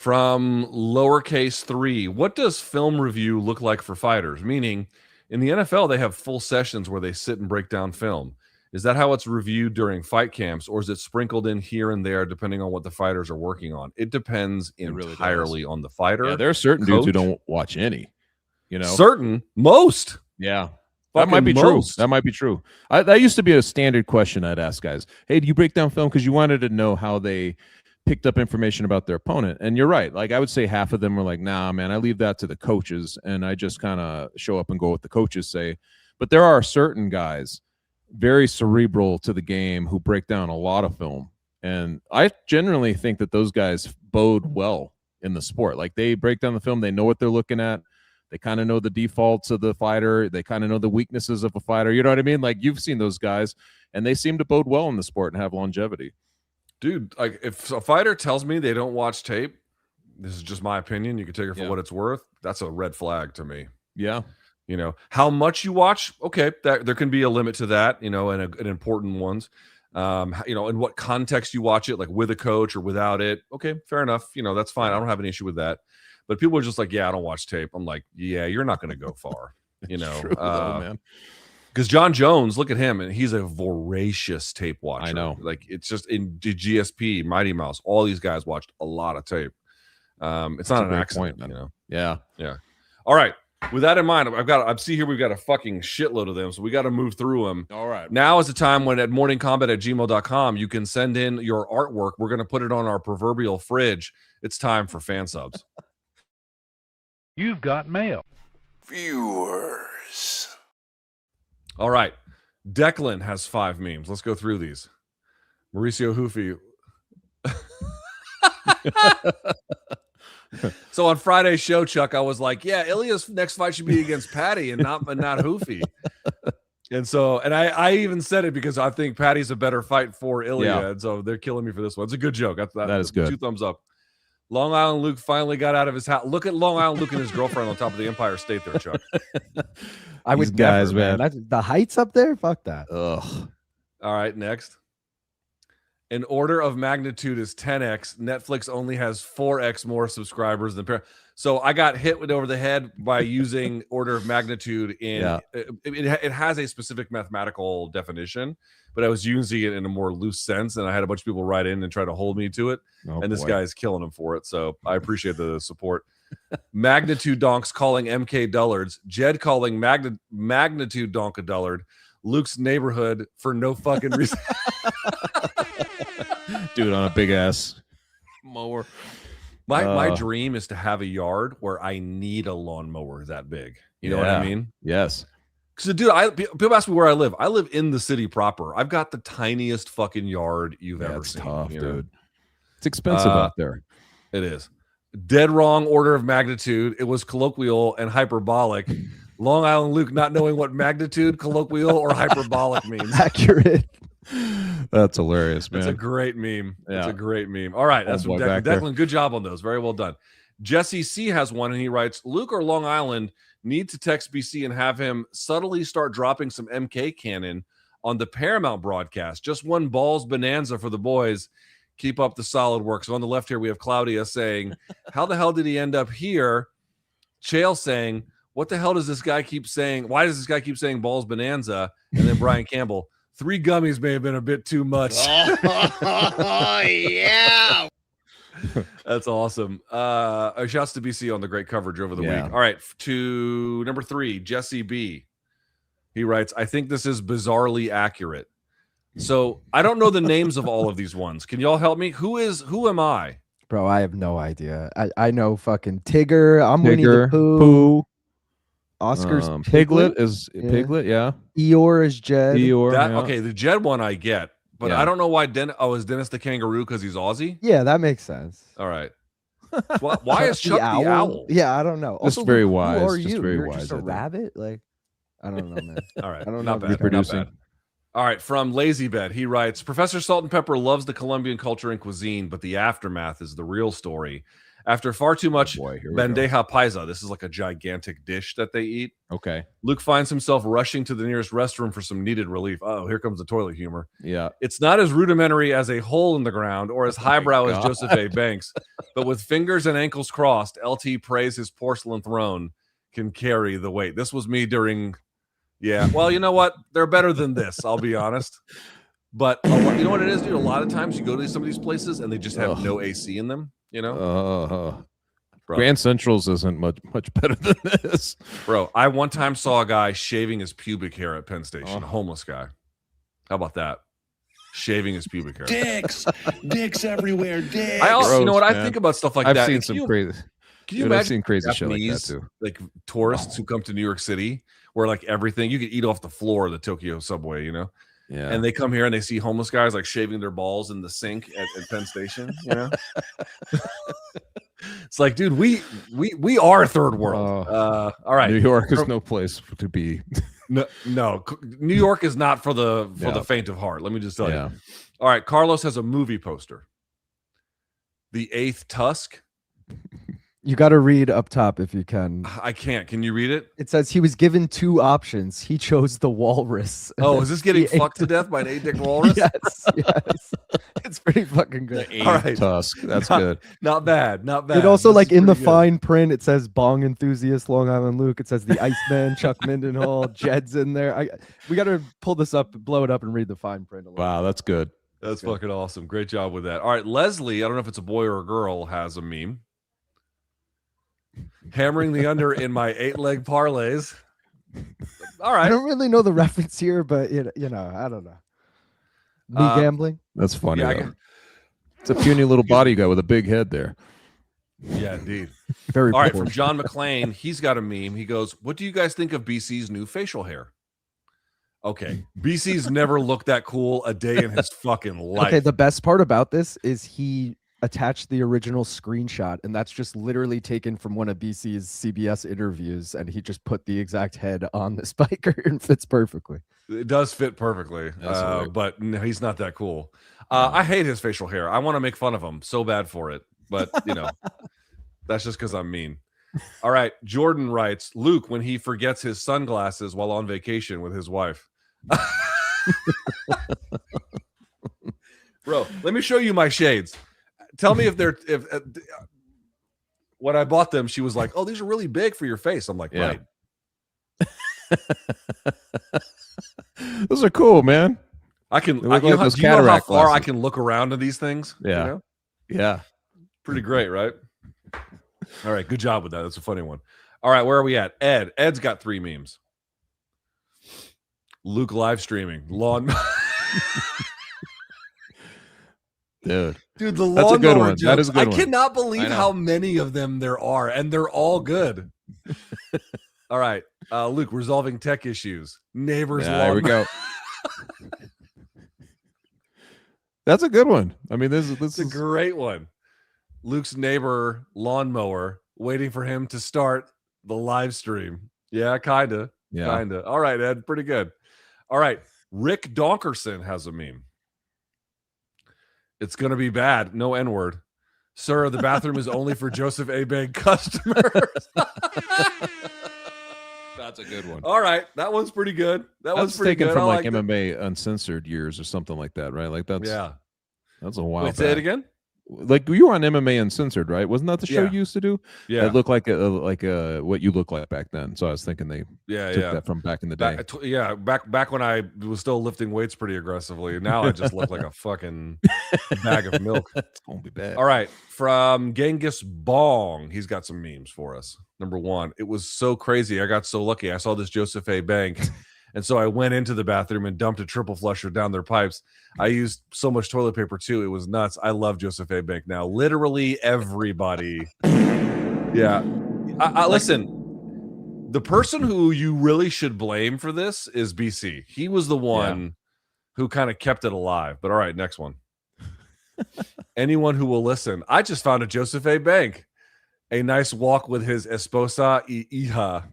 From lowercase 3, what does film review look like for fighters? Meaning, in the NFL, they have full sessions where they sit and break down film. Is that how it's reviewed during fight camps, or is it sprinkled in here and there depending on what the fighters are working on? It depends entirely on the fighter. Yeah, there are certain dudes who don't watch any. Most. Yeah. That might be true. That might be true. That used to be a standard question I'd ask guys. Hey, do you break down film? Because you wanted to know how they picked up information about their opponent. And you're right. Like, I would say half of them were like, nah, man, I leave that to the coaches. And I just kind of show up and go what the coaches say. But there are certain guys very cerebral to the game who break down a lot of film. And I generally think that those guys bode well in the sport. Like, they break down the film. They know what they're looking at. They kind of know the defaults of the fighter. They kind of know the weaknesses of a fighter. You know what I mean? Like, you've seen those guys, and they seem to bode well in the sport and have longevity. Dude, like, if a fighter tells me they don't watch tape, this is just my opinion. You can take it for what it's worth. That's a red flag to me. Yeah. You know, how much you watch, okay, there can be a limit to that, and important ones. In what context you watch it, like with a coach or without it. Okay, fair enough. That's fine. I don't have an issue with that. But people are just like, yeah, I don't watch tape. I'm like, yeah, you're not going to go far. True, man. Because John Jones, look at him, and he's a voracious tape watcher. I know. Like, it's just in GSP, Mighty Mouse, all these guys watched a lot of tape. It's not an accident, Yeah. Yeah. All right. With that in mind, I see here we've got a fucking shitload of them, so we got to move through them. All right. Now is the time when at morningkombat@gmail.com you can send in your artwork. We're going to put it on our proverbial fridge. It's time for fan subs. You've got mail. Viewers. All right. Declan has 5 memes. Let's go through these. Mauricio Hoofy. So on Friday's show, Chuck, I was like, yeah, Ilya's next fight should be against Paddy and not Hoofy. And I even said it because I think Paddy's a better fight for Ilya. Yeah. And so they're killing me for this one. It's a good joke. That is good. 2 thumbs up. Long Island Luke finally got out of his house. Look at Long Island Luke and his girlfriend on top of the Empire State there, Chuck. I would guys, never, man. That's, the heights up there? Fuck that. Ugh. All right, next. An order of magnitude is 10x. Netflix only has 4x more subscribers than so I got hit over the head by using order of magnitude in it has a specific mathematical definition, but I was using it in a more loose sense, and I had a bunch of people write in and try to hold me to it. This guy's killing him for it, so I appreciate the support. Magnitude donks calling MK dullards. Jed calling magnitude donk a dullard. Luke's neighborhood for no fucking reason. Dude on a big ass mower. My dream is to have a yard where I need a lawnmower that big. You know what I mean? Yes. Because, dude, people ask me where I live. I live in the city proper. I've got the tiniest fucking yard you've ever seen. Tough, dude. It's expensive out there. It is. Dead wrong order of magnitude. It was colloquial and hyperbolic. Long Island Luke not knowing what magnitude, colloquial, or hyperbolic means. Accurate. That's hilarious, man. It's a great meme. Yeah. It's a great meme. All right. That's from Declan. Declan, good job on those. Very well done. Jesse C has one, and he writes, Luke or Long Island need to text BC and have him subtly start dropping some MK cannon on the Paramount broadcast. Just one balls bonanza for the boys. Keep up the solid work. So on the left here, we have Claudia saying, how the hell did he end up here? Chael saying, what the hell does this guy keep saying? Why does this guy keep saying balls bonanza? And then Brian Campbell, 3 gummies may have been a bit too much. Oh, yeah. That's awesome. Shouts to BC on the great coverage over the week. All right, to number 3, Jesse B. He writes, I think this is bizarrely accurate. So I don't know the names of all of these ones. Can y'all help me? Who am I? Bro, I have no idea. I know fucking Tigger. I'm Winnie the Pooh. Oscar's Piglet is Piglet, yeah. Eeyore is Jed. Eeyore, Okay, the Jed one I get, but I don't know why is Dennis the kangaroo because he's Aussie? Yeah, that makes sense. All right. Why is Chuck the owl? Yeah, I don't know. That's also, very wise. Who are just you? very You're wise. just a rabbit? Like, I don't know, man. All right. I don't not know. bad. Not bad. All right, from Lazy Bed, he writes, Professor Salt and Pepper loves the Colombian culture and cuisine, but the aftermath is the real story. After far too much here we go. bandeja paisa, this is like a gigantic dish that they eat. Okay. Luke finds himself rushing to the nearest restroom for some needed relief. Oh, here comes the toilet humor. Yeah. It's not as rudimentary as a hole in the ground or as highbrow as God. Joseph A. Banks, but with fingers and ankles crossed, LT prays his porcelain throne can carry the weight. This was me during, well, you know what? They're better than this, I'll be honest. But you know what it is, dude? A lot of times you go to some of these places and they just have no AC in them, you know? Grand Central's isn't much better than this. Bro, I one time saw a guy shaving his pubic hair at Penn Station, a homeless guy. How about that? Shaving his pubic hair. Dicks everywhere. Dicks. I also, you know what? Man. I think about stuff like I've that. seen some crazy. Can you Dude, imagine I've seen crazy shit like that Japanese, too. like tourists who come to New York City, where like everything you could eat off the floor of the Tokyo subway, you know? Yeah. And they come here and they see homeless guys like shaving their balls in the sink at Penn Station, you know? It's like, dude, we are third world. All right. New York is no place to be. No, New York is not for the faint of heart. Let me just tell you. All right, Carlos has a movie poster. The Eighth Tusk. You got to read up top if you can. I can't. Can you read it? It says he was given two options. He chose the walrus. Oh, is this getting fucked to death by an 8-dick walrus? Yes. It's pretty fucking good. The Eighth Tusk. That's good. Not bad. It also, like, in the fine print, it says Bong Enthusiast, Long Island Luke. It says the Iceman, Chuck Mindenhall, Jed's in there. We got to pull this up, blow it up, and read the fine print a little. Wow, that's good. That's fucking awesome. Great job with that. All right, Leslie, I don't know if it's a boy or a girl, has a meme. Hammering the under in my 8-leg parlays. All right. I don't really know the reference here, but you know, I don't know. Me gambling. That's funny. Yeah, it's a puny little body guy with a big head there. Yeah, indeed. Very. All right, from John McClain, he's got a meme. He goes, "What do you guys think of BC's new facial hair?" Okay, BC's never looked that cool a day in his fucking life. Okay, the best part about this is he attached the original screenshot, and that's just literally taken from one of BC's CBS interviews, and he just put the exact head on the spiker and fits perfectly. It does fit perfectly, but no, he's not that cool. I hate his facial hair. I want to make fun of him so bad for it, but you know, that's just because I'm mean. All right, Jordan writes, Luke when he forgets his sunglasses while on vacation with his wife. Bro, let me show you my shades. Tell me if when I bought them, she was like, "Oh, these are really big for your face." I'm like, "Right." Those are cool, man. I can. You know how far glasses. I can look around to these things? Yeah, you know? Yeah. Pretty great, right? All right, good job with that. That's a funny one. All right, where are we at? Ed's got 3 memes. Luke live streaming lawn. Dude, the lawnmower that's a good one. Jokes. That is a good I one. cannot believe how many of them there are, and they're all good. All right, Luke, resolving tech issues. Neighbors. There we go. That's a good one. I mean, this is a great one. Luke's neighbor lawnmower waiting for him to start the live stream. Yeah, kinda. All right, Ed, pretty good. All right, Rick Donkerson has a meme. It's going to be bad. No N-word. Sir, the bathroom is only for Joseph A. Bank customers. That's a good one. All right. That one's pretty good. That's pretty taken good. from like it. MMA Uncensored years or something like that, right? Like that's a while Wait, say it again? Like you were on MMA Uncensored, right? Wasn't that the show you used to do? Yeah. It looked like a what you look like back then. So I was thinking they took that from back in the day. Back when I was still lifting weights pretty aggressively. Now I just look like a fucking bag of milk. It's gonna be bad. All right, from Genghis Bong, he's got some memes for us. Number 1, it was so crazy. I got so lucky. I saw this Joseph A. Bank. And so I went into the bathroom and dumped a triple flusher down their pipes. I used so much toilet paper too. It was nuts. I love Joseph A. Bank now. Literally everybody. Yeah. Listen, the person who you really should blame for this is BC. He was the one who kind of kept it alive. But all right, next one. Anyone who will listen. I just found a Joseph A. Bank. A nice walk with his esposa y hija,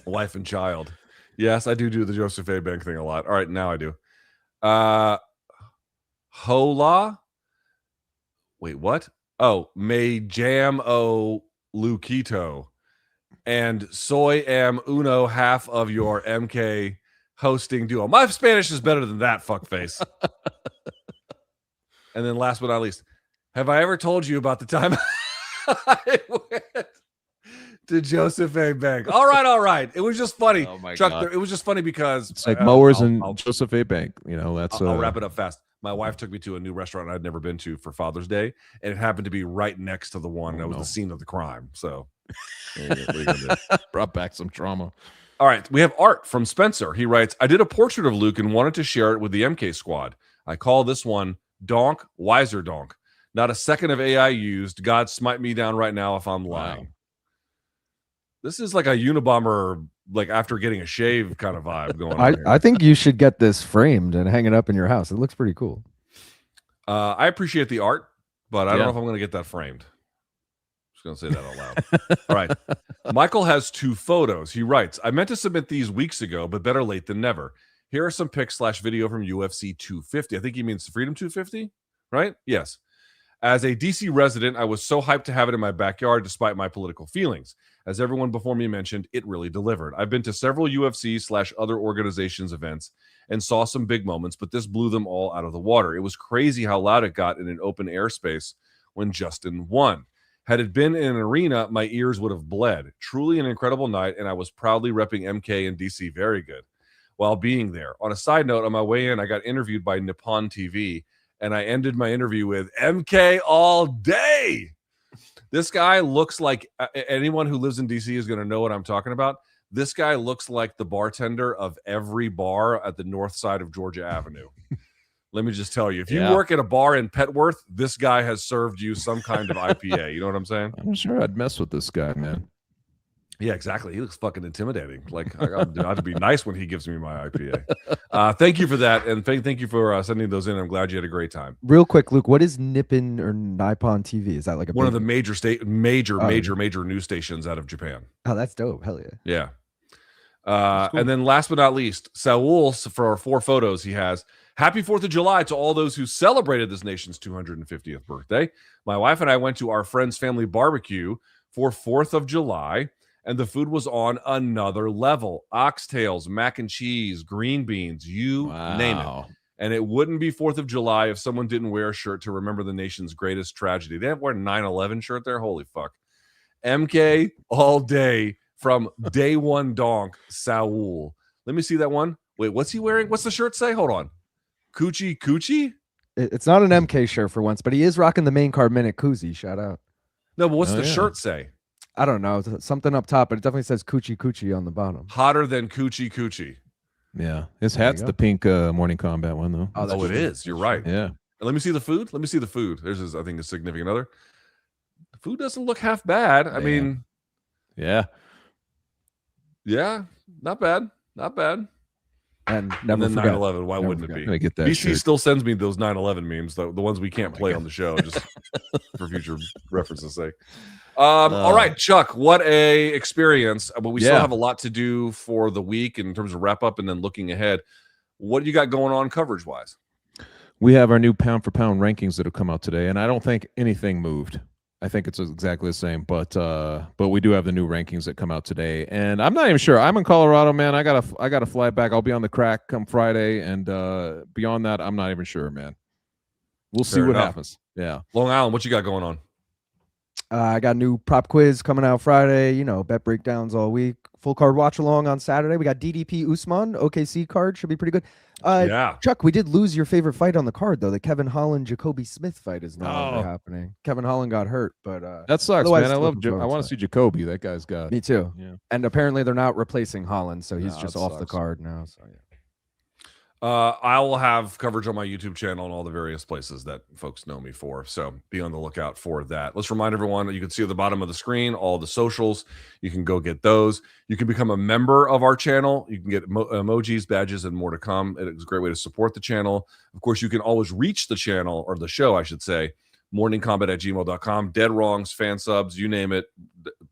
wife and child. Yes, I do the Joseph A. Bank thing a lot. All right, now I do. Hola. Wait, what? Oh, me llamo Luquito, and soy am uno half of your MK hosting duo. My Spanish is better than that, fuckface. And then last but not least, have I ever told you about the time I went to Joseph A. Bank? All right. It was just funny. Oh my Chuck, God. It was just funny because It's like mowers and Joseph A. Bank. You know, that's. I'll wrap it up fast. My wife took me to a new restaurant I'd never been to for Father's Day, and it happened to be right next to the one that was the scene of the crime. So, brought back some trauma. All right, we have Art from Spencer. He writes, I did a portrait of Luke and wanted to share it with the MK squad. I call this one Donk, Wiser Donk. Not a second of AI used. God smite me down right now if I'm lying. Wow. This is like a Unabomber, like after getting a shave kind of vibe going on here. I think you should get this framed and hang it up in your house. It looks pretty cool. I appreciate the art, but I don't know if I'm going to get that framed. Just going to say that out loud. All right. Michael has 2 photos. He writes, I meant to submit these weeks ago, but better late than never. Here are some pics / video from UFC 250. I think he means Freedom 250, right? Yes. As a DC resident, I was so hyped to have it in my backyard despite my political feelings. As everyone before me mentioned, it really delivered. I've been to several UFC / other organizations events and saw some big moments, but this blew them all out of the water. It was crazy how loud it got in an open airspace when Justin won. Had it been in an arena, my ears would have bled. Truly an incredible night, and I was proudly repping MK and DC very good while being there. On a side note, on my way in, I got interviewed by Nippon TV, and I ended my interview with MK all day. This guy looks like anyone who lives in DC is going to know what I'm talking about. This guy looks like the bartender of every bar at the north side of Georgia Avenue. Let me just tell you, if you work at a bar in Petworth, this guy has served you some kind of IPA. You know what I'm saying? I'm sure I'd mess with this guy, man. Yeah, exactly. He looks fucking intimidating. Like, I have to be nice when he gives me my IPA. Thank you for that, and thank you for sending those in. I'm glad you had a great time. Real quick, Luke, what is Nippon or Nippon TV? Is that like one of the major news stations out of Japan? Oh, that's dope. Hell yeah. Yeah. Cool. And then last but not least, Saul, for our 4 photos he has. Happy 4th of July to all those who celebrated this nation's 250th birthday. My wife and I went to our friend's family barbecue for 4th of July. And the food was on another level. Oxtails, mac and cheese, green beans, you name it. And it wouldn't be 4th of July if someone didn't wear a shirt to remember the nation's greatest tragedy. They didn't wear a 9/11 shirt there? Holy fuck. MK all day from day one donk, Saul. Let me see that one. Wait, what's he wearing? What's the shirt say? Hold on. Coochie? It's not an MK shirt for once, but he is rocking the main card minute koozie. Shout out. No, but what's the shirt say? I don't know. It's something up top, but it definitely says coochie on the bottom. Hotter than coochie. Yeah. His hat's the pink Morning Kombat one, though. Oh, it is. You're right. Yeah. Let me see the food. There's his, I think, a significant other. The food doesn't look half bad. I mean. Yeah. Yeah. Not bad. And then 9/11. Why wouldn't it be? I get that BC shirt. still sends me those 9/11 memes, the ones we can't play on the show, just for future reference's sake. All right, Chuck, what a experience. But we still have a lot to do for the week in terms of wrap up and then looking ahead. What do you got going on coverage wise? We have our new pound for pound rankings that have come out today, and I don't think anything moved. I think it's exactly the same, but we do have the new rankings that come out today, and I'm not even sure. I'm in Colorado, man. I gotta fly back. I'll be on the crack come Friday, and beyond that, I'm not even sure, man. We'll see what happens. Yeah, Long Island, what you got going on? I got a new prop quiz coming out Friday. You know, bet breakdowns all week. Full card watch along on Saturday. We got DDP Usman OKC card, should be pretty good. Chuck, we did lose your favorite fight on the card though. The Kevin Holland Jacoby Smith fight is no longer happening. Kevin Holland got hurt, but that sucks, man. I want to see Jacoby. That guy's got me too. Yeah. And apparently they're not replacing Holland, so he's just off the card now. So yeah. I will have coverage on my YouTube channel and all the various places that folks know me for. So be on the lookout for that. Let's remind everyone that you can see at the bottom of the screen all the socials. You can go get those. You can become a member of our channel. You can get emojis, badges, and more to come. It's a great way to support the channel. Of course, you can always reach the channel, or the show, I should say, morningkombat@gmail.com. Dead wrongs, fan subs, you name it,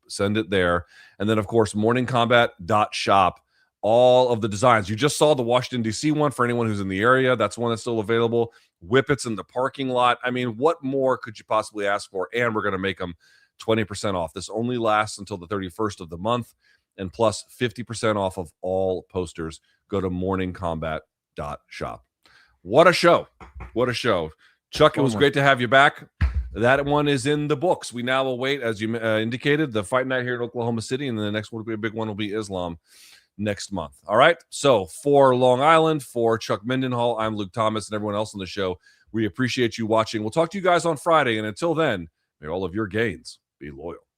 send it there. And then, of course, morningkombat.shop. all of the designs. You just saw the Washington, D.C. one for anyone who's in the area. That's one that's still available. Whippets in the parking lot. I mean, what more could you possibly ask for? And we're going to make them 20% off. This only lasts until the 31st of the month, and plus 50% off of all posters. Go to morningkombat.shop. What a show. What a show. Chuck, it was great to have you back. That one is in the books. We now await, as you indicated, the fight night here in Oklahoma City, and then the next one will be a big one, will be Islam next month. All right. So for Long Island, for Chuck Mindenhall, I'm Luke Thomas, and everyone else on the show, we appreciate you watching. We'll talk to you guys on Friday, and until then, may all of your gains be loyal.